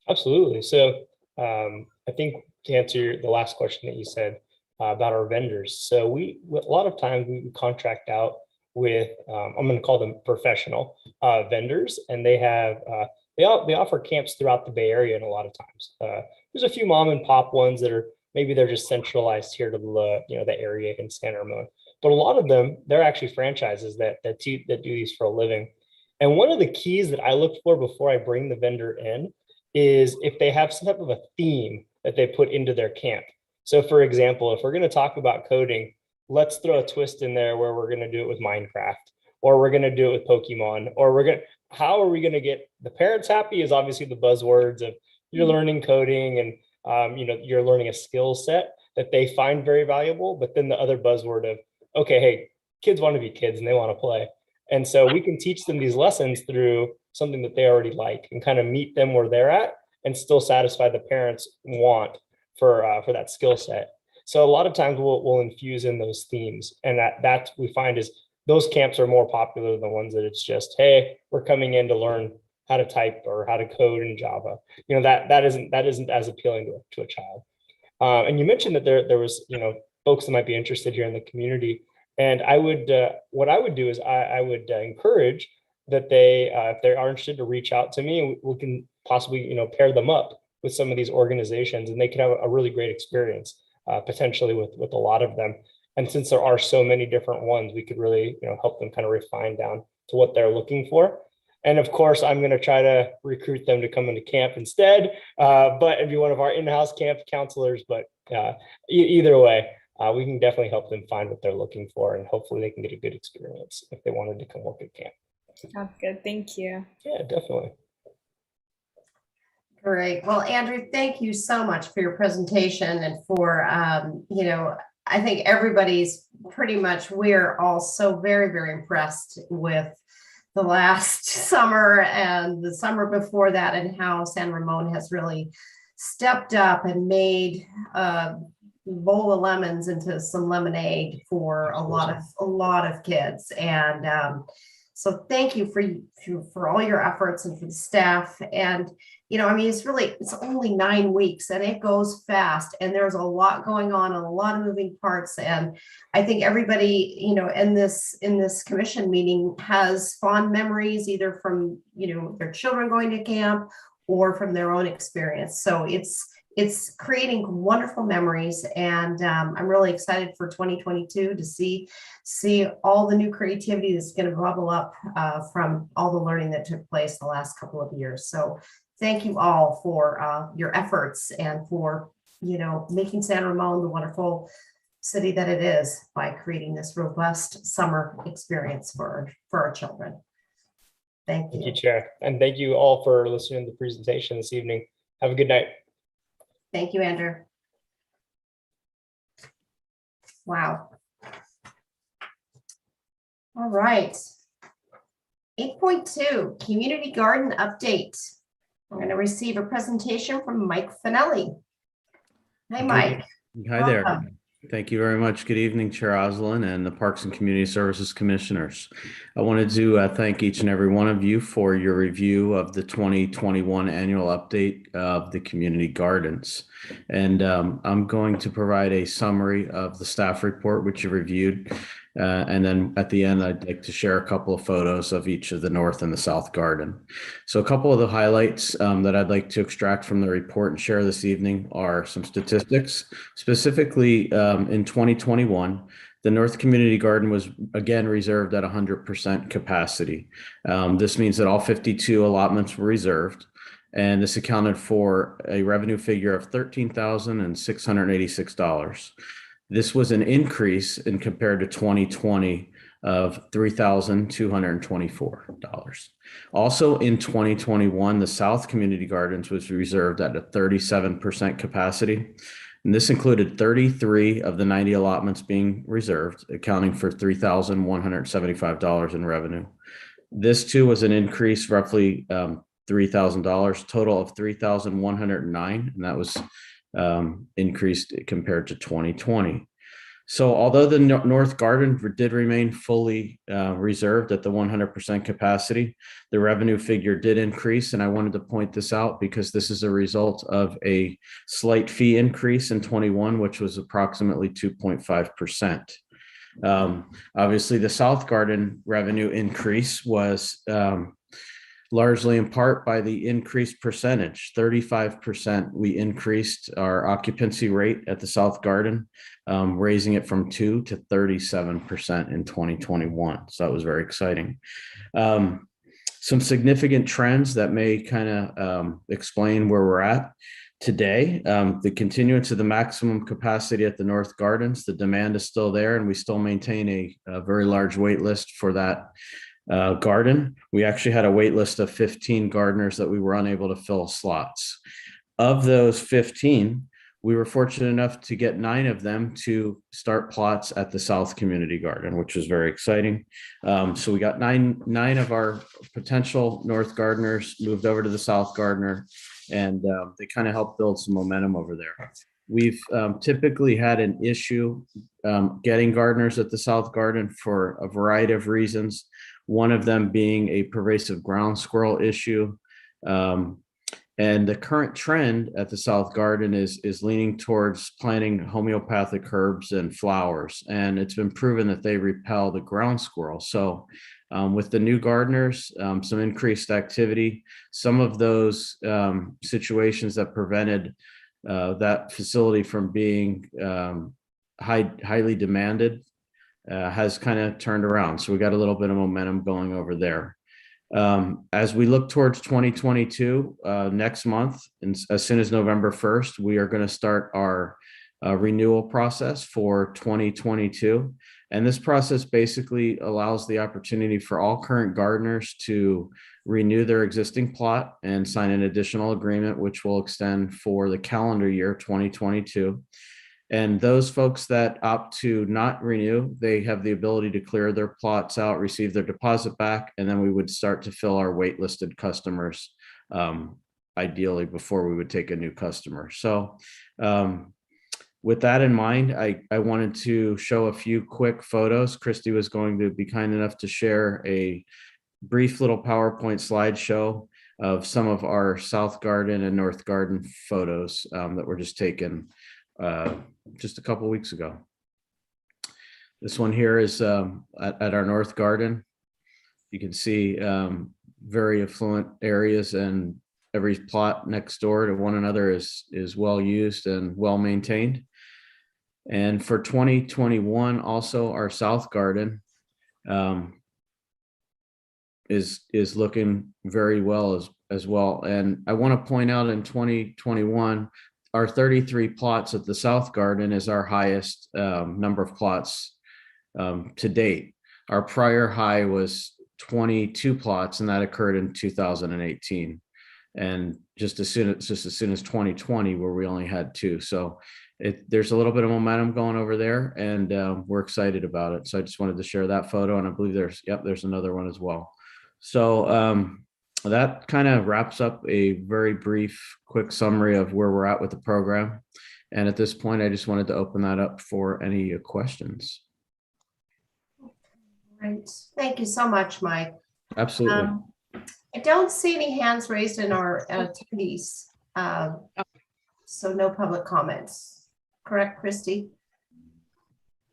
Absolutely. So I think to answer the last question that you said about our vendors. So a lot of times we contract out with, I'm going to call them professional vendors, and they offer camps throughout the Bay Area. And a lot of times there's a few mom and pop ones that maybe they're just centralized here to the area in San Ramon. But a lot of them, they're actually franchises that do these for a living. And one of the keys that I look for before I bring the vendor in is if they have some type of a theme that they put into their camp. So for example, if we're going to talk about coding, let's throw a twist in there where we're going to do it with Minecraft, or we're going to do it with Pokemon, or how are we going to get the parents happy is obviously the buzzwords of you're learning coding and you're learning a skill set that they find very valuable. But then the other buzzword of, okay, hey, kids want to be kids and they want to play. And so we can teach them these lessons through something that they already like and kind of meet them where they're at and still satisfy the parents' want for that skill set. So a lot of times we'll infuse in those themes, and that we find is those camps are more popular than the ones that it's just, hey, we're coming in to learn how to type or how to code in Java. That isn't as appealing to a child. And you mentioned that there was folks that might be interested here in the community. And what I would do is I would encourage that they, if they are interested, to reach out to me, and we can possibly, pair them up with some of these organizations, and they could have a really great experience potentially with a lot of them. And since there are so many different ones, we could really, help them kind of refine down to what they're looking for. And of course, I'm going to try to recruit them to come into camp instead, but and be one of our in-house camp counselors. But either way, we can definitely help them find what they're looking for, and hopefully they can get a good experience if they wanted to come work at camp. Sounds good. Thank you. Yeah, definitely. Great. Well, Andrew, thank you so much for your presentation and for, I think everybody's pretty much, we're all so very, very impressed with the last summer and the summer before that, and how San Ramon has really stepped up and made a bowl of lemons into some lemonade for a lot of kids. And so thank you for all your efforts and for the staff. And it's only 9 weeks and it goes fast, and there's a lot going on and a lot of moving parts. And I think everybody, in this commission meeting has fond memories, either from, their children going to camp or from their own experience. So it's creating wonderful memories. And I'm really excited for 2022 to see all the new creativity that's going to bubble up from all the learning that took place the last couple of years. So thank you all for your efforts and for, making San Ramon the wonderful city that it is by creating this robust summer experience for our children. Thank you. Thank you, Chair. And thank you all for listening to the presentation this evening. Have a good night. Thank you, Andrew. Wow. All right. 8.2, Community Garden Update. I'm going to receive a presentation from Mike Finelli. Hi, Mike. Hi there. Thank you very much. Good evening, Chair Oslin and the Parks and Community Services Commissioners. I wanted to thank each and every one of you for your review of the 2021 annual update of the community gardens. And I'm going to provide a summary of the staff report, which you reviewed. And then at the end, I'd like to share a couple of photos of each of the North and the South Garden. So a couple of the highlights that I'd like to extract from the report and share this evening are some statistics. Specifically, in 2021, the North Community Garden was again reserved at 100% capacity. This means that all 52 allotments were reserved, and this accounted for a revenue figure of $13,686. This was an increase in compared to 2020 of $3,224. Also in 2021, the South Community Gardens was reserved at a 37% capacity. And this included 33 of the 90 allotments being reserved, accounting for $3,175 in revenue. This too was an increase roughly $3,000, total of $3,109, and that was increased compared to 2020. So although the North Garden did remain fully reserved at the 100% capacity, the revenue figure did increase. And I wanted to point this out because this is a result of a slight fee increase in 21, which was approximately 2.5%. Obviously, the South Garden revenue increase was largely in part by the increased percentage, 35%. We increased our occupancy rate at the South Garden, raising it from 2 to 37% in 2021. So that was very exciting. Some significant trends that may kind of explain where we're at today. The continuance of the maximum capacity at the North Gardens, the demand is still there, and we still maintain a very large wait list for that garden. We actually had a wait list of 15 gardeners that we were unable to fill slots. Of those 15, we were fortunate enough to get 9 of them to start plots at the South Community Garden, which was very exciting. So we got nine of our potential North gardeners moved over to the South Gardener, and they kind of helped build some momentum over there. We've typically had an issue getting gardeners at the South Garden for a variety of reasons. One of them being a pervasive ground squirrel issue. And the current trend at the South Garden is leaning towards planting homeopathic herbs and flowers. And it's been proven that they repel the ground squirrel. So with the new gardeners, some increased activity, some of those situations that prevented that facility from being highly demanded has kind of turned around. So we got a little bit of momentum going over there. As we look towards 2022, next month, and as soon as November 1st, we are going to start our renewal process for 2022. And this process basically allows the opportunity for all current gardeners to renew their existing plot and sign an additional agreement, which will extend for the calendar year 2022. And those folks that opt to not renew, they have the ability to clear their plots out, receive their deposit back, and then we would start to fill our waitlisted customers, ideally before we would take a new customer. So with that in mind, I wanted to show a few quick photos. Christy was going to be kind enough to share a brief little PowerPoint slideshow of some of our South Garden and North Garden photos that were just taken just a couple weeks ago. This one here is at our North Garden. You can see very affluent areas, and every plot next door to one another is well used and well maintained. And for 2021, also our South Garden is looking very well as well. And I want to point out in 2021, our 33 plots at the South Garden is our highest number of plots to date. Our prior high was 22 plots, and that occurred in 2018. And just as soon as 2020, where we only had 2. So there's a little bit of momentum going over there, and we're excited about it. So I just wanted to share that photo, and I believe there's another one as well. So that kind of wraps up a very brief, quick summary of where we're at with the program. And at this point, I just wanted to open that up for any questions. Great. Thank you so much, Mike. Absolutely. I don't see any hands raised in our attendees. So no public comments. Correct, Christy?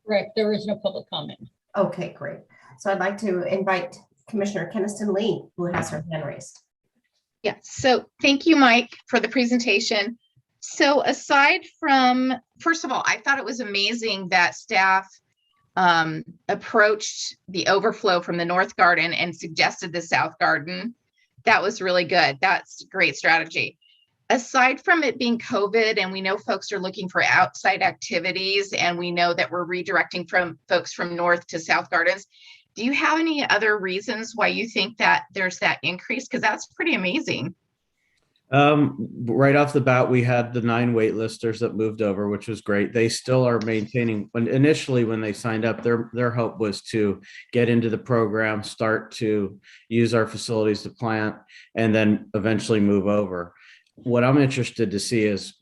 Correct. There is no public comment. Okay, great. So I'd like to invite Commissioner Keniston Lee, who has her hand raised. Yeah, so thank you, Mike, for the presentation. So aside from, first of all, I thought it was amazing that staff approached the overflow from the North Garden and suggested the South Garden. That was really good. That's great strategy. Aside from it being COVID, and we know folks are looking for outside activities, and we know that we're redirecting from folks from North to South Gardens, do you have any other reasons why you think that there's that increase? Because that's pretty amazing. Right off the bat, we had the 9 waitlisters that moved over, which was great. They still are maintaining. Initially, when they signed up, their hope was to get into the program, start to use our facilities to plant, and then eventually move over. What I'm interested to see is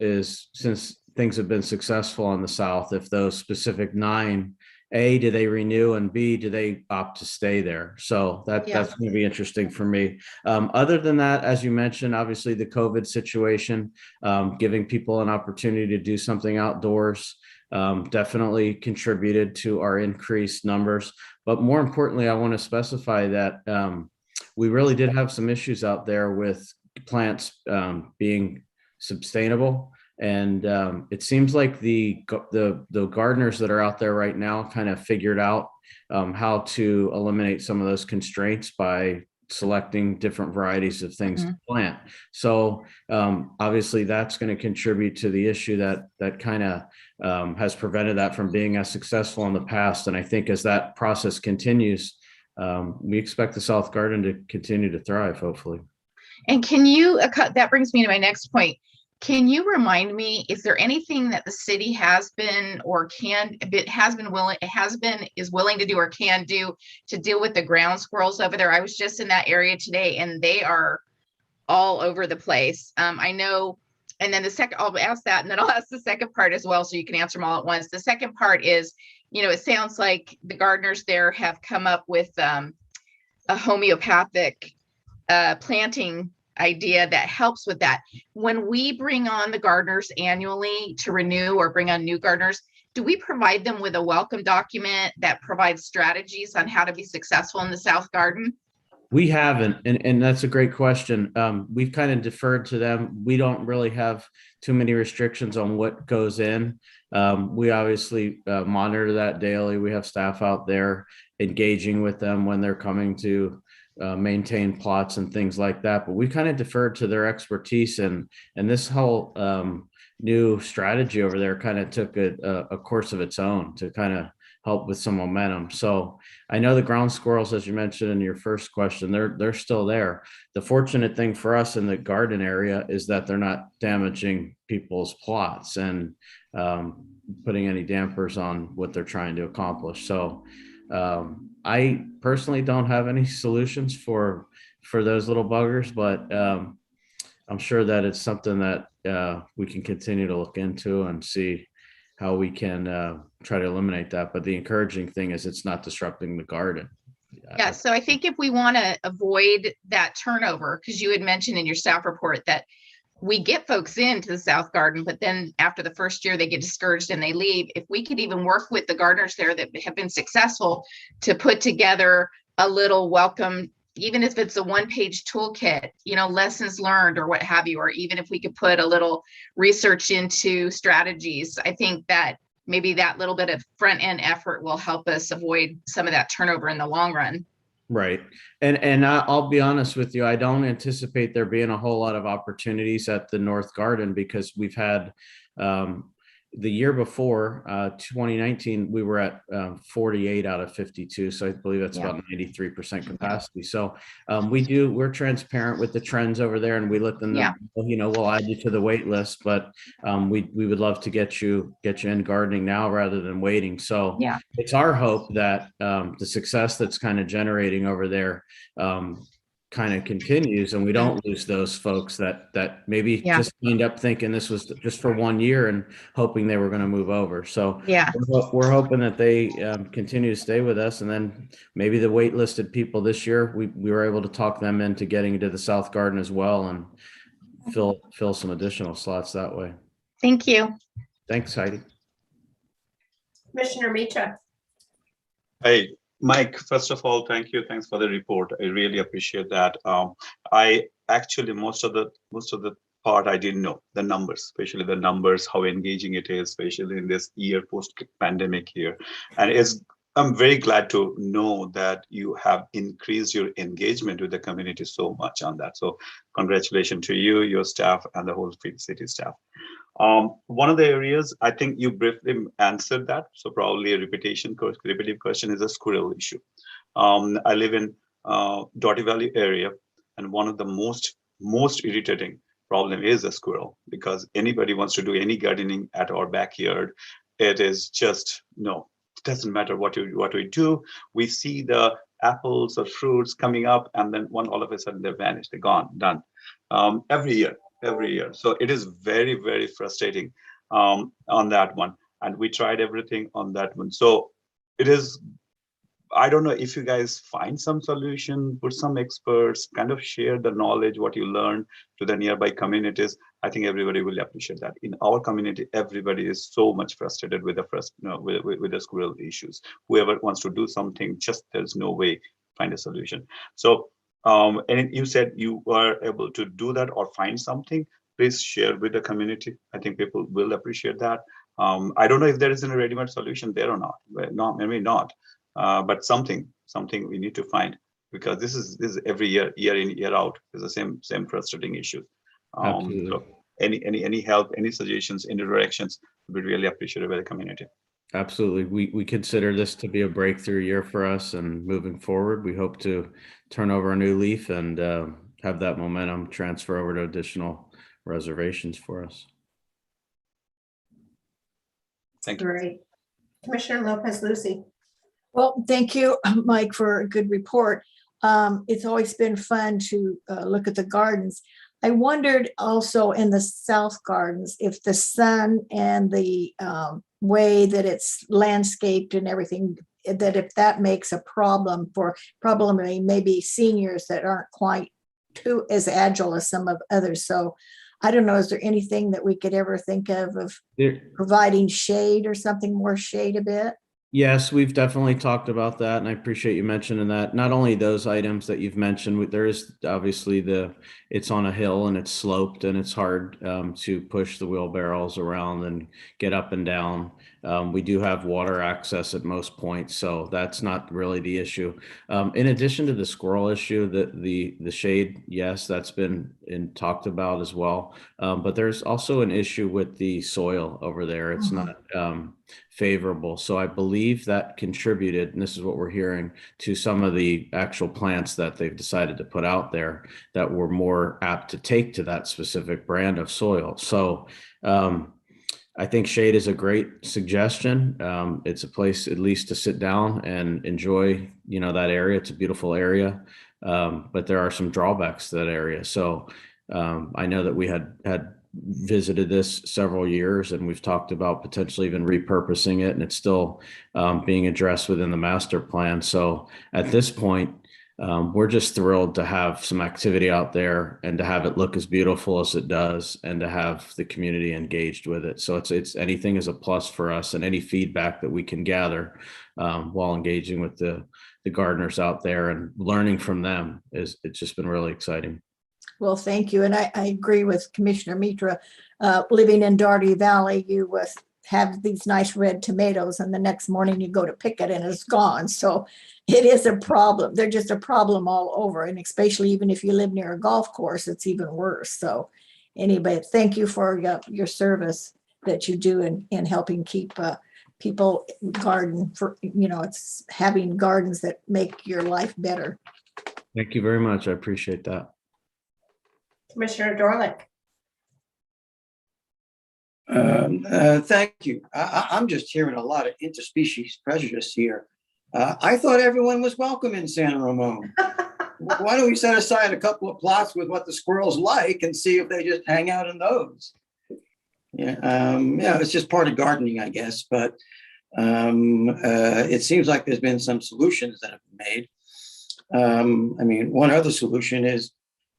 since things have been successful on the South, if those specific 9, A, do they renew, and B, do they opt to stay there? So that's going to be interesting for me. Other than that, as you mentioned, obviously the COVID situation, giving people an opportunity to do something outdoors definitely contributed to our increased numbers. But more importantly, I want to specify that we really did have some issues out there with plants being sustainable. And it seems like the gardeners that are out there right now kind of figured out how to eliminate some of those constraints by selecting different varieties of things to plant. So obviously that's going to contribute to the issue that kind of has prevented that from being as successful in the past. And I think as that process continues, we expect the South Garden to continue to thrive, hopefully. And can you, that brings me to my next point. Can you remind me, is there anything that the city has been or is willing to do or can do to deal with the ground squirrels over there? I was just in that area today, and they are all over the place. I know, and then the second, I'll ask that, and then I'll ask the second part as well, so you can answer them all at once. The second part is, it sounds like the gardeners there have come up with a homeopathic planting idea that helps with that. When we bring on the gardeners annually to renew or bring on new gardeners, do we provide them with a welcome document that provides strategies on how to be successful in the South Garden? We haven't, and that's a great question. We've kind of deferred to them. We don't really have too many restrictions on what goes in. We obviously monitor that daily. We have staff out there engaging with them when they're coming to maintain plots and things like that. But we kind of deferred to their expertise, and this whole new strategy over there kind of took a course of its own to kind of help with some momentum. So I know the ground squirrels, as you mentioned in your first question, they're still there. The fortunate thing for us in the garden area is that they're not damaging people's plots and putting any dampers on what they're trying to accomplish. So I personally don't have any solutions for those little buggers, but I'm sure that it's something that we can continue to look into and see how we can try to eliminate that. But the encouraging thing is it's not disrupting the garden. Yeah, so I think if we want to avoid that turnover, because you had mentioned in your staff report that we get folks into the South Garden, but then after the first year they get discouraged and they leave. If we could even work with the gardeners there that have been successful to put together a little welcome, even if it's a one-page toolkit, you know, lessons learned or what have you, or even if we could put a little research into strategies, I think that maybe that little bit of front end effort will help us avoid some of that turnover in the long run. Right. And I'll be honest with you, I don't anticipate there being a whole lot of opportunities at the North Garden, because we've had the year before, 2019, we were at 48 out of 52. So I believe that's about 93% capacity. So we're transparent with the trends over there, and we let them know, you know, we'll add you to the wait list, but we would love to get you in gardening now rather than waiting. So it's our hope that the success that's kind of generating over there kind of continues, and we don't lose those folks that maybe just end up thinking this was just for 1 year and hoping they were going to move over. So we're hoping that they continue to stay with us, and then maybe the waitlisted people this year, we were able to talk them into getting into the South Garden as well and fill some additional slots that way. Thank you. Thanks, Heidi. Commissioner Mitra. Hey, Mike, first of all, thank you. Thanks for the report. I really appreciate that. I actually, most of the part I didn't know, the numbers, especially the numbers, how engaging it is, especially in this year post-pandemic here. And I'm very glad to know that you have increased your engagement with the community so much on that. So congratulations to you, your staff, and the whole city staff. One of the areas, I think you briefly answered that, so probably a repetitive question, is a squirrel issue. I live in Dottie Valley area, and one of the most irritating problem is a squirrel, because anybody wants to do any gardening at our backyard, it is just, no, it doesn't matter what we do. We see the apples or fruits coming up, and then all of a sudden they vanish, they're gone, done. Every year. So it is very, very frustrating on that one. And we tried everything on that one. So it is, I don't know if you guys find some solution, put some experts, kind of share the knowledge, what you learned to the nearby communities. I think everybody will appreciate that. In our community, everybody is so much frustrated with with the squirrel issues. Whoever wants to do something, just there's no way to find a solution. So and you said you were able to do that or find something. Please share with the community. I think people will appreciate that. I don't know if there is a ready-made solution there or not. Maybe not. But something we need to find, because this is every year in, year out, is the same frustrating issue. So any help, any suggestions, any directions would be really appreciated by the community. Absolutely. We consider this to be a breakthrough year for us, and moving forward, we hope to turn over a new leaf and have that momentum transfer over to additional reservations for us. Thank you. Great. Commissioner Lopez-Lucy. Well, thank you, Mike, for a good report. It's always been fun to look at the gardens. I wondered also in the South Gardens if the sun and the way that it's landscaped and everything, that if that makes a problem for probably maybe seniors that aren't quite too as agile as some of others. So I don't know, is there anything that we could ever think of providing shade or something, more shade a bit? Yes, we've definitely talked about that, and I appreciate you mentioning that. Not only those items that you've mentioned, there is obviously it's on a hill and it's sloped and it's hard to push the wheelbarrows around and get up and down. We do have water access at most points, so that's not really the issue. In addition to the squirrel issue, the shade, yes, that's been talked about as well. But there's also an issue with the soil over there. It's not favorable. So I believe that contributed, and this is what we're hearing, to some of the actual plants that they've decided to put out there that were more apt to take to that specific brand of soil. So I think shade is a great suggestion. It's a place at least to sit down and enjoy, that area. It's a beautiful area, but there are some drawbacks to that area. So I know that we had visited this several years, and we've talked about potentially even repurposing it, and it's still being addressed within the master plan. So at this point, we're just thrilled to have some activity out there and to have it look as beautiful as it does, and to have the community engaged with it. So it's anything is a plus for us, and any feedback that we can gather while engaging with the gardeners out there and learning from them it's just been really exciting. Well, thank you. And I agree with Commissioner Mitra. Living in Doherty Valley, you have these nice red tomatoes, and the next morning you go to pick it and it's gone. So it is a problem. They're just a problem all over. And especially even if you live near a golf course, it's even worse. So anyway, thank you for your service that you do in helping keep people garden for, it's having gardens that make your life better. Thank you very much. I appreciate that. Commissioner Dorlick. Thank you. I'm just hearing a lot of interspecies prejudice here. I thought everyone was welcome in San Ramon. Why don't we set aside a couple of plots with what the squirrels like and see if they just hang out in those? It's just part of gardening, I guess. But it seems like there's been some solutions that have been made. One other solution is,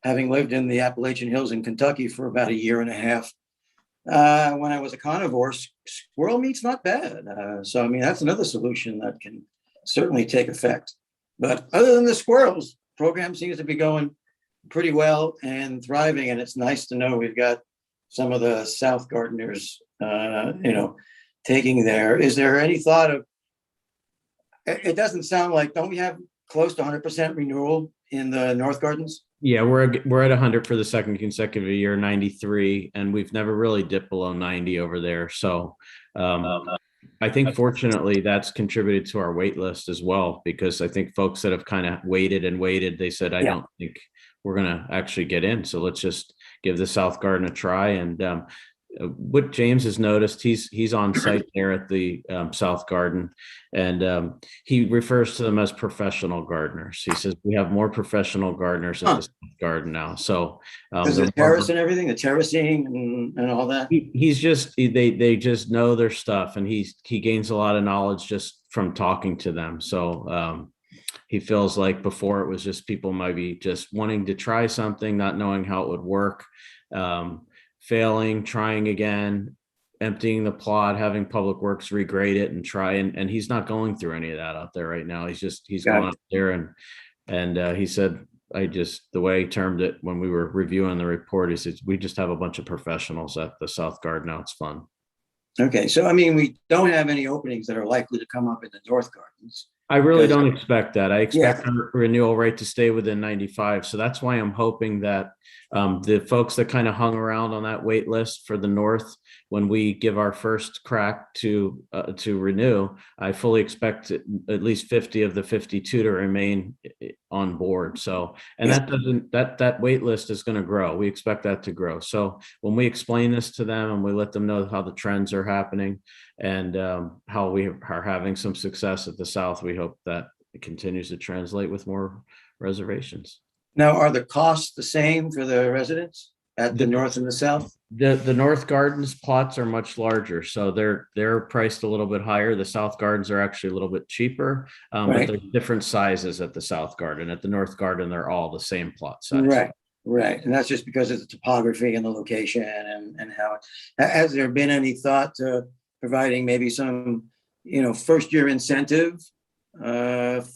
having lived in the Appalachian Hills in Kentucky for about a year and a half, when I was a carnivore, squirrel meat's not bad. So that's another solution that can certainly take effect. But other than the squirrels, program seems to be going pretty well and thriving. And it's nice to know we've got some of the South gardeners, taking there. Is there any thought of, it doesn't sound like, don't we have close to 100% renewal in the North Gardens? Yeah, we're at 100 for the second consecutive year, 93, and we've never really dipped below 90 over there. So I think fortunately that's contributed to our wait list as well, because I think folks that have kind of waited, they said, I don't think we're going to actually get in. So let's just give the South Garden a try. And what James has noticed, he's on site there at the South Garden, and he refers to them as professional gardeners. He says we have more professional gardeners at the South Garden now. So the terrace and everything, the terracing and all that. He's just they just know their stuff, and he gains a lot of knowledge just from talking to them. So he feels like before it was just people might be just wanting to try something, not knowing how it would work. Failing, trying again, emptying the plot, having Public Works regrade it and try, and he's not going through any of that out there right now. He's going out there and he said, the way he termed it when we were reviewing the report, he said, we just have a bunch of professionals at the South Garden now. It's fun. Okay, so we don't have any openings that are likely to come up in the North Gardens. I really don't expect that. I expect the renewal rate to stay within 95. So that's why I'm hoping that the folks that kind of hung around on that wait list for the North, when we give our first crack to renew, I fully expect at least 50 of the 52 to remain on board. So, and that wait list is going to grow. We expect that to grow. So when we explain this to them and we let them know how the trends are happening and how we are having some success at the South, we hope that it continues to translate with more reservations. Now, are the costs the same for the residents at the North and the South? The North Gardens plots are much larger, so they're priced a little bit higher. The South Gardens are actually a little bit cheaper, but they're different sizes at the South Garden. At the North Garden, they're all the same plot size. Right. And that's just because of the topography and the location and how. Has there been any thought to providing maybe some, first year incentive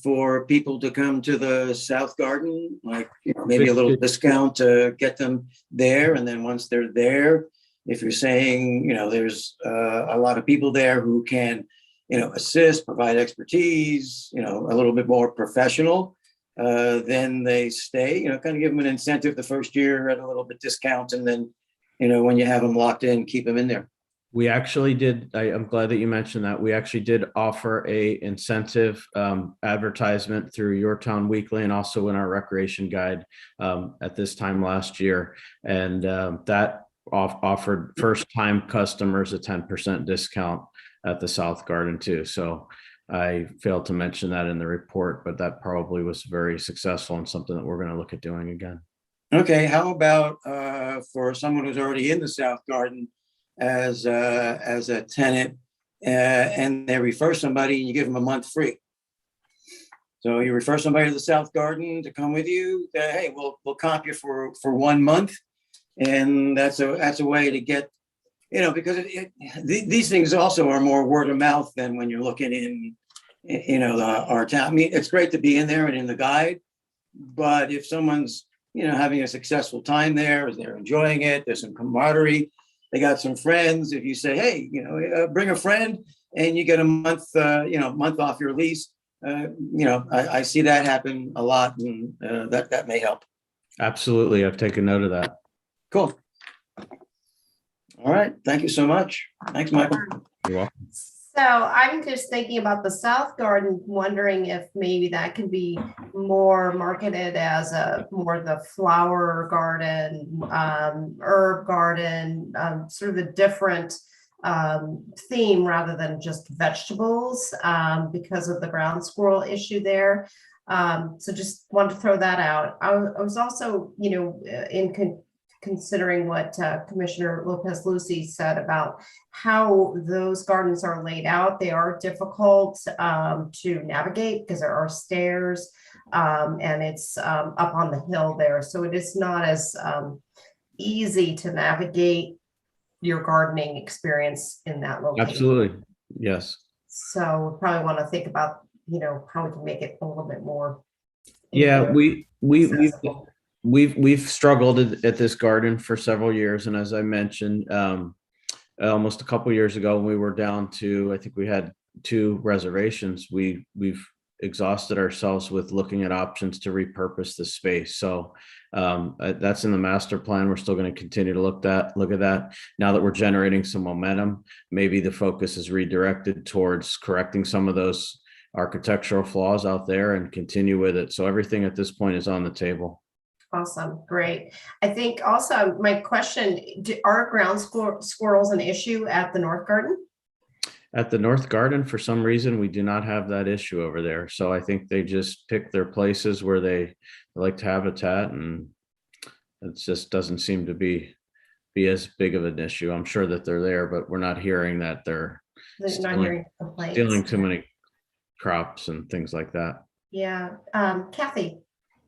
for people to come to the South Garden, like maybe a little discount to get them there, and then once they're there, If you're saying, there's a lot of people there who can, assist, provide expertise, a little bit more professional, then they stay, kind of give them an incentive the first year at a little bit discount. And then, when you have them locked in, keep them in there. We actually did. I'm glad that you mentioned that. We actually did offer a incentive advertisement through Your Town Weekly and also in our recreation guide at this time last year. And that offered first-time customers a 10% discount at the South Garden too. So I failed to mention that in the report, but that probably was very successful and something that we're going to look at doing again. Okay, how about for someone who's already in the South Garden as a tenant, and they refer somebody and you give them a month free? So you refer somebody to the South Garden to come with you. Hey, we'll comp you for 1 month, and that's a way to get, because these things also are more word of mouth than when you're looking in, our town. I mean, it's great to be in there and in the guide, but if someone's, having a successful time there, they're enjoying it, there's some camaraderie, they got some friends. If you say, hey, bring a friend and you get a month, month off your lease, I see that happen a lot, and that may help. Absolutely. I've taken note of that. Cool. All right. Thank you so much. Thanks, Michael. You're welcome. So I'm just thinking about the South Garden, wondering if maybe that could be more marketed as more the flower garden, herb garden, sort of a different theme rather than just vegetables, because of the ground squirrel issue there. So just wanted to throw that out. I was also, considering what Commissioner Lopez Lucy said about how those gardens are laid out. They are difficult to navigate because there are stairs, and it's up on the hill there. So it is not as easy to navigate your gardening experience in that location. Absolutely. Yes. So we probably want to think about, how we can make it a little bit more. Yeah, we've struggled at this garden for several years, and as I mentioned, almost a couple years ago, when we were down to, I think we had 2 reservations, we've exhausted ourselves with looking at options to repurpose the space. So that's in the master plan. We're still going to continue to look at that. Now that we're generating some momentum, maybe the focus is redirected towards correcting some of those architectural flaws out there and continue with it. So everything at this point is on the table. Awesome. Great. I think also my question, are ground squirrels an issue at the North Garden? At the North Garden, for some reason, we do not have that issue over there. So I think they just pick their places where they like to habitat, and it just doesn't seem to be as big of an issue. I'm sure that they're there, but we're not hearing that they're not complaints. Stealing too many crops and things like that. Yeah. Kathy.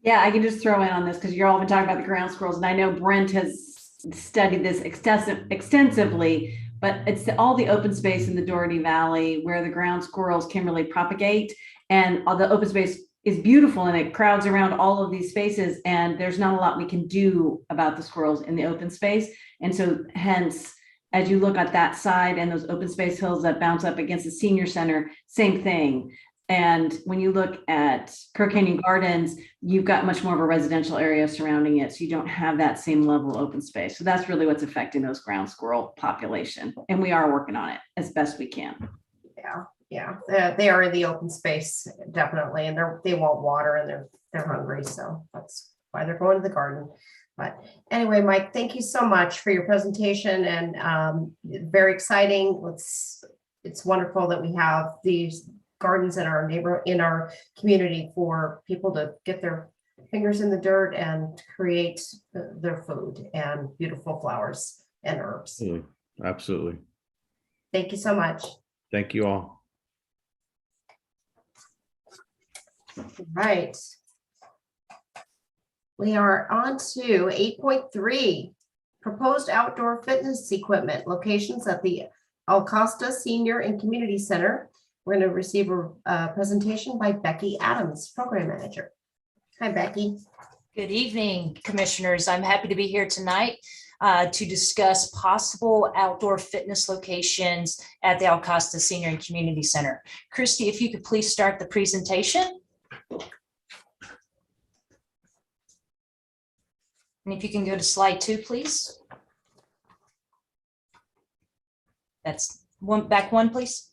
Yeah, I can just throw in on this because you're all been talking about the ground squirrels, and I know Brent has studied this extensively, but it's all the open space in the Doherty Valley where the ground squirrels can really propagate, and all the open space is beautiful and it crowds around all of these spaces, and there's not a lot we can do about the squirrels in the open space. And so hence, as you look at that side and those open space hills that bounce up against the senior center, same thing. And when you look at Crow Canyon Gardens, you've got much more of a residential area surrounding it. So you don't have that same level of open space. So that's really what's affecting those ground squirrel population. And we are working on it as best we can. Yeah. They are in the open space, definitely. And they want water and they're hungry. So that's why they're going to the garden. But anyway, Mike, thank you so much for your presentation, and very exciting. It's wonderful that we have these gardens in our community for people to get their fingers in the dirt and create their food and beautiful flowers and herbs. Absolutely. Thank you so much. Thank you all. Right. We are on to 8.3, proposed outdoor fitness equipment locations at the El Costa Senior and Community Center. We're going to receive a presentation by Becky Adams, Program Manager. Hi, Becky. Good evening, Commissioners. I'm happy to be here tonight. to discuss possible outdoor fitness locations at the Alcosta Senior and Community Center. Christy, if you could please start the presentation. And if you can go to slide 2, please. That's back one, please.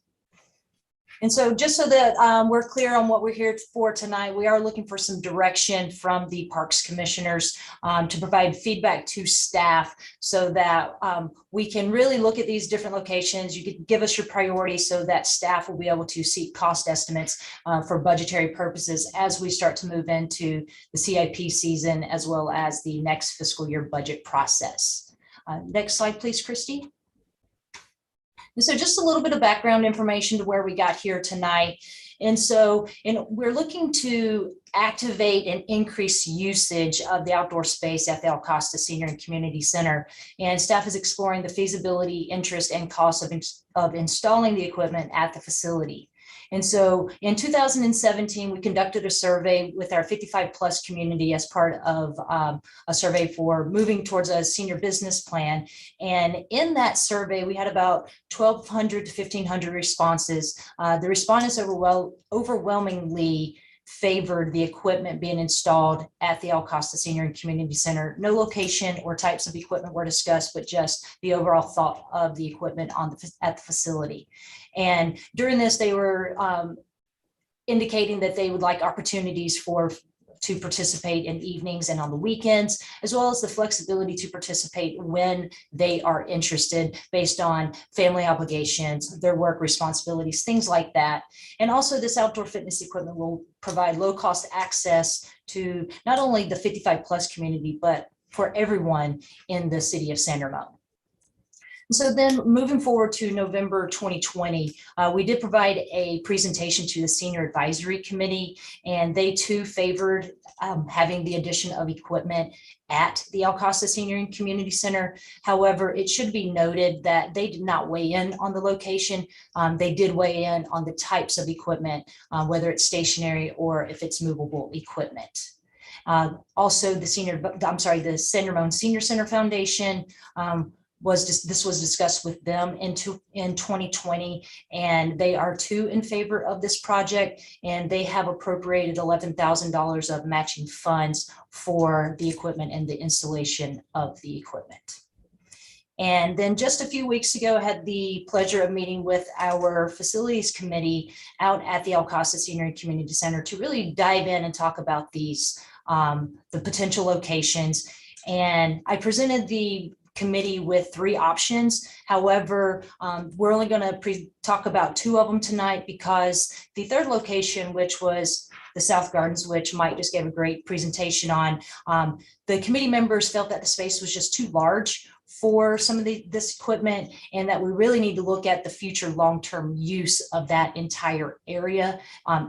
And so just so that we're clear on what we're here for tonight, we are looking for some direction from the Parks Commissioners to provide feedback to staff so that we can really look at these different locations. You could give us your priorities so that staff will be able to seek cost estimates for budgetary purposes as we start to move into the CIP season, as well as the next fiscal year budget process. Next slide, please, Christy. And so just a little bit of background information to where we got here tonight. And so we're looking to activate and increase usage of the outdoor space at the Alcosta Senior and Community Center. And staff is exploring the feasibility, interest, and cost of installing the equipment at the facility. And so in 2017, we conducted a survey with our 55+ community as part of a survey for moving towards a senior business plan. And in that survey, we had about 1,200 to 1,500 responses. The respondents overwhelmingly favored the equipment being installed at the Alcosta Senior and Community Center. No location or types of equipment were discussed, but just the overall thought of the equipment at the facility. And during this, they were indicating that they would like opportunities to participate in evenings and on the weekends, as well as the flexibility to participate when they are interested based on family obligations, their work responsibilities, things like that. And also this outdoor fitness equipment will provide low-cost access to not only the 55+ community, but for everyone in the city of San Ramon. So then moving forward to November 2020, we did provide a presentation to the Senior Advisory Committee, and they too favored having the addition of equipment at the Alcosta Senior and Community Center. However, it should be noted that they did not weigh in on the location. They did weigh in on the types of equipment, whether it's stationary or if it's movable equipment. Also, the San Ramon Senior Center Foundation this was discussed with them in 2020, and they are too in favor of this project, and they have appropriated $11,000 of matching funds for the equipment and the installation of the equipment. And then just a few weeks ago, I had the pleasure of meeting with our facilities committee out at the Alcosta Senior and Community Center to really dive in and talk about these, the potential locations. And I presented the committee with 3 options. However, we're only going to talk about 2 of them tonight because the third location, which was the South Gardens, which Mike just gave a great presentation on, the committee members felt that the space was just too large for some of this equipment, and that we really need to look at the future long-term use of that entire area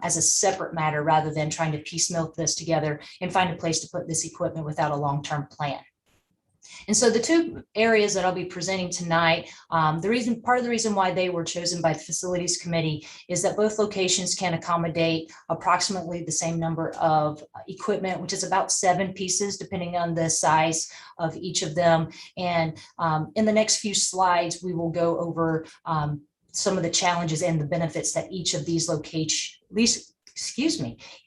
as a separate matter, rather than trying to piecemeal this together and find a place to put this equipment without a long-term plan. And so the 2 areas that I'll be presenting tonight, part of the reason why they were chosen by the facilities committee is that both locations can accommodate approximately the same number of equipment, which is about 7 pieces, depending on the size of each of them. And in the next few slides, we will go over some of the challenges and the benefits that each of these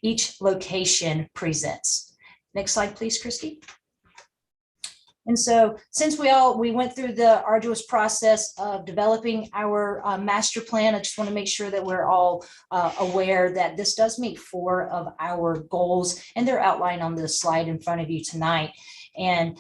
each location presents. Next slide, please, Christy. And so since we went through the arduous process of developing our master plan, I just want to make sure that we're all aware that this does meet 4 of our goals, and they're outlined on the slide in front of you tonight. And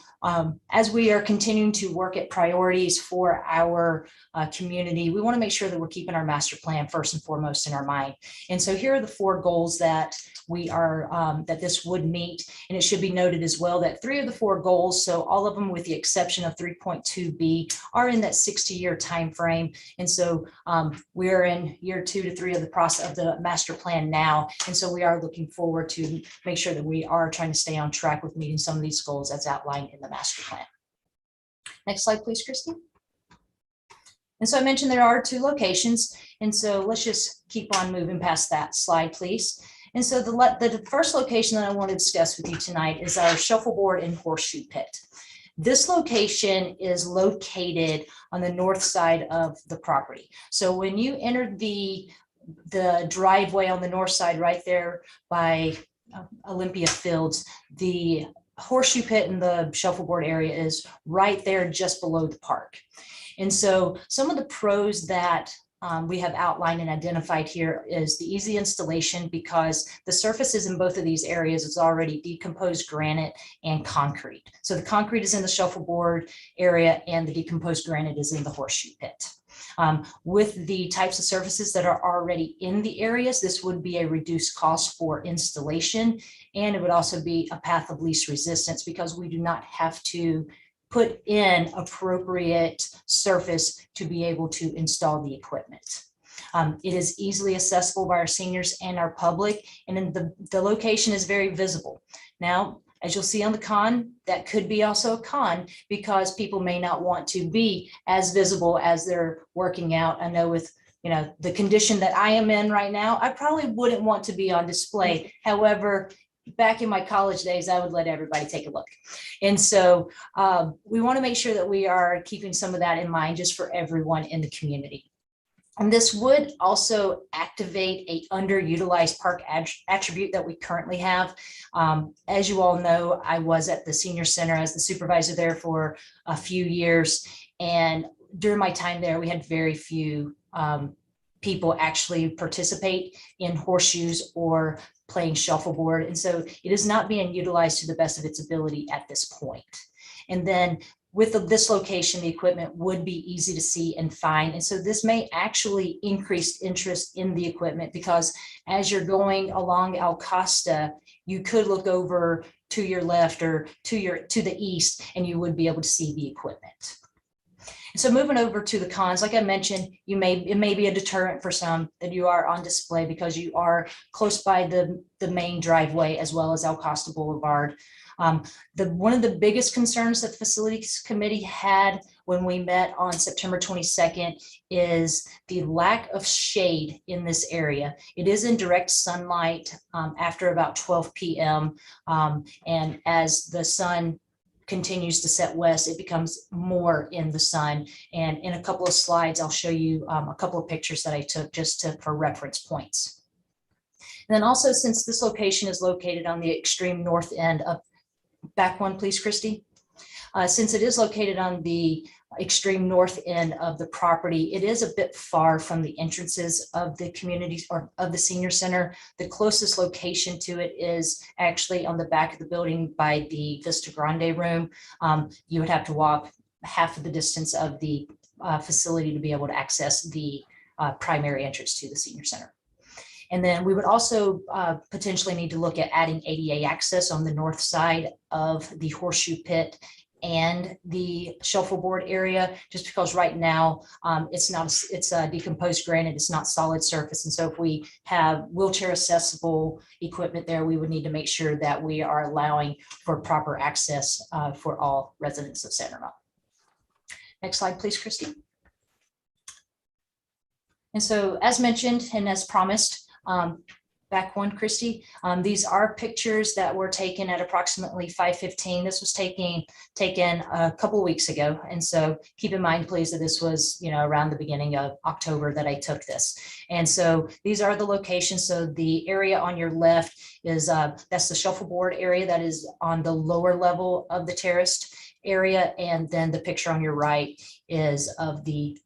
as we are continuing to work at priorities for our community, we want to make sure that we're keeping our master plan first and foremost in our mind. And so here are the 4 goals that we are that this would meet. And it should be noted as well that 3 of the 4 goals, so all of them with the exception of 3.2b, are in that 60-year time frame. And so we are in year 2 to 3 of the process of the master plan now. And so we are looking forward to make sure that we are trying to stay on track with meeting some of these goals as outlined in the master plan. Next slide, please, Christy. And so I mentioned there are 2 locations. And so let's just keep on moving past that slide, please. And so the first location that I want to discuss with you tonight is our shuffleboard and horseshoe pit. This location is located on the north side of the property. So when you enter the driveway on the north side, right there by Olympia Fields, the horseshoe pit and the shuffleboard area is right there just below the park. And so some of the pros that we have outlined and identified here is the easy installation, because the surfaces in both of these areas is already decomposed granite and concrete. So the concrete is in the shuffleboard area and the decomposed granite is in the horseshoe pit. With the types of surfaces that are already in the areas, this would be a reduced cost for installation, and it would also be a path of least resistance because we do not have to put in appropriate surface to be able to install the equipment. It is easily accessible by our seniors and our public, and then the location is very visible. Now, as you'll see on the con, that could be also a con because people may not want to be as visible as they're working out. I know with the condition that I am in right now, I probably wouldn't want to be on display. However, back in my college days, I would let everybody take a look. And so we want to make sure that we are keeping some of that in mind just for everyone in the community. And this would also activate a underutilized park attribute that we currently have. As you all know, I was at the senior center as the supervisor there for a few years. And during my time there, we had very few people actually participate in horseshoes or playing shuffleboard. And so it is not being utilized to the best of its ability at this point. And then with this location, the equipment would be easy to see and find. And so this may actually increase interest in the equipment because as you're going along El Costa, you could look over to your left or to the east, and you would be able to see the equipment. So moving over to the cons, like I mentioned, it may be a deterrent for some that you are on display because you are close by the main driveway as well as El Costa Boulevard. One of the biggest concerns that the facilities committee had when we met on September 22nd is the lack of shade in this area. It is in direct sunlight after about 12 p.m. And as the sun continues to set west, it becomes more in the sun. And in a couple of slides, I'll show you a couple of pictures that I took just for reference points. And then also, since this location is located on the extreme north end of, back one, please, Christy. Since it is located on the extreme north end of the property, it is a bit far from the entrances of the communities or of the senior center. The closest location to it is actually on the back of the building by the Vista Grande room. You would have to walk half of the distance of the facility to be able to access the primary entrance to the senior center. And then we would also potentially need to look at adding ADA access on the north side of the horseshoe pit and the shuffleboard area, just because right now it's a decomposed granite, it's not solid surface. And so if we have wheelchair accessible equipment there, we would need to make sure that we are allowing for proper access for all residents of Santa Rosa. Next slide, please, Christy. And so as mentioned and as promised, back one, Christy. These are pictures that were taken at approximately 5:15. This was taken a couple of weeks ago. And so keep in mind, please, that this was, around the beginning of October that I took this. And so these are the locations. So the area on your left is, that's the shuffleboard area that is on the lower level of the terraced area. And then the picture on your right is of the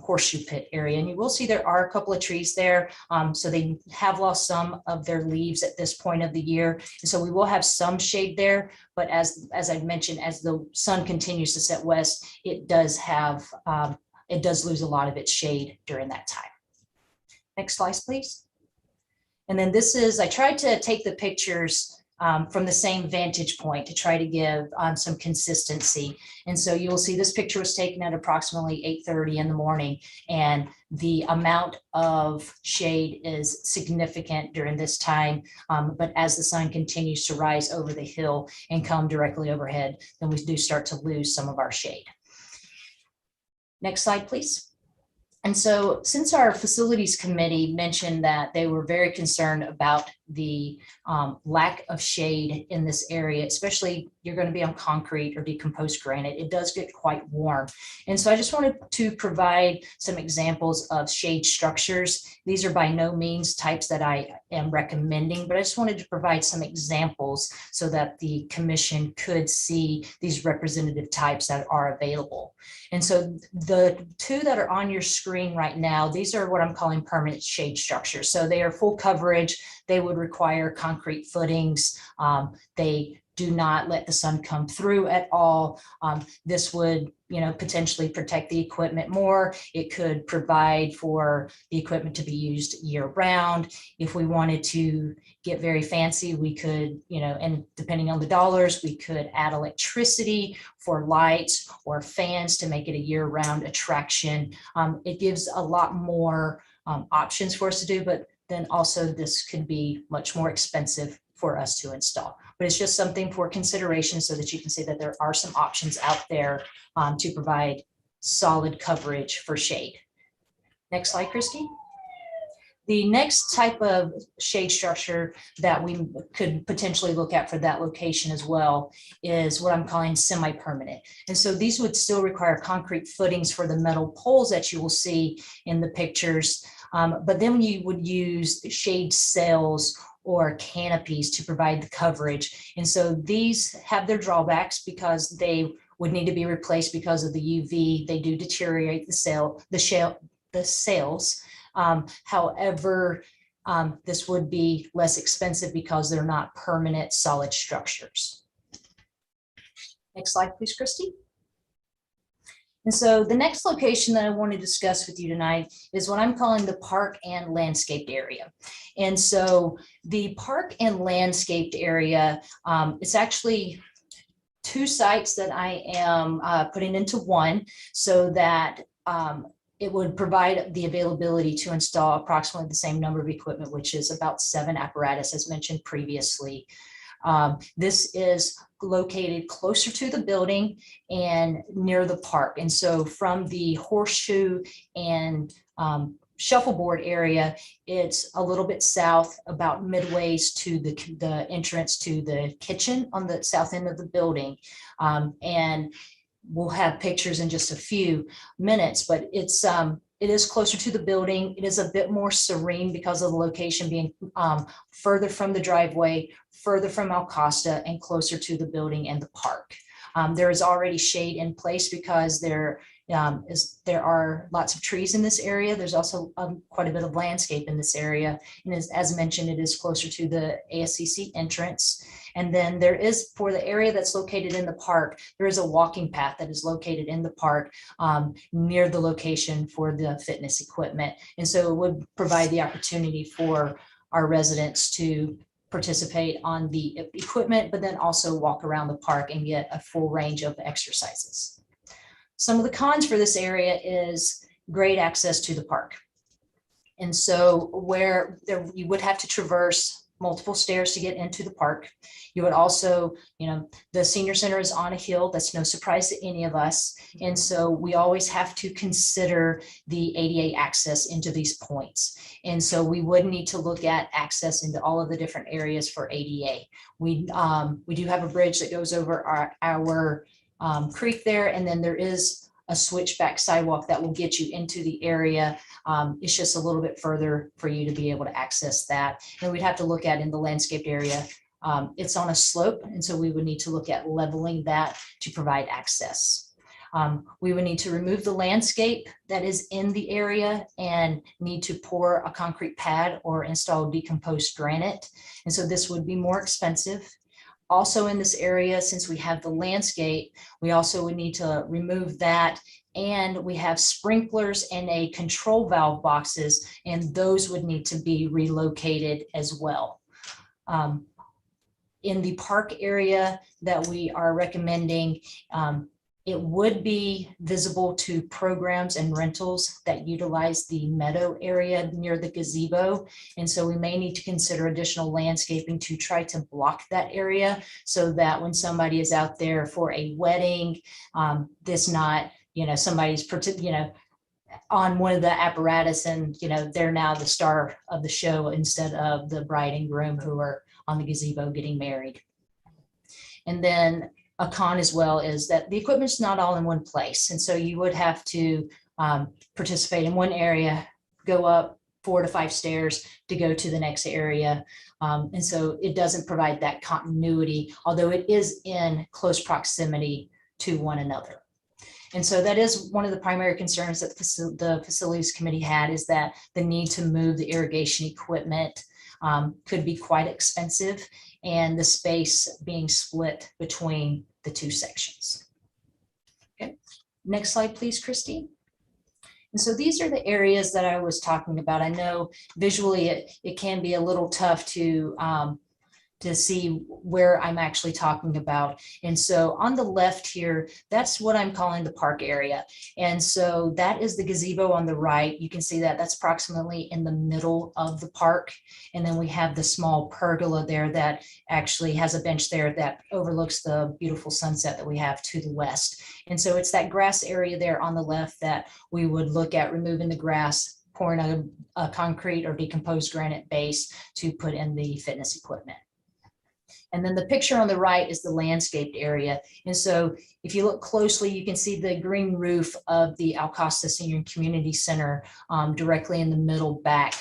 horseshoe pit area. And you will see there are a couple of trees there. So they have lost some of their leaves at this point of the year. And so we will have some shade there. But as I mentioned, as the sun continues to set west, it does lose a lot of its shade during that time. Next slide, please. And then I tried to take the pictures from the same vantage point to try to give some consistency. And so you will see this picture was taken at approximately 8:30 in the morning, and the amount of shade is significant during this time. But as the sun continues to rise over the hill and come directly overhead, then we do start to lose some of our shade. Next slide, please. And so since our facilities committee mentioned that they were very concerned about the lack of shade in this area, especially you're going to be on concrete or decomposed granite. It does get quite warm. And so I just wanted to provide some examples of shade structures. These are by no means types that I am recommending, but I just wanted to provide some examples so that the commission could see these representative types that are available. And so the two that are on your screen right now, these are what I'm calling permanent shade structures. So they are full coverage. They would require concrete footings. They do not let the sun come through at all. This would, potentially protect the equipment more. It could provide for the equipment to be used year round. If we wanted to get very fancy, we could, and depending on the dollars, we could add electricity for lights or fans to make it a year round attraction. It gives a lot more options for us to do, but then also this could be much more expensive for us to install. But it's just something for consideration so that you can see that there are some options out there to provide solid coverage for shade. Next slide, Christy. The next type of shade structure that we could potentially look at for that location as well is what I'm calling semi-permanent. And so these would still require concrete footings for the metal poles that you will see in the pictures. But then you would use shade sails or canopies to provide the coverage. And so these have their drawbacks because they would need to be replaced because of the UV. They do deteriorate the sails. However, this would be less expensive because they're not permanent solid structures. Next slide, please, Christy. And so the next location that I want to discuss with you tonight is what I'm calling the park and landscaped area. And so the park and landscaped area, it's actually two sites that I am putting into one so that it would provide the availability to install approximately the same number of equipment, which is about 7 apparatus as mentioned previously. This is located closer to the building and near the park. And so from the horseshoe and shuffleboard area, it's a little bit south, about midways to the entrance to the kitchen on the south end of the building. And we'll have pictures in just a few minutes, but it is closer to the building. It is a bit more serene because of the location being further from the driveway, further from Al Costa, and closer to the building and the park. There is already shade in place because there are lots of trees in this area. There's also quite a bit of landscape in this area. And as mentioned, it is closer to the ASCC entrance. And then there is, for the area that's located in the park, there is a walking path that is located in the park near the location for the fitness equipment. And so it would provide the opportunity for our residents to participate on the equipment, but then also walk around the park and get a full range of exercises. Some of the cons for this area is great access to the park. And so where you would have to traverse multiple stairs to get into the park. You would also, the senior center is on a hill. That's no surprise to any of us. And so we always have to consider the ADA access into these points. And so we would need to look at access into all of the different areas for ADA. We do have a bridge that goes over our creek there, and then there is a switchback sidewalk that will get you into the area. It's just a little bit further for you to be able to access that. And we'd have to look at in the landscaped area. It's on a slope, and so we would need to look at leveling that to provide access. We would need to remove the landscape that is in the area and need to pour a concrete pad or install decomposed granite. And so this would be more expensive. Also in this area, since we have the landscape, we also would need to remove that, and we have sprinklers and a control valve boxes, and those would need to be relocated as well. In the park area that we are recommending, it would be visible to programs and rentals that utilize the meadow area near the gazebo. And so we may need to consider additional landscaping to try to block that area so that when somebody is out there for a wedding, this not, somebody's, on one of the apparatus, and they're now the star of the show instead of the bride and groom who are on the gazebo getting married. And then a con as well is that the equipment's not all in one place. And so you would have to participate in one area, go up 4 to 5 stairs to go to the next area. And so it doesn't provide that continuity, although it is in close proximity to one another. And so that is one of the primary concerns that the facilities committee had, is that the need to move the irrigation equipment could be quite expensive, and the space being split between the 2 sections. Okay. Next slide, please, Christy. And so these are the areas that I was talking about. I know visually it can be a little tough to see where I'm actually talking about. And so on the left here, that's what I'm calling the park area. And so that is the gazebo on the right. You can see that that's approximately in the middle of the park. And then we have the small pergola there that actually has a bench there that overlooks the beautiful sunset that we have to the west. And so it's that grass area there on the left that we would look at removing the grass, pouring a concrete or decomposed granite base to put in the fitness equipment. And then the picture on the right is the landscaped area. And so if you look closely, you can see the green roof of the Alcosta Senior Community Center directly in the middle back.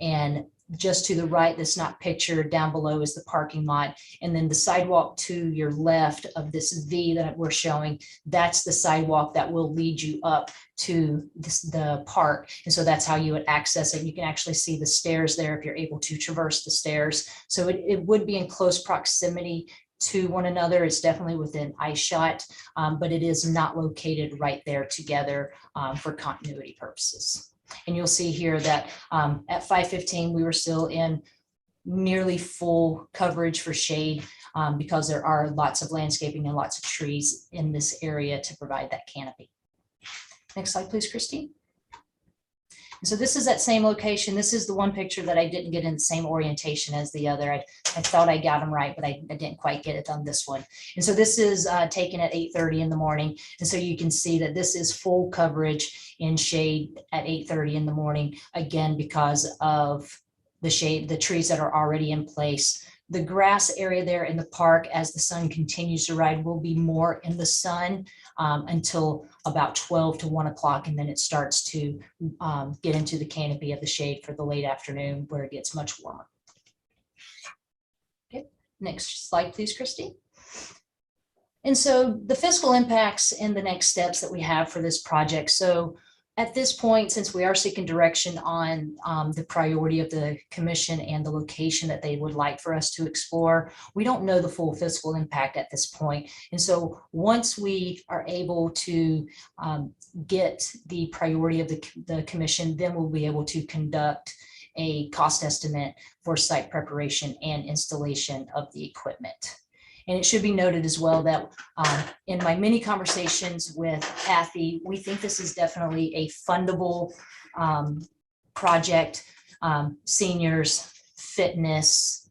And just to the right, that's not pictured, down below is the parking lot. And then the sidewalk to your left of this V that we're showing, that's the sidewalk that will lead you up to the park. And so that's how you would access it. You can actually see the stairs there if you're able to traverse the stairs. So it would be in close proximity to one another. It's definitely within eye shot, but it is not located right there together for continuity purposes. And you'll see here that at 5:15, we were still in nearly full coverage for shade because there are lots of landscaping and lots of trees in this area to provide that canopy. Next slide, please, Christine. And so this is that same location. This is the one picture that I didn't get in the same orientation as the other. I thought I got them right, but I didn't quite get it on this one. And so this is taken at 8:30 in the morning. And so you can see that this is full coverage in shade at 8:30 in the morning, again, because of the shade, the trees that are already in place. The grass area there in the park, as the sun continues to rise, will be more in the sun until about 12 to 1 o'clock. And then it starts to get into the canopy of the shade for the late afternoon, where it gets much warmer. Okay, next slide, please, Christy. And so the fiscal impacts and the next steps that we have for this project. So at this point, since we are seeking direction on the priority of the commission and the location that they would like for us to explore, we don't know the full fiscal impact at this point. And so once we are able to get the priority of the commission, then we'll be able to conduct a cost estimate for site preparation and installation of the equipment. And it should be noted as well that in my many conversations with Kathy, we think this is definitely a fundable project. Seniors, fitness,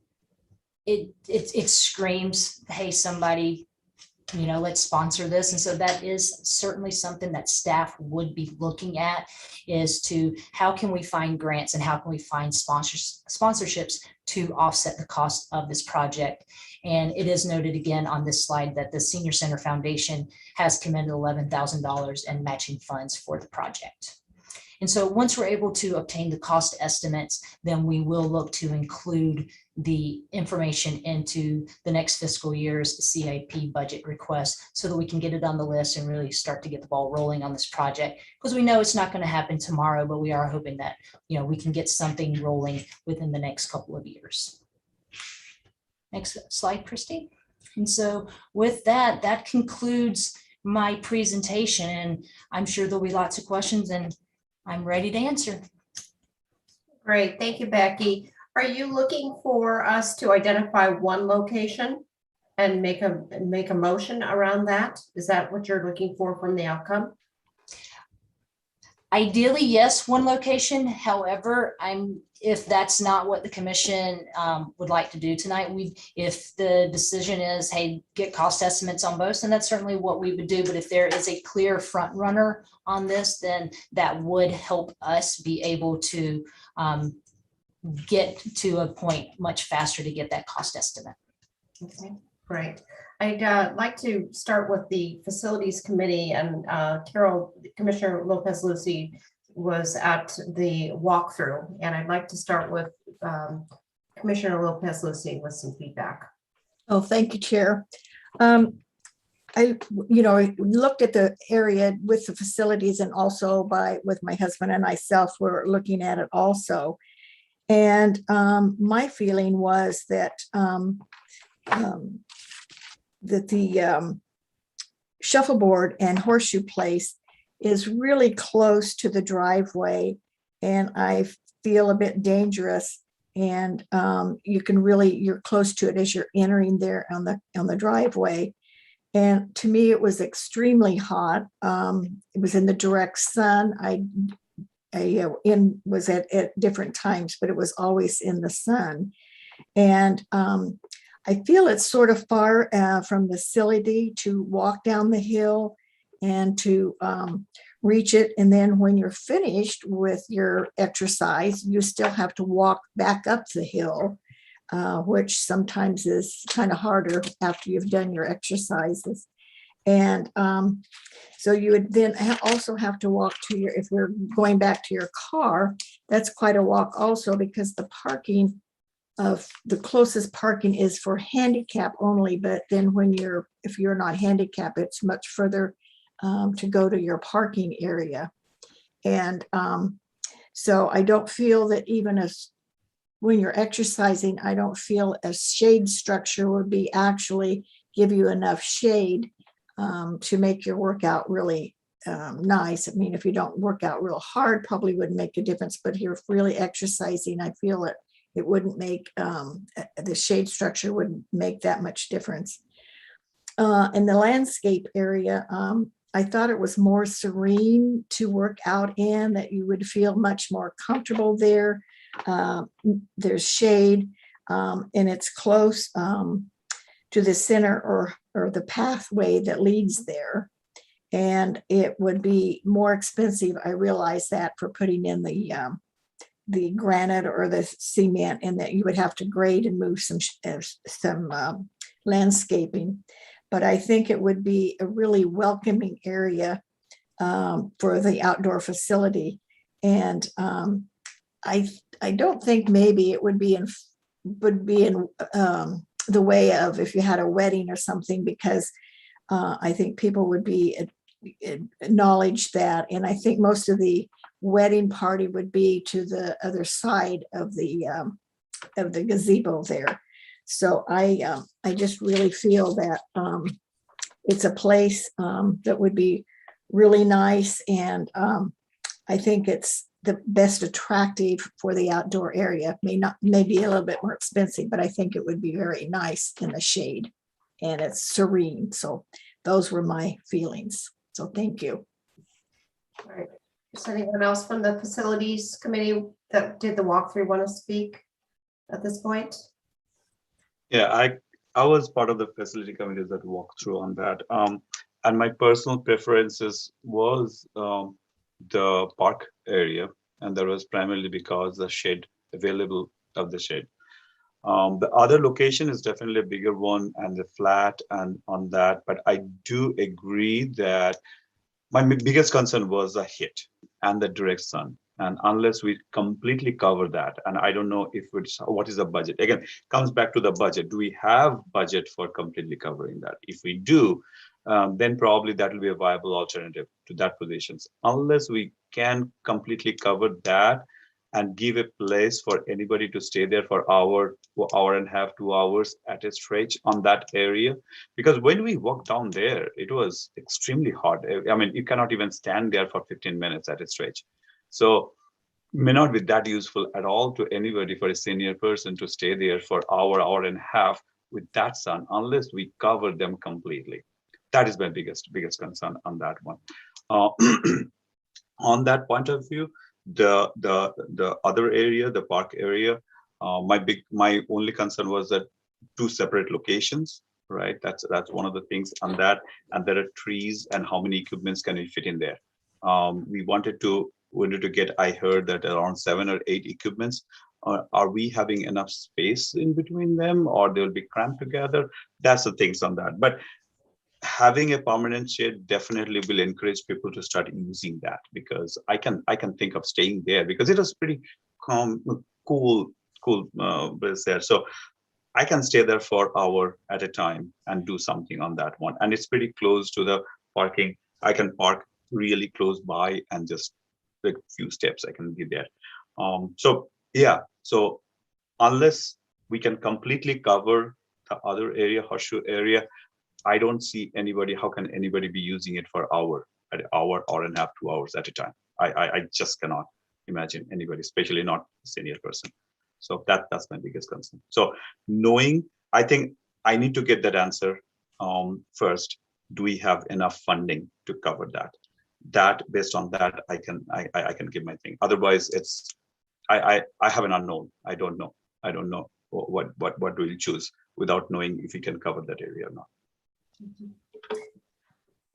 it screams, hey, somebody, let's sponsor this. And so that is certainly something that staff would be looking at, is to how can we find grants and how can we find sponsorships to offset the cost of this project. And it is noted again on this slide that the Senior Center Foundation has committed $11,000 in matching funds for the project. And so once we're able to obtain the cost estimates, then we will look to include the information into the next fiscal year's CIP budget request so that we can get it on the list and really start to get the ball rolling on this project, because we know it's not going to happen tomorrow, but we are hoping that we can get something rolling within the next couple of years. Next slide, Christy. And so with that, that concludes my presentation, and I'm sure there'll be lots of questions and I'm ready to answer. Great, thank you, Becky. Are you looking for us to identify one location and make a motion around that? Is that what you're looking for from the outcome? Ideally, yes, one location. However, if that's not what the commission would like to do tonight, if the decision is, hey, get cost estimates on both, then that's certainly what we would do. But if there is a clear front runner on this, then that would help us be able to get to a point much faster to get that cost estimate. Okay, great. I'd like to start with the facilities committee, and Commissioner Lopez Lucy was at the walkthrough, and I'd like to start with Commissioner Lopez Lucy with some feedback. Oh, thank you, Chair. I looked at the area with the facilities, and also with my husband and myself were looking at it also. And my feeling was that the shuffleboard and horseshoe place is really close to the driveway, and I feel a bit dangerous. And you're close to it as you're entering there on the driveway. And to me, it was extremely hot. It was in the direct sun. I was at different times, but it was always in the sun. And I feel it's sort of far from the facility to walk down the hill and to reach it. And then when you're finished with your exercise, you still have to walk back up the hill, which sometimes is kind of harder after you've done your exercises. And so you would then also have to walk if we're going back to your car, that's quite a walk also, because the closest parking is for handicap only. But then if you're not handicapped, it's much further to go to your parking area. And so I don't feel that even when you're exercising, I don't feel a shade structure would be actually give you enough shade to make your workout really nice. I mean, if you don't work out real hard, probably wouldn't make a difference. But if you're really exercising, I feel it wouldn't make, the shade structure wouldn't make that much difference. In the landscape area, I thought it was more serene to work out in, that you would feel much more comfortable there. There's shade, and it's close to the center or the pathway that leads there. And it would be more expensive, I realize that, for putting in the granite or the cement, and that you would have to grade and move some landscaping. But I think it would be a really welcoming area for the outdoor facility. And I don't think maybe it would be in the way of if you had a wedding or something, because I think people would be acknowledge that. And I think most of the wedding party would be to the other side of the gazebo there. So I just really feel that it's a place that would be really nice. And I think it's the best attractive for the outdoor area. May be a little bit more expensive, but I think it would be very nice in the shade, and it's serene. So those were my feelings. So thank you. All right. Is anyone else from the facilities committee that did the walkthrough want to speak at this point? Yeah, I was part of the facility committees that walked through on that. And my personal preferences was the park area, and that was primarily because the shade available of the shade. The other location is definitely a bigger one and the flat and on that, but I do agree that my biggest concern was the heat and the direct sun. And unless we completely cover that, and I don't know if what is the budget? Again, comes back to the budget. Do we have budget for completely covering that? If we do, then probably that will be a viable alternative to that positions. Unless we can completely cover that and give a place for anybody to stay there for hour and a half, 2 hours at a stretch on that area. Because when we walked down there, it was extremely hot. I mean, you cannot even stand there for 15 minutes at a stretch. So may not be that useful at all to anybody, for a senior person to stay there for hour and a half with that sun, unless we cover them completely. That is my biggest concern on that one. on that point of view, the other area, the park area, my only concern was that 2 separate locations, right? That's one of the things on that. And there are trees, and how many equipments can we fit in there? We wanted to get, I heard that around 7 or 8 equipments. Are we having enough space in between them, or they'll be cramped together? That's the things on that. But having a permanent shade definitely will encourage people to start using that, because I can think of staying there because it was pretty cool place there. So I can stay there for an hour at a time and do something on that one. And it's pretty close to the parking. I can park really close by and just take a few steps, I can be there. So yeah, so unless we can completely cover the other area, horseshoe area, I don't see anybody, how can anybody be using it for hour and a half, 2 hours at a time? I just cannot imagine anybody, especially not a senior person. So that's my biggest concern. So knowing, I think I need to get that answer first. Do we have enough funding to cover that? Based on that, I can give my thing. Otherwise, it's I have an unknown. I don't know what do we choose without knowing if we can cover that area or not.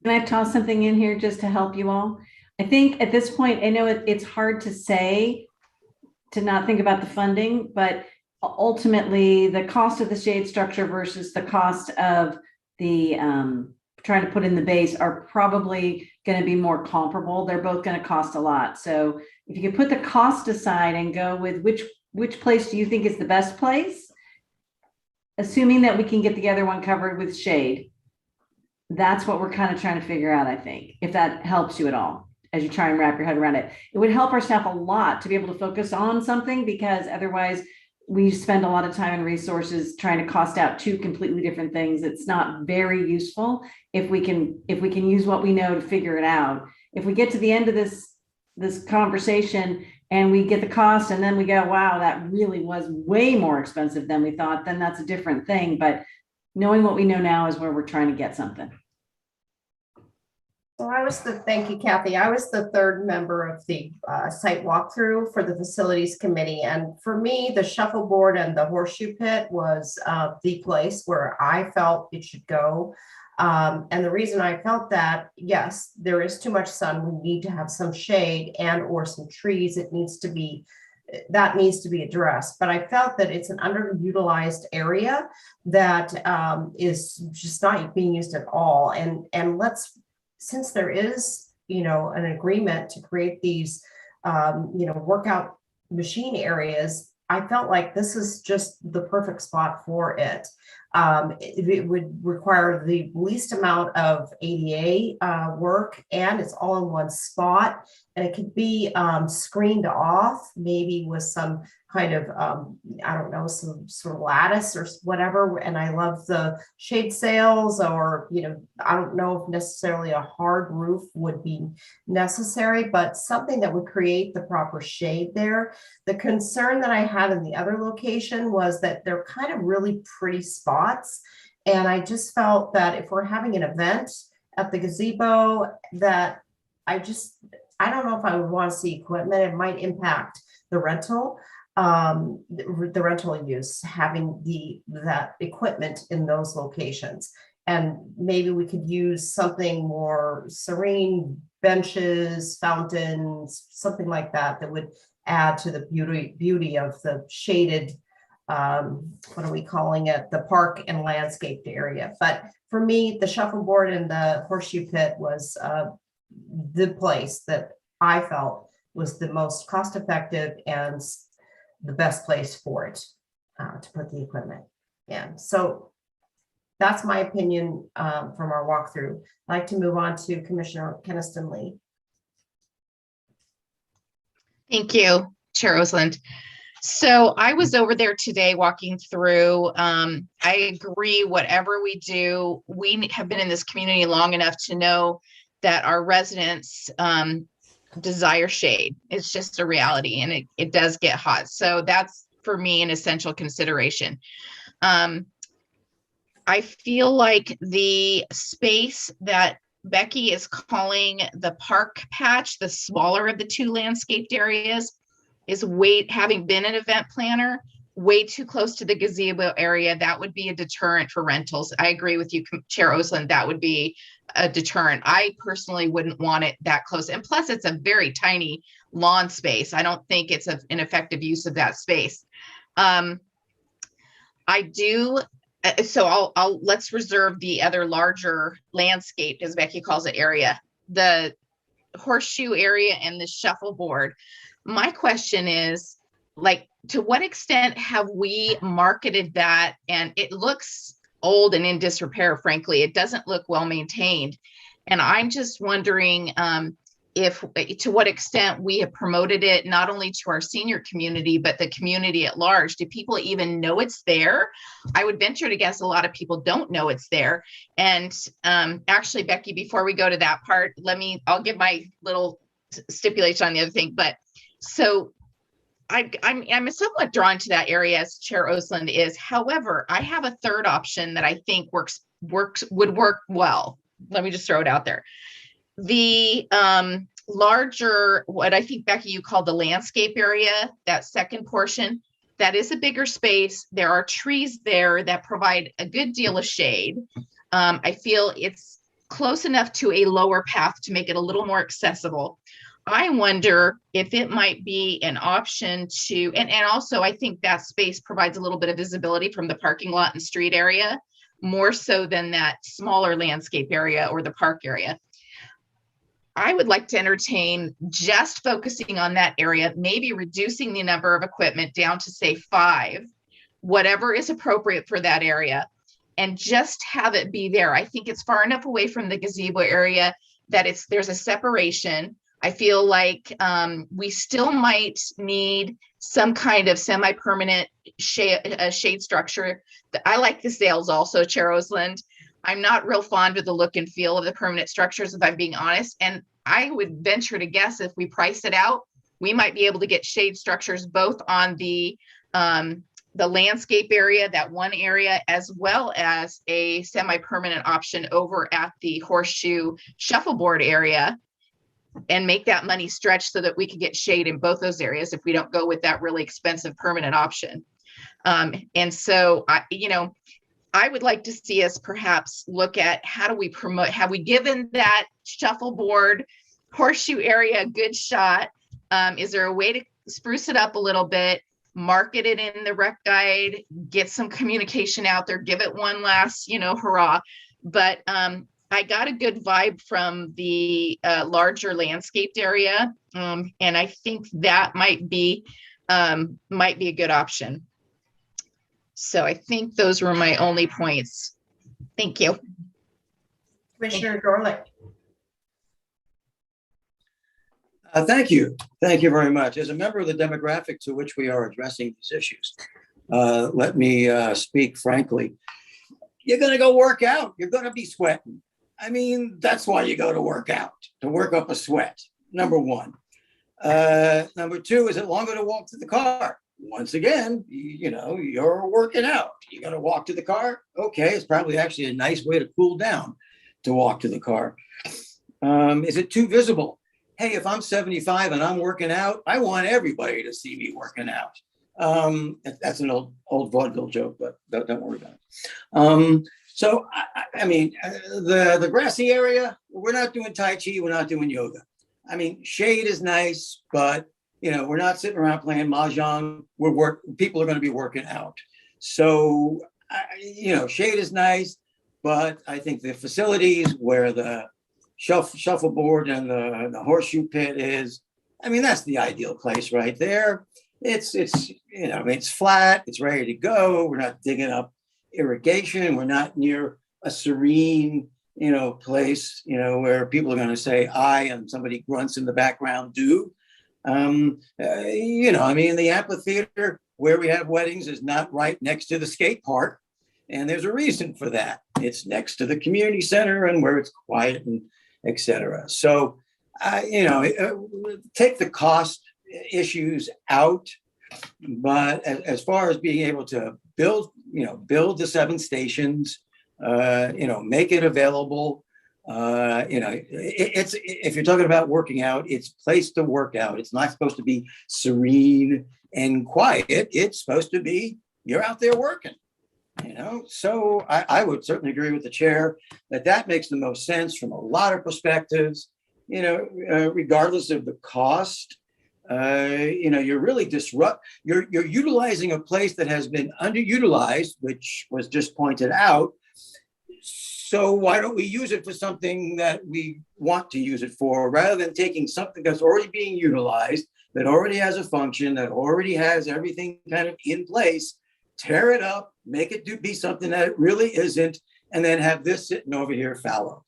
Can I toss something in here just to help you all? I think at this point, I know it's hard to say to not think about the funding, but ultimately the cost of the shade structure versus the cost of the trying to put in the base are probably going to be more comparable. They're both going to cost a lot. So if you could put the cost aside and go with which place do you think is the best place, assuming that we can get the other one covered with shade, that's what we're kind of trying to figure out, I think, if that helps you at all as you try and wrap your head around it. It would help our staff a lot to be able to focus on something, because otherwise we spend a lot of time and resources trying to cost out 2 completely different things. It's not very useful if we can use what we know to figure it out. If we get to the end of this conversation and we get the cost and then we go, wow, that really was way more expensive than we thought, then that's a different thing. But knowing what we know now is where we're trying to get something. So thank you, Kathy. I was the 3rd member of the site walkthrough for the facilities committee. And for me, the shuffleboard and the horseshoe pit was the place where I felt it should go. And the reason I felt that, yes, there is too much sun. We need to have some shade and or some trees. That needs to be addressed. But I felt that it's an underutilized area that is just not being used at all. And since there is, an agreement to create these, workout machine areas, I felt like this is just the perfect spot for it. It would require the least amount of ADA work, and it's all in one spot. And it could be screened off, maybe with some kind of, I don't know, some sort of lattice or whatever. And I love the shade sails, or, I don't know if necessarily a hard roof would be necessary, but something that would create the proper shade there. The concern that I had in the other location was that they're kind of really pretty spots. And I just felt that if we're having an event at the gazebo, that I don't know if I would want to see equipment. It might impact the rental use, having that equipment in those locations. And maybe we could use something more serene, benches, fountains, something like that would add to the beauty of the shaded, what are we calling it? The park and landscaped area. But for me, the shuffleboard and the horseshoe pit was the place that I felt was the most cost effective and the best place for it to put the equipment in. So that's my opinion from our walkthrough. I'd like to move on to Commissioner Keniston Lee. Thank you, Chair Osland. So I was over there today walking through. I agree, whatever we do, we have been in this community long enough to know that our residents desire shade. It's just a reality, and it does get hot. So that's, for me, an essential consideration. I feel like the space that Becky is calling the park patch, the smaller of the two landscaped areas, is having been an event planner, way too close to the gazebo area. That would be a deterrent for rentals. I agree with you, Chair Osland, that would be a deterrent. I personally wouldn't want it that close. And plus it's a very tiny lawn space. I don't think it's an effective use of that space. So let's reserve the other larger landscape, as Becky calls it, area, the horseshoe area and the shuffleboard. My question is, like, to what extent have we marketed that? And it looks old and in disrepair, frankly. It doesn't look well maintained. And I'm just wondering to what extent we have promoted it, not only to our senior community, but the community at large. Do people even know it's there? I would venture to guess a lot of people don't know it's there. And actually, Becky, before we go to that part, I'll give my little stipulation on the other thing. But so I'm somewhat drawn to that area, as Chair Osland is. However, I have a third option that I think would work well. Let me just throw it out there. The larger, what I think, Becky, you called the landscape area, that second portion, that is a bigger space. There are trees there that provide a good deal of shade. I feel it's close enough to a lower path to make it a little more accessible. I wonder if it might be an option to, and also I think that space provides a little bit of visibility from the parking lot and street area, more so than that smaller landscape area or the park area. I would like to entertain just focusing on that area, maybe reducing the number of equipment down to, say, 5, whatever is appropriate for that area, and just have it be there. I think it's far enough away from the gazebo area that there's a separation. I feel like we still might need some kind of semi-permanent shade structure. I like the sails also, Chair Osland. I'm not real fond of the look and feel of the permanent structures, if I'm being honest. And I would venture to guess if we price it out, we might be able to get shade structures both on the landscape area, that one area, as well as a semi-permanent option over at the horseshoe shuffleboard area, and make that money stretch so that we can get shade in both those areas if we don't go with that really expensive permanent option. And so, I would like to see us perhaps look at how do we promote, have we given that shuffleboard horseshoe area a good shot? Is there a way to spruce it up a little bit, market it in the rec guide, get some communication out there, give it one last, hurrah. But I got a good vibe from the larger landscaped area. And I think that might be a good option. So I think those were my only points. Thank you. Commissioner Dorlick. Thank you. Thank you very much. As a member of the demographic to which we are addressing these issues, let me speak frankly. You're going to go work out. You're going to be sweating. I mean, that's why you go to work out, to work up a sweat, number one. Number two, is it longer to walk to the car? Once again, you're working out. You're going to walk to the car? Okay, it's probably actually a nice way to cool down to walk to the car. Is it too visible? Hey, if I'm 75 and I'm working out, I want everybody to see me working out. That's an old vaudeville joke, but don't worry about it. So, I mean, the grassy area, we're not doing Tai Chi, we're not doing yoga. I mean, shade is nice, but we're not sitting around playing mahjong. People are going to be working out. So, shade is nice, but I think the facilities where the shuffleboard and the horseshoe pit is, I mean, that's the ideal place right there. It's flat, it's ready to go. We're not digging up irrigation. We're not near a serene, place, where people are going to say I and somebody grunts in the background do. The amphitheater where we have weddings is not right next to the skate park. And there's a reason for that. It's next to the community center and where it's quiet and et cetera. So, take the cost issues out. But as far as being able to build the 7 stations, make it available, It's if you're talking about working out, it's place to work out. It's not supposed to be serene and quiet. It's supposed to be you're out there working. So I would certainly agree with the chair that makes the most sense from a lot of perspectives. Regardless of the cost, you're really you're utilizing a place that has been underutilized, which was just pointed out. So why don't we use it for something that we want to use it for, rather than taking something that's already being utilized, that already has a function, that already has everything kind of in place, tear it up, make it be something that it really isn't, and then have this sitting over here fallow.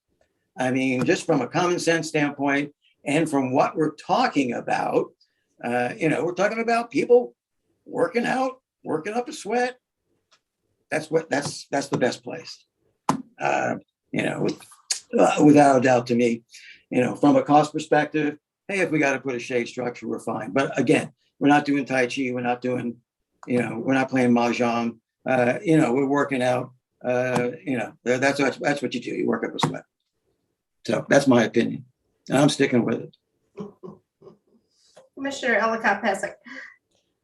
I mean, just from a common sense standpoint, and from what we're talking about, we're talking about people working out, working up a sweat. That's the best place. Without a doubt to me, from a cost perspective, hey, if we got to put a shade structure, we're fine. But again, we're not doing Tai Chi. We're not doing, we're not playing Mahjong. We're working out. That's what you do. You work up a sweat. So that's my opinion, and I'm sticking with it. Commissioner Ellicott-Pesek.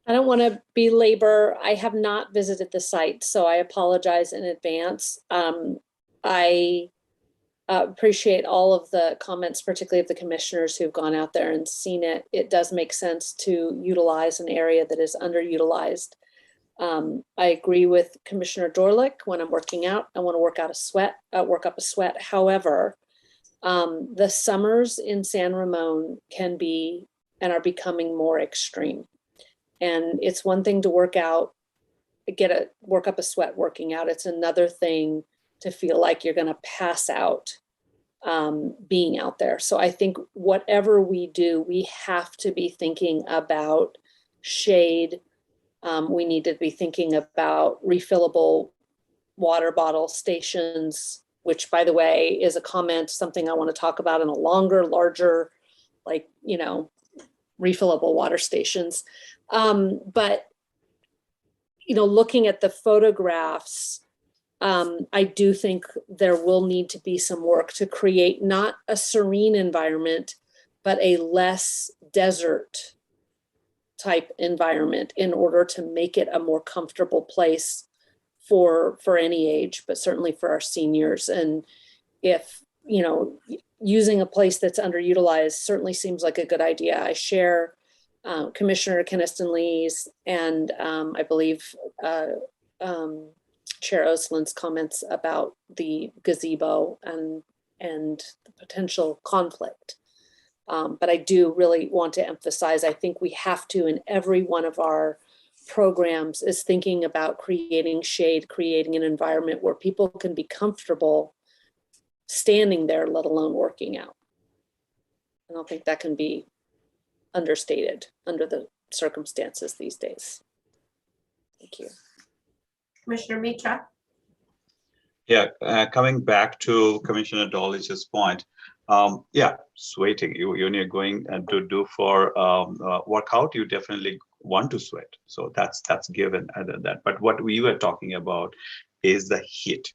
I don't want to belabor. I have not visited the site, so I apologize in advance. I appreciate all of the comments, particularly of the commissioners who've gone out there and seen it. It does make sense to utilize an area that is underutilized. I agree with Commissioner Dorlick. When I'm working out, I want to work up a sweat. However, the summers in San Ramon can be and are becoming more extreme. And it's one thing to work up a sweat working out. It's another thing to feel like you're going to pass out being out there. So I think whatever we do, we have to be thinking about shade. We need to be thinking about refillable water bottle stations, which, by the way, is a comment, something I want to talk about in a larger, refillable water stations. But looking at the photographs, I do think there will need to be some work to create not a serene environment, but a less desert type environment in order to make it a more comfortable place for any age, but certainly for our seniors. And if, using a place that's underutilized certainly seems like a good idea. I share Commissioner Keniston-Lee's and I believe Chair Oslin's comments about the gazebo and the potential conflict. But I do really want to emphasize, I think we have to, in every one of our programs, is thinking about creating shade, creating an environment where people can be comfortable standing there, let alone working out. I don't think that can be understated under the circumstances these days. Thank you. Commissioner Mitra. Yeah, coming back to Commissioner Dolich's point, sweating. When you're going to do for workout, you definitely want to sweat. So that's given other than that. But what we were talking about is the heat.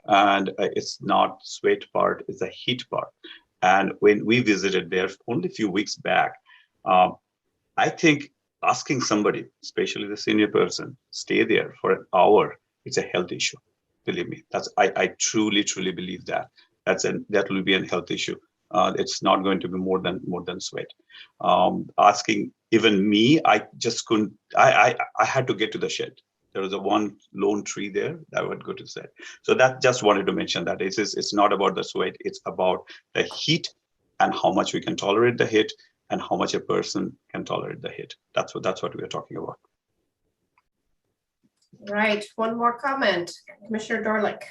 And it's not sweat part, it's the heat part. And when we visited there only a few weeks back, I think asking somebody, especially the senior person, stay there for an hour, it's a health issue. Believe me, I truly believe that. That will be a health issue. It's not going to be more than sweat. Asking even me, I just couldn't. I had to get to the shed. There was one lone tree there that I would go to the shed. So that just wanted to mention that it's not about the sweat. It's about the heat and how much we can tolerate the heat and how much a person can tolerate the heat. That's what we are talking about. Right. One more comment, Commissioner Dorlick.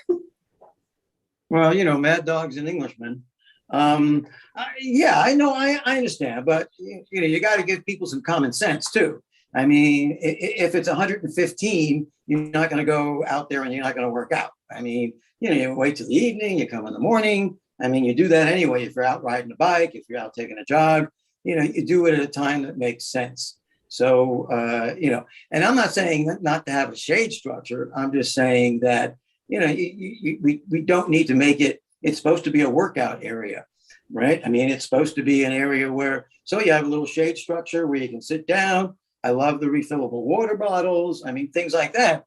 Well, Mad Dogs and Englishmen. I know, I understand, but you got to give people some common sense too. I mean, if it's 115, you're not going to go out there and you're not going to work out. I mean, you wait till the evening, you come in the morning. I mean, you do that anyway. If you're out riding a bike, if you're out taking a jog, you do it at a time that makes sense. So, and I'm not saying not to have a shade structure. I'm just saying that, we don't need to make it, it's supposed to be a workout area, right? I mean, it's supposed to be an area where, so you have a little shade structure where you can sit down. I love the refillable water bottles. I mean, things like that.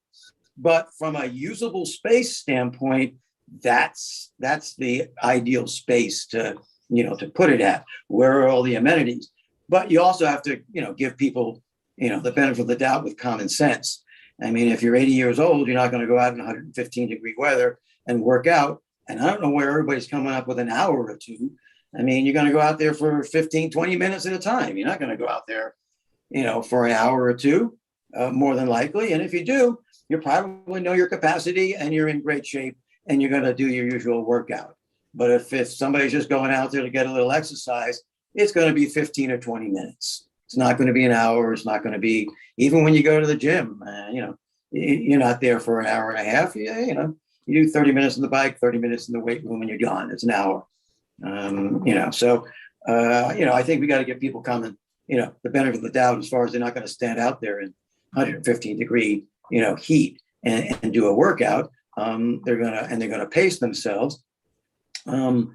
But from a usable space standpoint, that's the ideal space to, to put it at. Where are all the amenities? But you also have to, give people, the benefit of the doubt with common sense. I mean, if you're 80 years old, you're not going to go out in 115-degree weather and work out. And I don't know where everybody's coming up with an hour or two. I mean, you're going to go out there for 15, 20 minutes at a time. You're not going to go out there, for an hour or two, more than likely. And if you do, you probably know your capacity and you're in great shape and you're going to do your usual workout. But if somebody's just going out there to get a little exercise, it's going to be 15 or 20 minutes. It's not going to be an hour. It's not going to be, even when you go to the gym, you're not there for an hour and a half. You do 30 minutes on the bike, 30 minutes in the weight room and you're gone. It's an hour. I think we got to give people common, the benefit of the doubt as far as they're not going to stand out there in 115-degree, heat and do a workout. They're gonna pace themselves. Put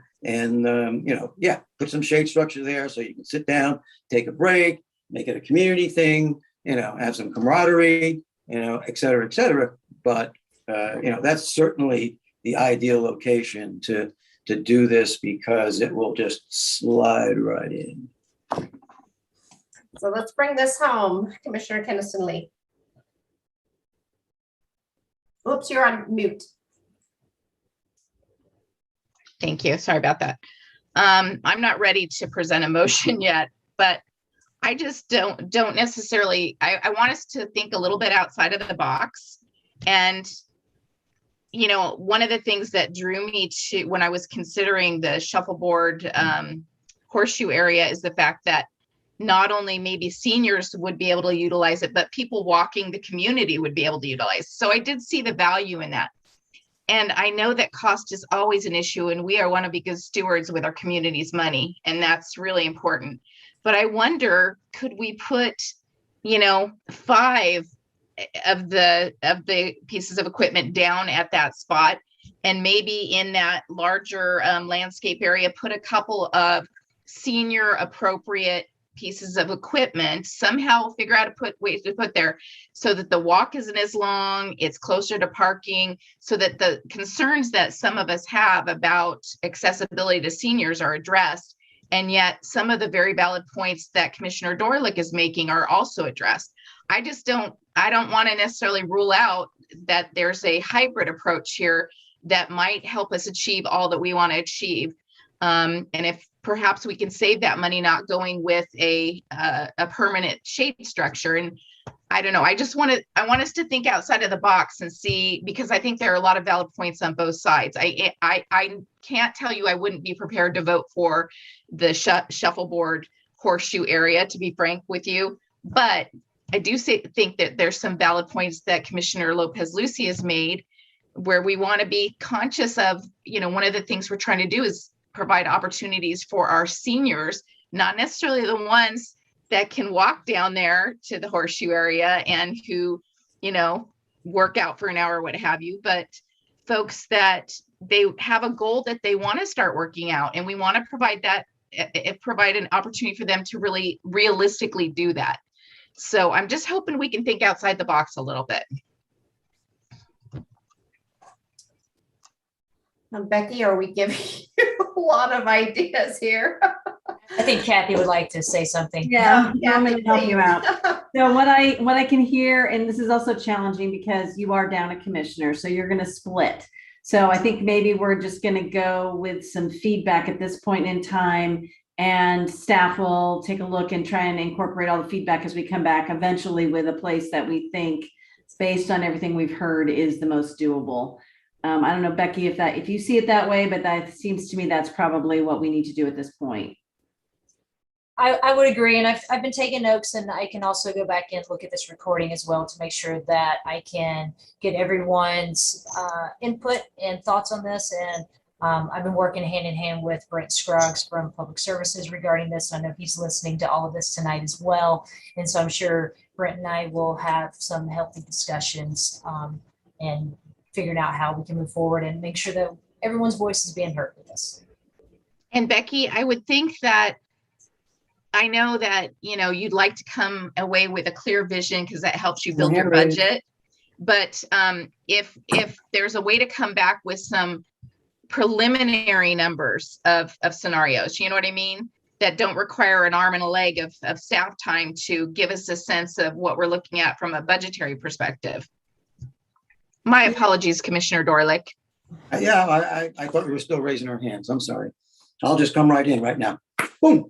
some shade structure there so you can sit down, take a break, make it a community thing, have some camaraderie, et cetera, et cetera. But, that's certainly the ideal location to do this because it will just slide right in. So let's bring this home, Commissioner Kennison-Lee. Oops, you're on mute. Thank you. Sorry about that. I'm not ready to present a motion yet, but I just don't necessarily, I want us to think a little bit outside of the box. And, one of the things that drew me to when I was considering the shuffleboard horseshoe area is the fact that not only maybe seniors would be able to utilize it, but people walking the community would be able to utilize. So I did see the value in that. And I know that cost is always an issue and we want to be good stewards with our community's money. And that's really important. But I wonder, could we put, 5 of the pieces of equipment down at that spot, and maybe in that larger landscape area, put a couple of senior appropriate pieces of equipment, somehow figure out ways to put there so that the walk isn't as long, it's closer to parking, so that the concerns that some of us have about accessibility to seniors are addressed. And yet some of the very valid points that Commissioner Dorlick is making are also addressed. I don't want to necessarily rule out that there's a hybrid approach here that might help us achieve all that we want to achieve. And if perhaps we can save that money not going with a permanent shade structure. And I don't know, I want us to think outside of the box and see, because I think there are a lot of valid points on both sides. I can't tell you I wouldn't be prepared to vote for the shuffleboard horseshoe area, to be frank with you. But I do think that there's some valid points that Commissioner Lopez-Lucy has made where we want to be conscious of, one of the things we're trying to do is provide opportunities for our seniors, not necessarily the ones that can walk down there to the horseshoe area and who, work out for an hour, what have you, but folks that they have a goal that they want to start working out. And we want to provide an opportunity for them to really realistically do that. So I'm just hoping we can think outside the box a little bit. Becky, are we giving you a lot of ideas here? I think Kathy would like to say something. Yeah, I'm going to help you out. So what I can hear, and this is also challenging because you are down a commissioner, so you're going to split. So I think maybe we're just going to go with some feedback at this point in time, and staff will take a look and try and incorporate all the feedback as we come back eventually with a place that we think, based on everything we've heard, is the most doable. I don't know, Becky, if you see it that way, but that seems to me that's probably what we need to do at this point. I would agree, and I've been taking notes, and I can also go back and look at this recording as well to make sure that I can get everyone's input and thoughts on this. And I've been working hand in hand with Brent Scruggs from Public Services regarding this. I know he's listening to all of this tonight as well, and so I'm sure Brent and I will have some healthy discussions and figuring out how we can move forward and make sure that everyone's voice is being heard with this. And Becky, I would think that, I know that, you know, you'd like to come away with a clear vision because that helps you build your budget. But if there's a way to come back with some preliminary numbers of scenarios, you know what I mean? That don't require an arm and a leg of staff time to give us a sense of what we're looking at from a budgetary perspective. My apologies, Commissioner Dorlick. Yeah, I thought we were still raising our hands. I'm sorry. I'll just come right in right now. Boom.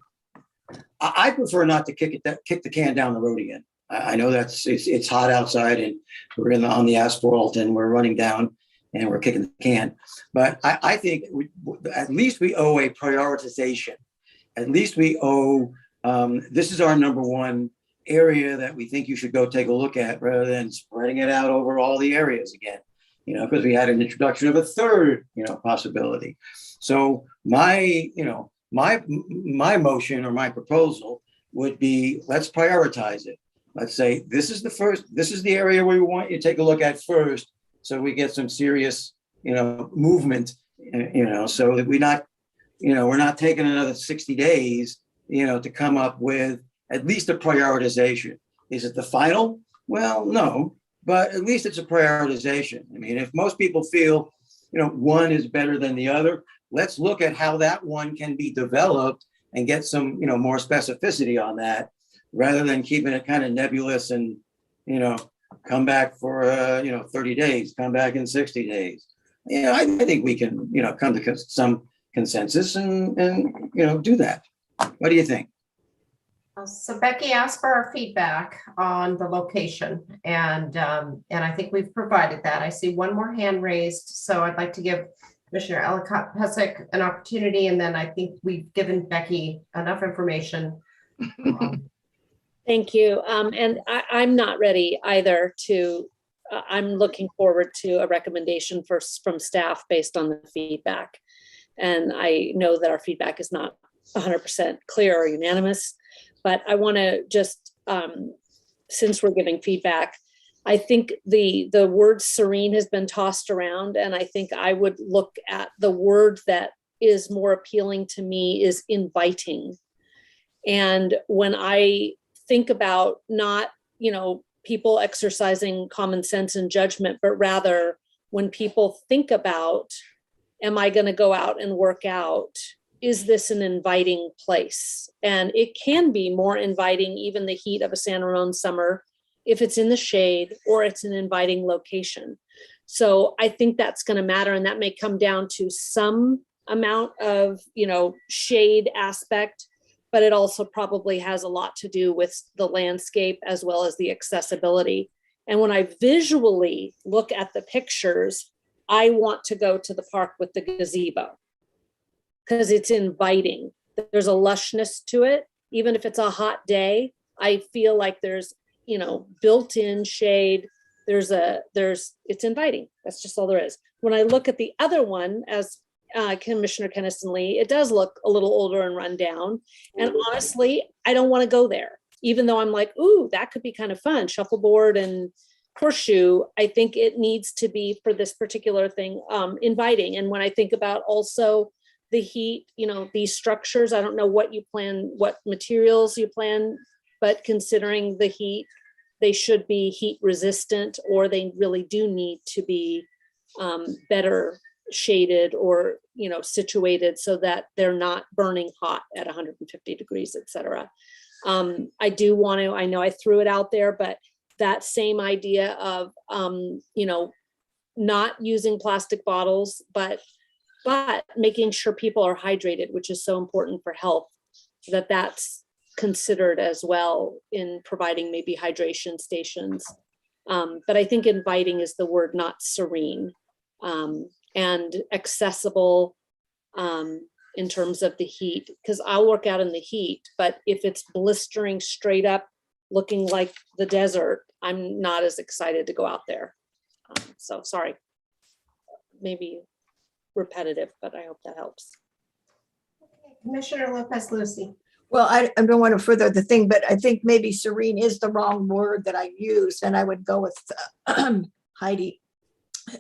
I prefer not to kick the can down the road again. I know it's hot outside and we're on the asphalt and we're running down and we're kicking the can. But I think at least we owe a prioritization. At least we owe, this is our number one area that we think you should go take a look at rather than spreading it out over all the areas again, you know, because we had an introduction of a third, you know, possibility. So my motion or my proposal would be, let's prioritize it. Let's say, this is the area we want you to take a look at first. So we get some serious, you know, movement, you know, so that we're not taking another 60 days, you know, to come up with at least a prioritization. Is it the final? Well, no, but at least it's a prioritization. I mean, if most people feel, you know, one is better than the other, let's look at how that one can be developed and get some, you know, more specificity on that rather than keeping it kind of nebulous and, you know, come back for, 30 days, come back in 60 days. You know, I think we can, you know, come to some consensus and you know, do that. What do you think? So Becky asked for our feedback on the location, and I think we've provided that. I see one more hand raised, so I'd like to give Commissioner Ellicott-Pesek an opportunity, and then I think we've given Becky enough information. Thank you. And I'm not ready either to, I'm looking forward to a recommendation from staff based on the feedback. And I know that our feedback is not 100% clear or unanimous, but I want to just, since we're giving feedback, I think the word serene has been tossed around, and I think I would look at the word that is more appealing to me is inviting. And when I think about not, you know, people exercising common sense and judgment, but rather when people think about, am I going to go out and work out? Is this an inviting place? And it can be more inviting, even the heat of a San Ramon summer, if it's in the shade or it's an inviting location. So I think that's going to matter. And that may come down to some amount of, you know, shade aspect, but it also probably has a lot to do with the landscape as well as the accessibility. And when I visually look at the pictures, I want to go to the park with the gazebo because it's inviting. There's a lushness to it. Even if it's a hot day, I feel like there's, you know, built-in shade. It's inviting. That's just all there is. When I look at the other one, as Commissioner Kennison Lee, it does look a little older and run down. And honestly, I don't want to go there, even though I'm like, ooh, that could be kind of fun. Shuffleboard and horseshoe. I think it needs to be, for this particular thing, inviting. And when I think about also the heat, you know, these structures, I don't know what you plan, what materials you plan, but considering the heat, they should be heat resistant, or they really do need to be better shaded or, you know, situated so that they're not burning hot at 150 degrees, et cetera. I do want to, I know I threw it out there, but that same idea of, you know, not using plastic bottles, but making sure people are hydrated, which is so important for health, that's considered as well in providing maybe hydration stations. But I think inviting is the word, not serene, and accessible in terms of the heat, because I'll work out in the heat, but if it's blistering straight up, looking like the desert, I'm not as excited to go out there. So sorry, maybe repetitive, but I hope that helps. Commissioner Lopez-Lucy. Well, I don't want to further the thing, but I think maybe serene is the wrong word that I used, and I would go with Heidi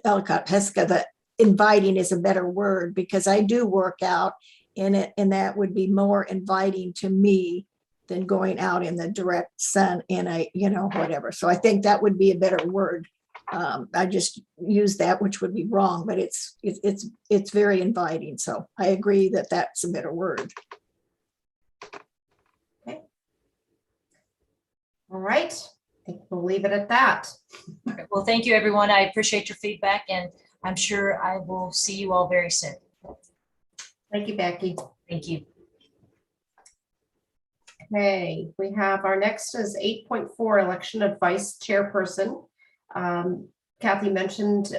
Ellicott-Pesek, that inviting is a better word, because I do work out in it, and that would be more inviting to me than going out in the direct sun in a, whatever. So I think that would be a better word. I just use that, which would be wrong, but it's very inviting. So I agree that that's a better word. Okay. All right. I think we'll leave it at that. Okay, well, thank you, everyone. I appreciate your feedback, and I'm sure I will see you all very soon. Thank you, Becky. Thank you. Okay, we have our next is 8.4 election of vice chairperson. Kathy mentioned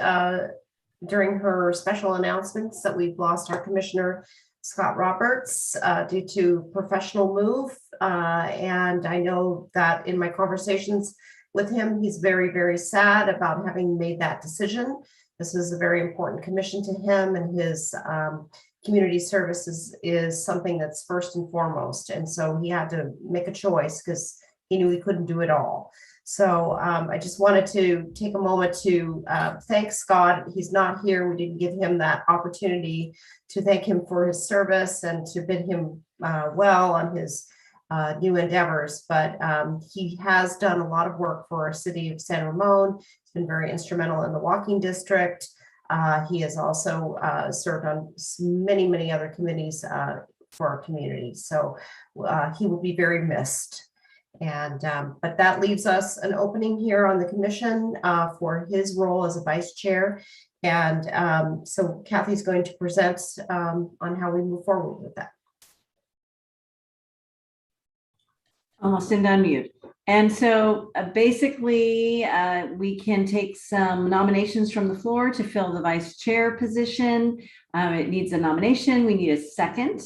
during her special announcements that we've lost our commissioner, Scott Roberts, due to professional move. And I know that in my conversations with him, he's very, very sad about having made that decision. This is a very important commission to him, and his community services is something that's first and foremost. And so he had to make a choice because he knew he couldn't do it all. So I just wanted to take a moment to thank Scott. He's not here. We didn't give him that opportunity to thank him for his service and to bid him well on his new endeavors. But he has done a lot of work for our city of San Ramon. He's been very instrumental in the walking district. He has also served on many, many other committees for our community. So he will be very missed. And but that leaves us an opening here on the commission for his role as a vice chair. And so Kathy's going to present on how we move forward with that. Almost in unmute. And so basically, we can take some nominations from the floor to fill the vice chair position. It needs a nomination. We need a second.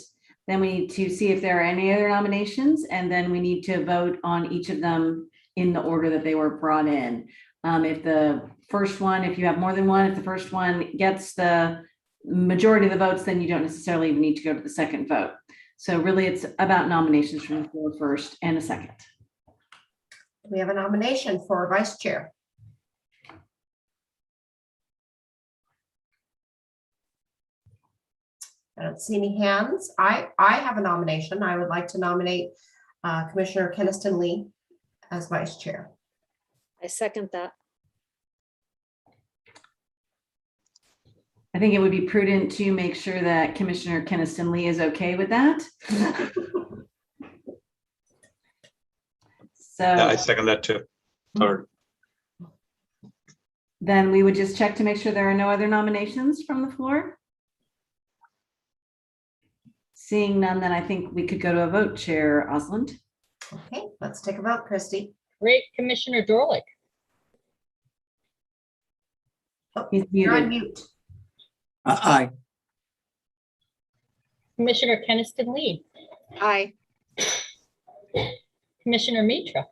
Then we need to see if there are any other nominations, and then we need to vote on each of them in the order that they were brought in. If the first one, if you have more than one, if the first one gets the majority of the votes, then you don't necessarily even need to go to the second vote. So really it's about nominations from the floor first and a second. We have a nomination for vice chair. I don't see any hands. I have a nomination. I would like to nominate Commissioner Keniston Lee as vice chair. I second that. I think it would be prudent to make sure that Commissioner Keniston Lee is okay with that. So Yeah, I second that too. Third. Then we would just check to make sure there are no other nominations from the floor. Seeing none, then I think we could go to a vote, Chair Osland. Okay, let's take a vote, Christy. Great, Commissioner Dorlick. Oh, He's you're on muted. mute. Aye. Commissioner Keniston Lee. Aye. Commissioner Mitra.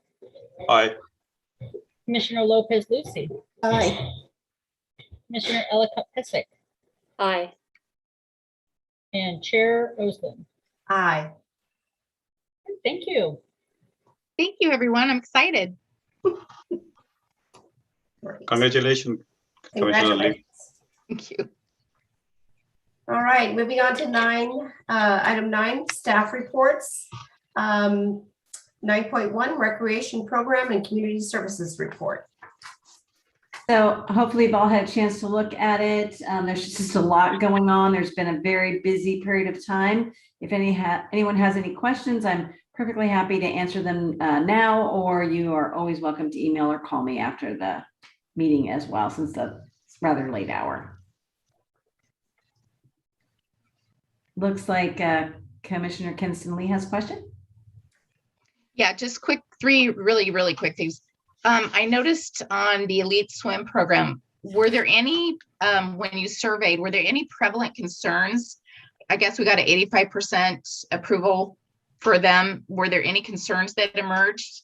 Aye. Commissioner Lopez Lucy. Aye. Commissioner Ellicott Pissick. Aye. And Chair Oslin. Aye. Thank you. Thank you, everyone. I'm excited. Great. Congratulations, Commissioner Lee. Thank you. All right, moving on to item 9, staff reports. 9.1, recreation program and community services report. So hopefully you've all had a chance to look at it. There's just a lot going on. There's been a very busy period of time. If anyone has any questions, I'm perfectly happy to answer them now, or you are always welcome to email or call me after the meeting as well, since the rather late hour. Looks like Commissioner Keniston Lee has a question. Yeah, just quick, 3 really quick things. I noticed on the Elite Swim program, were there any, when you surveyed, were there any prevalent concerns? I guess we got an 85% approval for them. Were there any concerns that emerged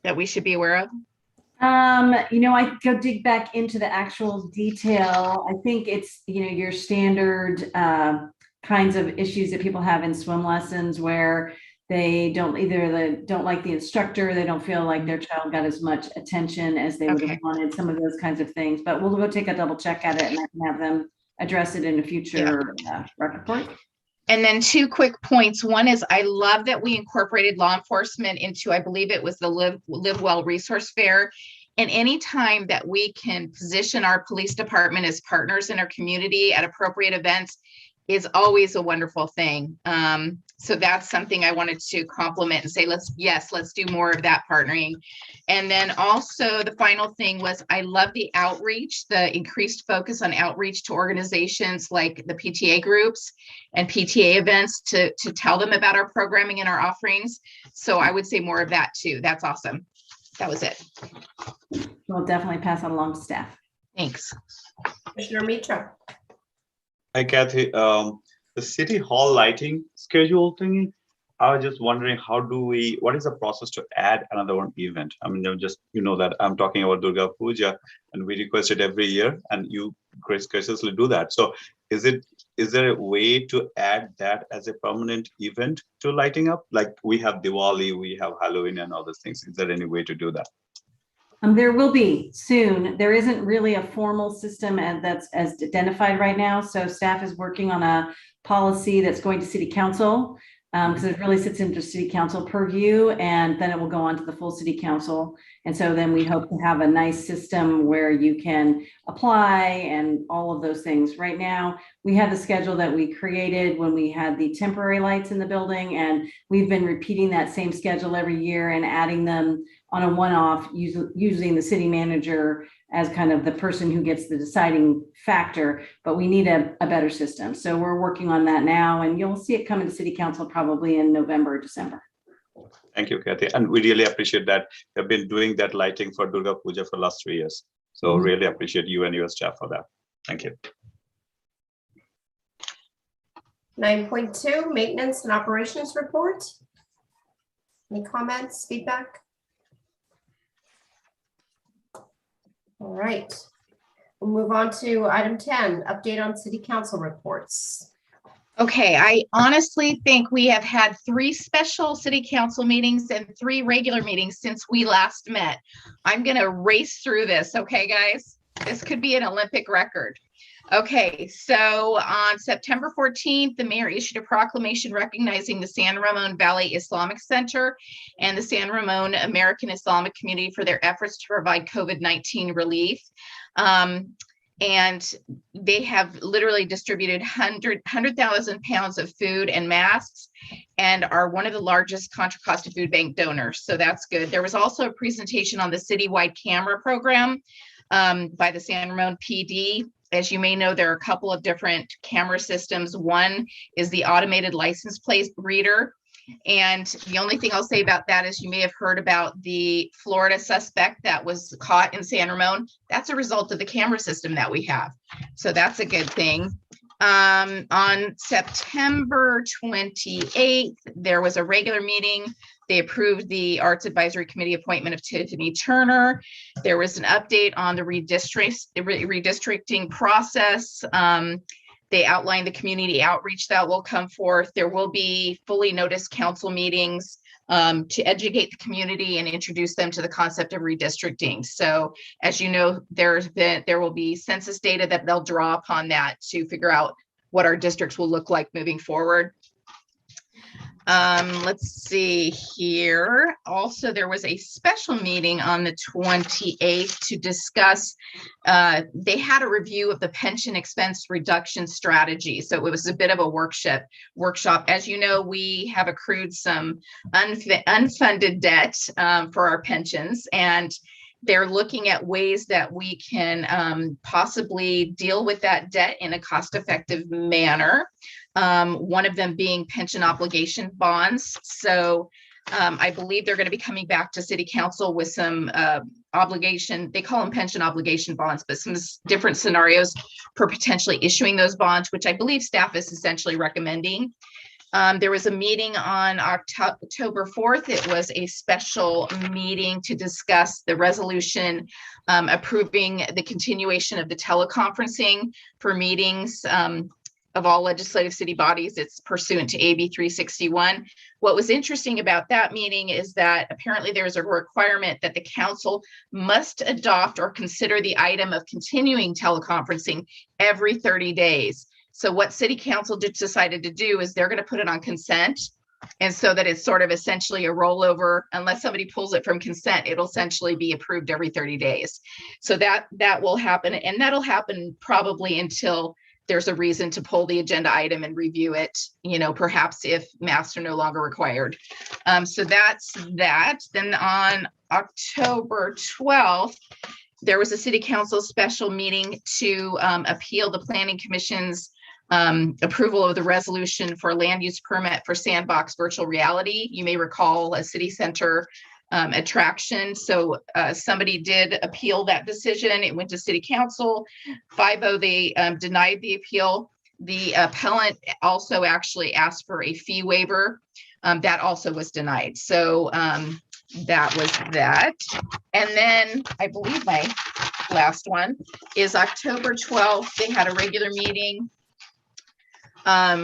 that we should be aware of? I go dig back into the actual detail. I think it's, your standard kinds of issues that people have in swim lessons where they don't like the instructor, they don't feel like their child got as much attention as they would have wanted, some of those kinds of things. But we'll go take a double check at it, and I can have them address it in a future report. And then 2 quick points. One is I love that we incorporated law enforcement into, I believe it was the Live Well Resource Fair. And anytime that we can position our police department as partners in our community at appropriate events is always a wonderful thing. So that's something I wanted to compliment and say, let's do more of that partnering. And then also the final thing was, I love the outreach, the increased focus on outreach to organizations like the PTA groups and PTA events to tell them about our programming and our offerings. So I would say more of that too. That's awesome. That was it. We'll definitely pass that along to staff. Thanks. Commissioner Mitra. Hi, Kathy. The city hall lighting schedule thingy, I was just wondering, what is the process to add another one event? I mean, you know that I'm talking about Durga Puja and we request it every year and you graciously do that. So is there a way to add that as a permanent event to lighting up? Like we have Diwali, we have Halloween and all those things. Is there any way to do that? There will be soon. There isn't really a formal system that's as identified right now. So staff is working on a policy that's going to city council because it really sits into city council purview, and then it will go on to the full city council. And so then we hope to have a nice system where you can apply and all of those things. Right now, we have the schedule that we created when we had the temporary lights in the building, and we've been repeating that same schedule every year and adding them on a one-off, using the city manager as kind of the person who gets the deciding factor, but we need a better system. So we're working on that now, and you'll see it come into city council probably in November or December. Thank you, Kathy. And we really appreciate that. You've been doing that lighting for Durga Puja for the last 3 years. So really appreciate you and your staff for that. Thank you. 9.2, maintenance and operations report. Any comments, feedback? All right, we'll move on to item 10, update on city council reports. Okay, I honestly think we have had 3 special city council meetings and 3 regular meetings since we last met. I'm gonna race through this, okay, guys? This could be an Olympic record. Okay, so on September 14th, the mayor issued a proclamation recognizing the San Ramon Valley Islamic Center and the San Ramon American Islamic Community for their efforts to provide COVID-19 relief. And they have literally distributed 100,000 pounds of food and masks and are one of the largest Contra Costa Food Bank donors. So that's good. There was also a presentation on the citywide camera program by the San Ramon PD. As you may know, there are a couple of different camera systems. One is the automated license plate reader. And the only thing I'll say about that is you may have heard about the Florida suspect that was caught in San Ramon. That's a result of the camera system that we have. So that's a good thing. On September 28th, there was a regular meeting. They approved the Arts Advisory Committee appointment of Tiffany Turner. There was an update on the redistricting process. They outlined the community outreach that will come forth. There will be fully noticed council meetings to educate the community and introduce them to the concept of redistricting. So as you know, there will be census data that they'll draw upon that to figure out what our districts will look like moving forward. Let's see here. Also, there was a special meeting on the 28th to discuss, they had a review of the pension expense reduction strategy. So it was a bit of a workshop. As you know, we have accrued some unfunded debt for our pensions, and they're looking at ways that we can possibly deal with that debt in a cost-effective manner. One of them being pension obligation bonds. So I believe they're going to be coming back to City Council with some obligation, they call them pension obligation bonds, but some different scenarios for potentially issuing those bonds, which I believe staff is essentially recommending. There was a meeting on October 4th. It was a special meeting to discuss the resolution approving the continuation of the teleconferencing for meetings of all legislative city bodies. It's pursuant to AB 361. What was interesting about that meeting is that apparently there is a requirement that the council must adopt or consider the item of continuing teleconferencing every 30 days. So what city council decided to do is they're going to put it on consent. And so that it's sort of essentially a rollover, unless somebody pulls it from consent, it'll essentially be approved every 30 days. So that will happen, and that'll happen probably until there's a reason to pull the agenda item and review it, you know, perhaps if masks are no longer required. So that's that. Then on October 12th, there was a city council special meeting to appeal the planning commission's approval of the resolution for land use permit for Sandbox Virtual Reality. You may recall a city center attraction. So somebody did appeal that decision. It went to city council. 5-0, they denied the appeal. The appellant also actually asked for a fee waiver. That also was denied. So that was that. And then I believe my last one is October 12th. They had a regular meeting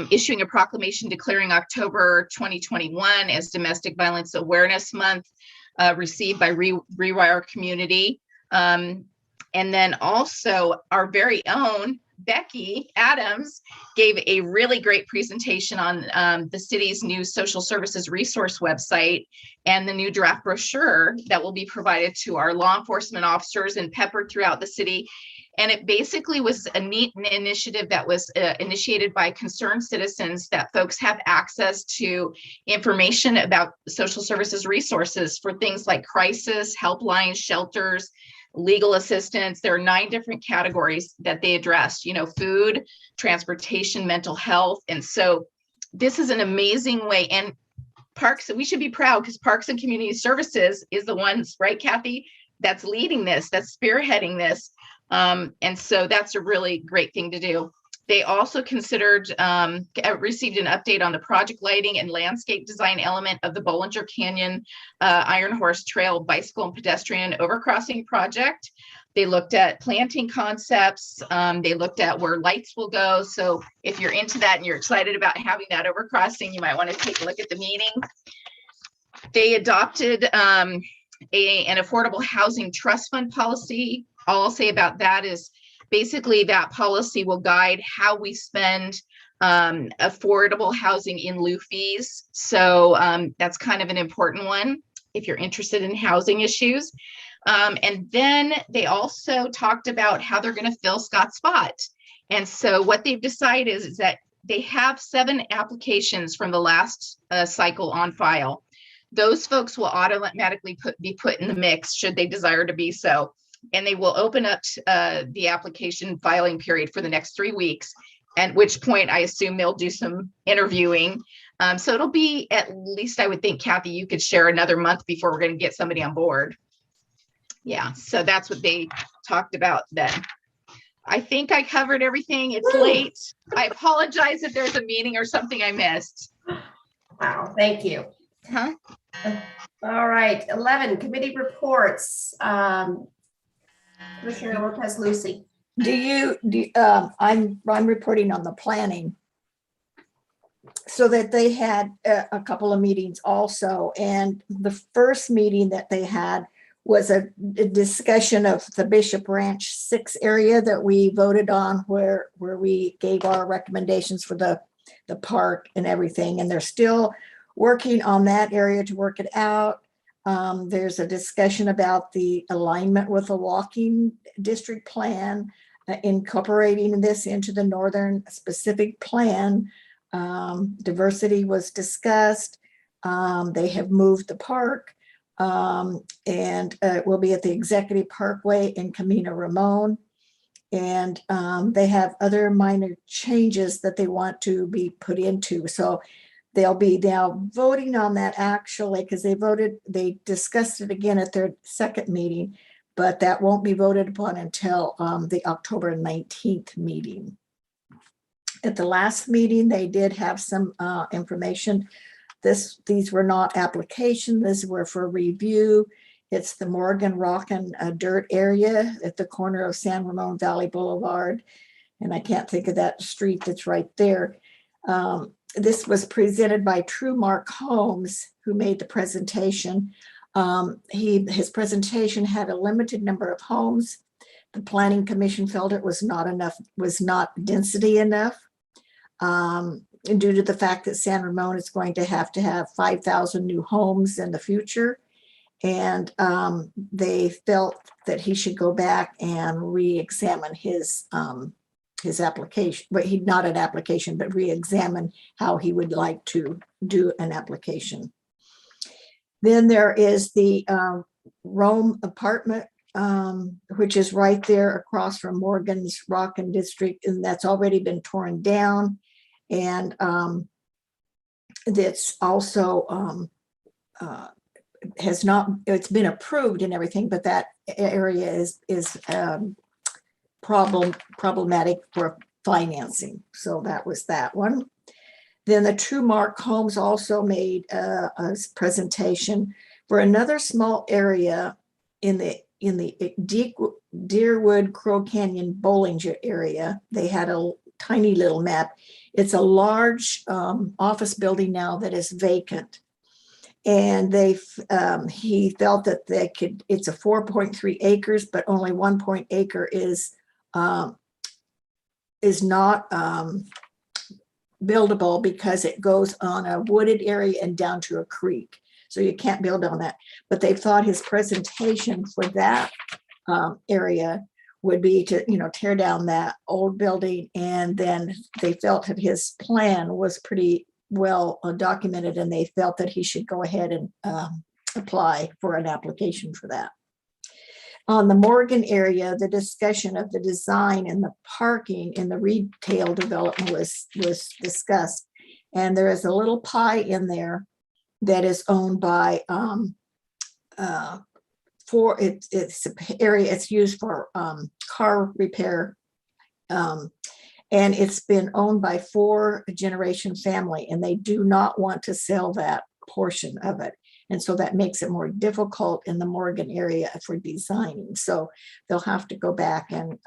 issuing a proclamation declaring October 2021 as Domestic Violence Awareness Month, received by Rewire Community. And then also our very own Becky Adams gave a really great presentation on the city's new social services resource website and the new draft brochure that will be provided to our law enforcement officers and peppered throughout the city. And it basically was a neat initiative that was initiated by concerned citizens, that folks have access to information about social services resources for things like crisis, helplines, shelters, legal assistance. There are 9 different categories that they addressed, you know, food, transportation, mental health. And so this is an amazing way. And Parks, we should be proud because Parks and Community Services is the ones, right, Kathy, that's leading this, that's spearheading this. And so that's a really great thing to do. They also considered, received an update on the project lighting and landscape design element of the Bollinger Canyon Iron Horse Trail bicycle and pedestrian overcrossing project. They looked at planting concepts. They looked at where lights will go. So if you're into that and you're excited about having that overcrossing, you might want to take a look at the meeting. They adopted an affordable housing trust fund policy. All I'll say about that is basically that policy will guide how we spend affordable housing in lieu fees. So that's kind of an important one if you're interested in housing issues. And then they also talked about how they're going to fill Scott's spot. And so what they've decided is that they have 7 applications from the last cycle on file. Those folks will automatically be put in the mix should they desire to be so. And they will open up the application filing period for the next 3 weeks, at which point I assume they'll do some interviewing. So it'll be at least, I would think, Kathy, you could share another month before we're going to get somebody on board. Yeah, so that's what they talked about then. I think I covered everything. It's late. I apologize if there's a meeting or something I missed. Wow, thank you. Huh? All right, 11, committee reports. Commissioner Lopez Lucy. I'm reporting on the planning. So that they had a couple of meetings also. And the first meeting that they had was a discussion of the Bishop Ranch 6 area that we voted on, where we gave our recommendations for the park and everything. And they're still working on that area to work it out. There's a discussion about the alignment with the walking district plan, incorporating this into the Northern specific plan. Diversity was discussed. They have moved the park, and it will be at the Executive Parkway in Camino Ramon. And they have other minor changes that they want to be put into. So they'll be now voting on that actually, because they discussed it again at their second meeting, but that won't be voted upon until the October 19th meeting. At the last meeting, they did have some information. These were not applications, these were for review. It's the Morgan Rock and Dirt area at the corner of San Ramon Valley Boulevard. and I can't think of that street that's right there. This was presented by True Mark Holmes, who made the presentation. His presentation had a limited number of homes. The Planning Commission felt it was not enough, was not density enough. Due to the fact that San Ramon is going to have 5,000 new homes in the future. And they felt that he should go back and re-examine his application, but not an application, but re-examine how he would like to do an application. Then there is the Rome apartment, which is right there across from Morgan's Rockin District, and that's already been torn down. And that's also has not, it's been approved and everything, but that area is problematic for financing. So that was that one. Then the True Mark Holmes also made a presentation for another small area in the Deerwood Crow Canyon Bollinger area. They had a tiny little map. It's a large office building now that is vacant. And he felt that they could, it's a 4.3 acres, but only 1 acre is not buildable because it goes on a wooded area and down to a creek. So you can't build on that. But they thought his presentation for that area would be to, tear down that old building. And then they felt that his plan was pretty well documented, and they felt that he should go ahead and apply for an application for that. On the Morgan area, the discussion of the design and the parking in the retail development was discussed. And there is a little pie in there that is owned by it's an area, it's used for car repair. And it's been owned by 4-generation family, and they do not want to sell that portion of it. And so that makes it more difficult in the Morgan area for designing. So they'll have to go back and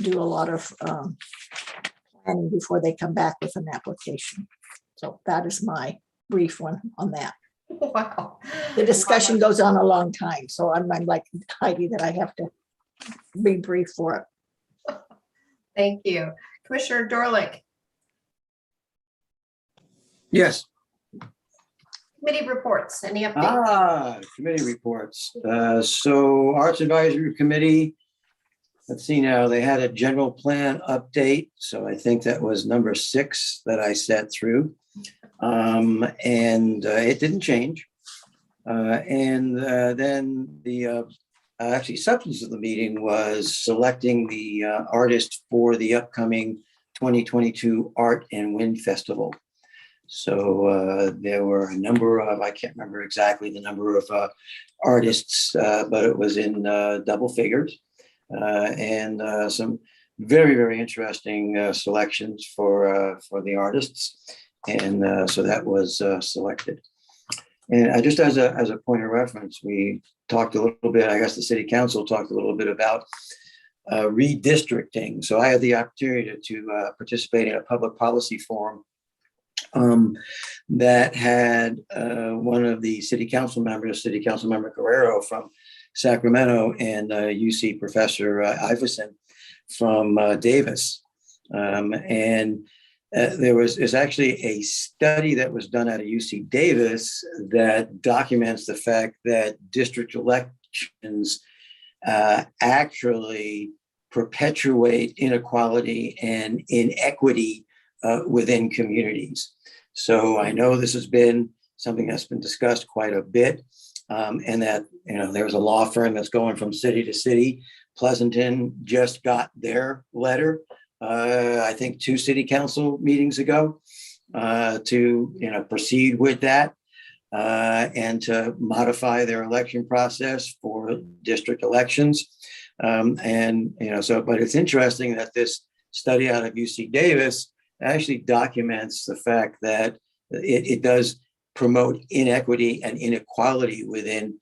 do a lot of planning before they come back with an application. So that is my brief one on that. Wow. The discussion goes on a long time. So I'm like Heidi that I have to be brief for it. Thank you. Commissioner Dorlick. Yes. Committee reports, any updates? Committee reports. So Arts Advisory Committee, let's see now, they had a general plan update. So I think that was number 6 that I sat through. And it didn't change. Then the actually substance of the meeting was selecting the artist for the upcoming 2022 Art and Wind Festival. So there were a number of, I can't remember exactly the number of artists, but it was in double figures, and some very, very interesting selections for the artists. And so that was selected. And just as a point of reference, we talked a little bit, I guess the city council talked a little bit about redistricting. So I had the opportunity to participate in a public policy forum that had one of the city council members, City Council Member Guerrero from Sacramento, and UC Professor Iverson from Davis. There's actually a study that was done out of UC Davis that documents the fact that district elections actually perpetuate inequality and inequity within communities. So I know this has been something that's been discussed quite a bit, and that there's a law firm that's going from city to city. Pleasanton just got their letter, I think 2 city council meetings ago, to proceed with that and to modify their election process for district elections. But it's interesting that this study out of UC Davis actually documents the fact that it does promote inequity and inequality within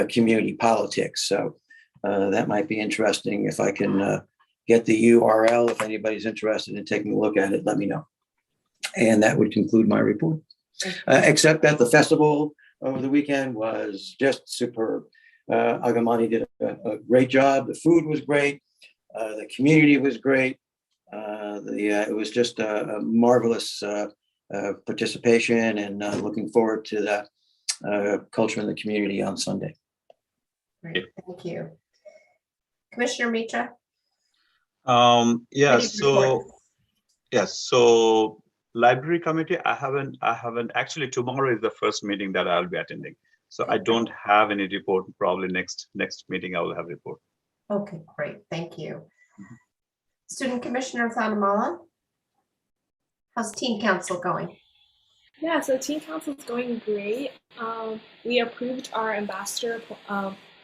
community politics. So that might be interesting if I can get the URL. If anybody's interested in taking a look at it, let me know. And that would conclude my report. Except that the festival over the weekend was just superb. Agamani did a great job. The food was great. The community was great. It was just a marvelous participation, and looking forward to the culture in the community on Sunday. Great, thank you. Commissioner Mitra? Yeah, so library committee, I haven't actually, tomorrow is the first meeting that I'll be attending. So I don't have any report. Probably next meeting I will have report. Okay, great, thank you. Student Commissioner Thanamala, how's Teen Council going? Yeah, so Teen Council is going great. We approved our ambassador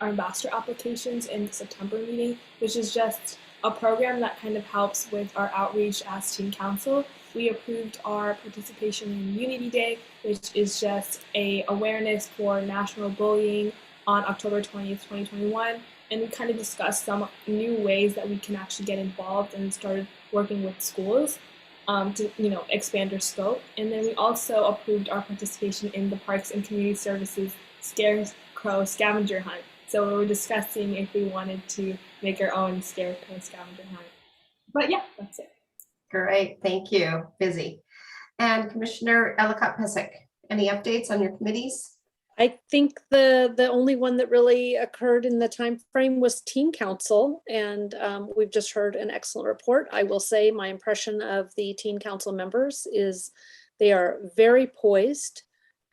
applications in the September meeting, which is just a program that kind of helps with our outreach as Teen Council. We approved our participation in Unity Day, which is just a awareness for national bullying on October 20th, 2021. And we kind of discussed some new ways that we can actually get involved and started working with schools to expand our scope. And then we also approved our participation in the Parks and Community Services Scarecrow Scavenger Hunt. So we were discussing if we wanted to make our own Scarecrow Scavenger Hunt. But yeah, that's it. Great, thank you. Busy. And Commissioner Ellicott-Pesek, any updates on your committees? I think the only one that really occurred in the time frame was Teen Council, and we've just heard an excellent report. I will say my impression of the Teen Council members is they are very poised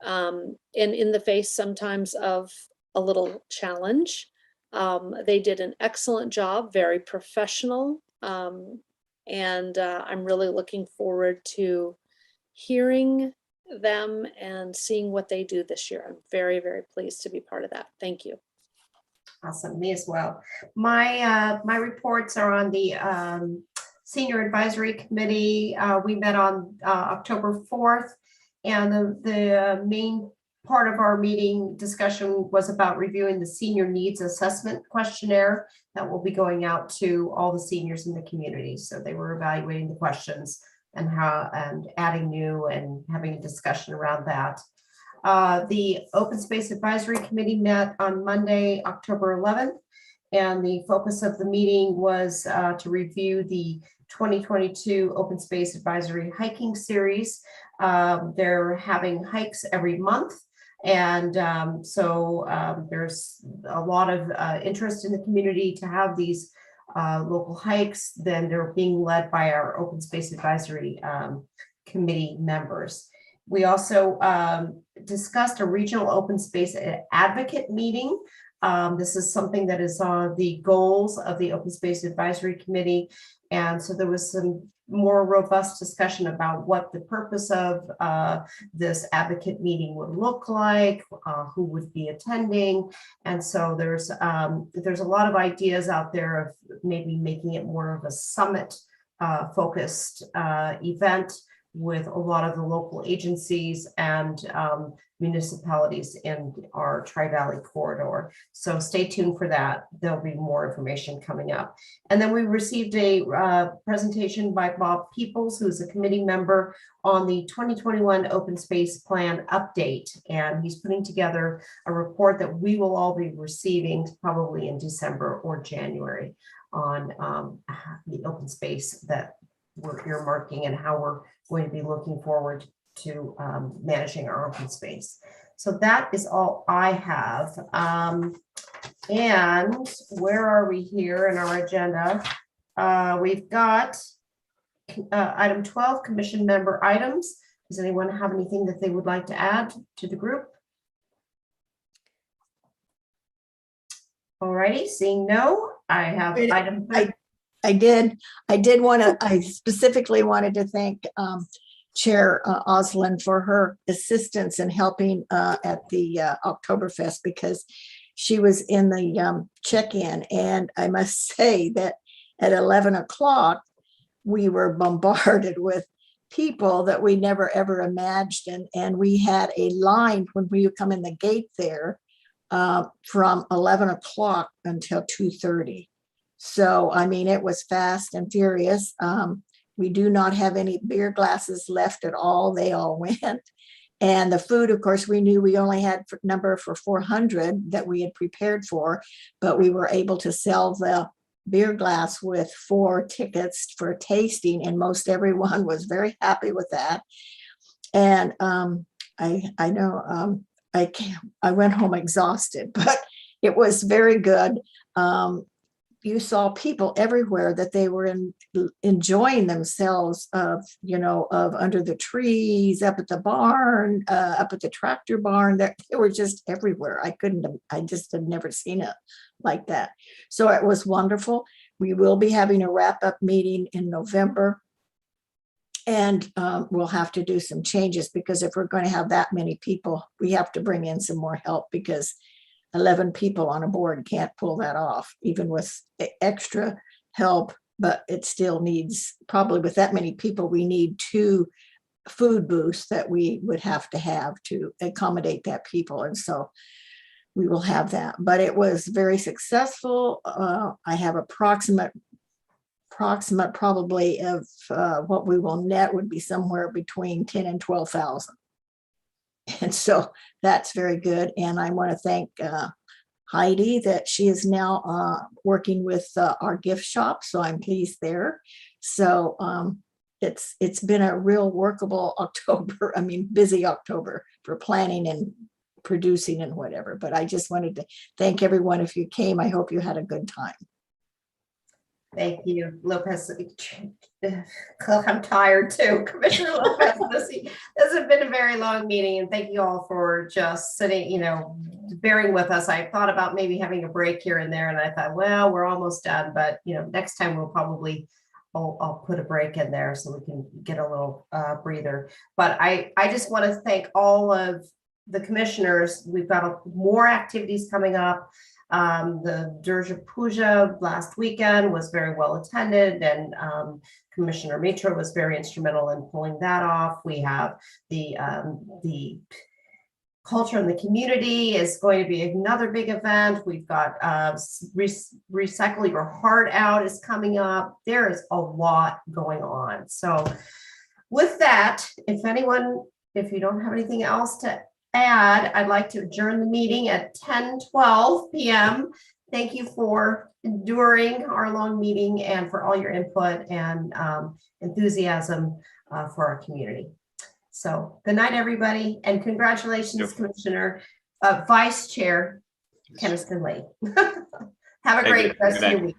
and in the face sometimes of a little challenge. They did an excellent job, very professional, and I'm really looking forward to hearing them and seeing what they do this year. I'm very, very pleased to be part of that. Thank you. Awesome, me as well. My reports are on the Senior Advisory Committee. We met on October 4th, and the main part of our meeting discussion was about reviewing the Senior Needs Assessment Questionnaire that will be going out to all the seniors in the community. So they were evaluating the questions and adding new and having a discussion around that. The Open Space Advisory Committee met on Monday, October 11th, and the focus of the meeting was to review the 2022 Open Space Advisory Hiking Series. They're having hikes every month, and there's a lot of interest in the community to have these local hikes. Then they're being led by our Open Space Advisory Committee members. We also discussed a regional open space advocate meeting. This is something that is on the goals of the Open Space Advisory Committee. And so there was some more robust discussion about what the purpose of this advocate meeting would look like, who would be attending. And so there's a lot of ideas out there of maybe making it more of a summit focused event with a lot of the local agencies and municipalities in our Tri-Valley corridor. So stay tuned for that. There'll be more information coming up. And then we received a presentation by Bob Peoples, who's a committee member on the 2021 Open Space Plan update. And he's putting together a report that we will all be receiving probably in December or January on the open space that we're earmarking and how we're going to be looking forward to managing our open space. So that is all I have. And where are we here in our agenda? We've got item 12, commission member items. Does anyone have anything that they would like to add to the group? All righty, seeing no, I have item. I specifically wanted to thank Chair Oslin for her assistance in helping at the Oktoberfest, because she was in the check-in, and I must say that at 11 o'clock we were bombarded with people that we never ever imagined, and we had a line when we would come in the gate there from 11 o'clock until 2:30. So, I mean, it was fast and furious. We do not have any beer glasses left at all. They all went. And the food, of course, we knew we only had number for 400 that we had prepared for, but we were able to sell the beer glass with 4 tickets for tasting, and most everyone was very happy with that. And I know I went home exhausted, but it was very good. You saw people everywhere that they were enjoying themselves of under the trees, up at the barn, up at the tractor barn. They were just everywhere. I just had never seen it like that. So it was wonderful. We will be having a wrap-up meeting in November. And we'll have to do some changes, because if we're going to have that many people, we have to bring in some more help, because 11 people on a board can't pull that off, even with extra help. But it still needs, probably with that many people, we need 2 food booths that we would have to accommodate that people. And so we will have that. But it was very successful. I have approximate probably of what we will net would be somewhere between 10 and 12,000. And so that's very good. And I want to thank Heidi that she is now working with our gift shop. So I'm pleased there. So it's been a real workable October. I mean, busy October for planning and producing and whatever. But I just wanted to thank everyone. If you came, I hope you had a good time. Thank you, Lopez. I'm tired too, Commissioner Lopez. This has been a very long meeting, and thank you all for just sitting, bearing with us. I thought about maybe having a break here and there, and I thought, well, we're almost done, but next time we'll probably, I'll put a break in there so we can get a little breather. But I just want to thank all of the commissioners. We've got more activities coming up. The Durga Puja last weekend was very well attended, and Commissioner Mitra was very instrumental in pulling that off. We have the culture in the community is going to be another big event. We've got Recycle Your Heart Out is coming up. There is a lot going on. So with that, if you don't have anything else to add, I'd like to adjourn the meeting at 10:12 p.m. Thank you for enduring our long meeting and for all your input and enthusiasm for our community. So good night, everybody, and congratulations, Commissioner, Vice Chair Keniston Lee. Have a great rest of your week.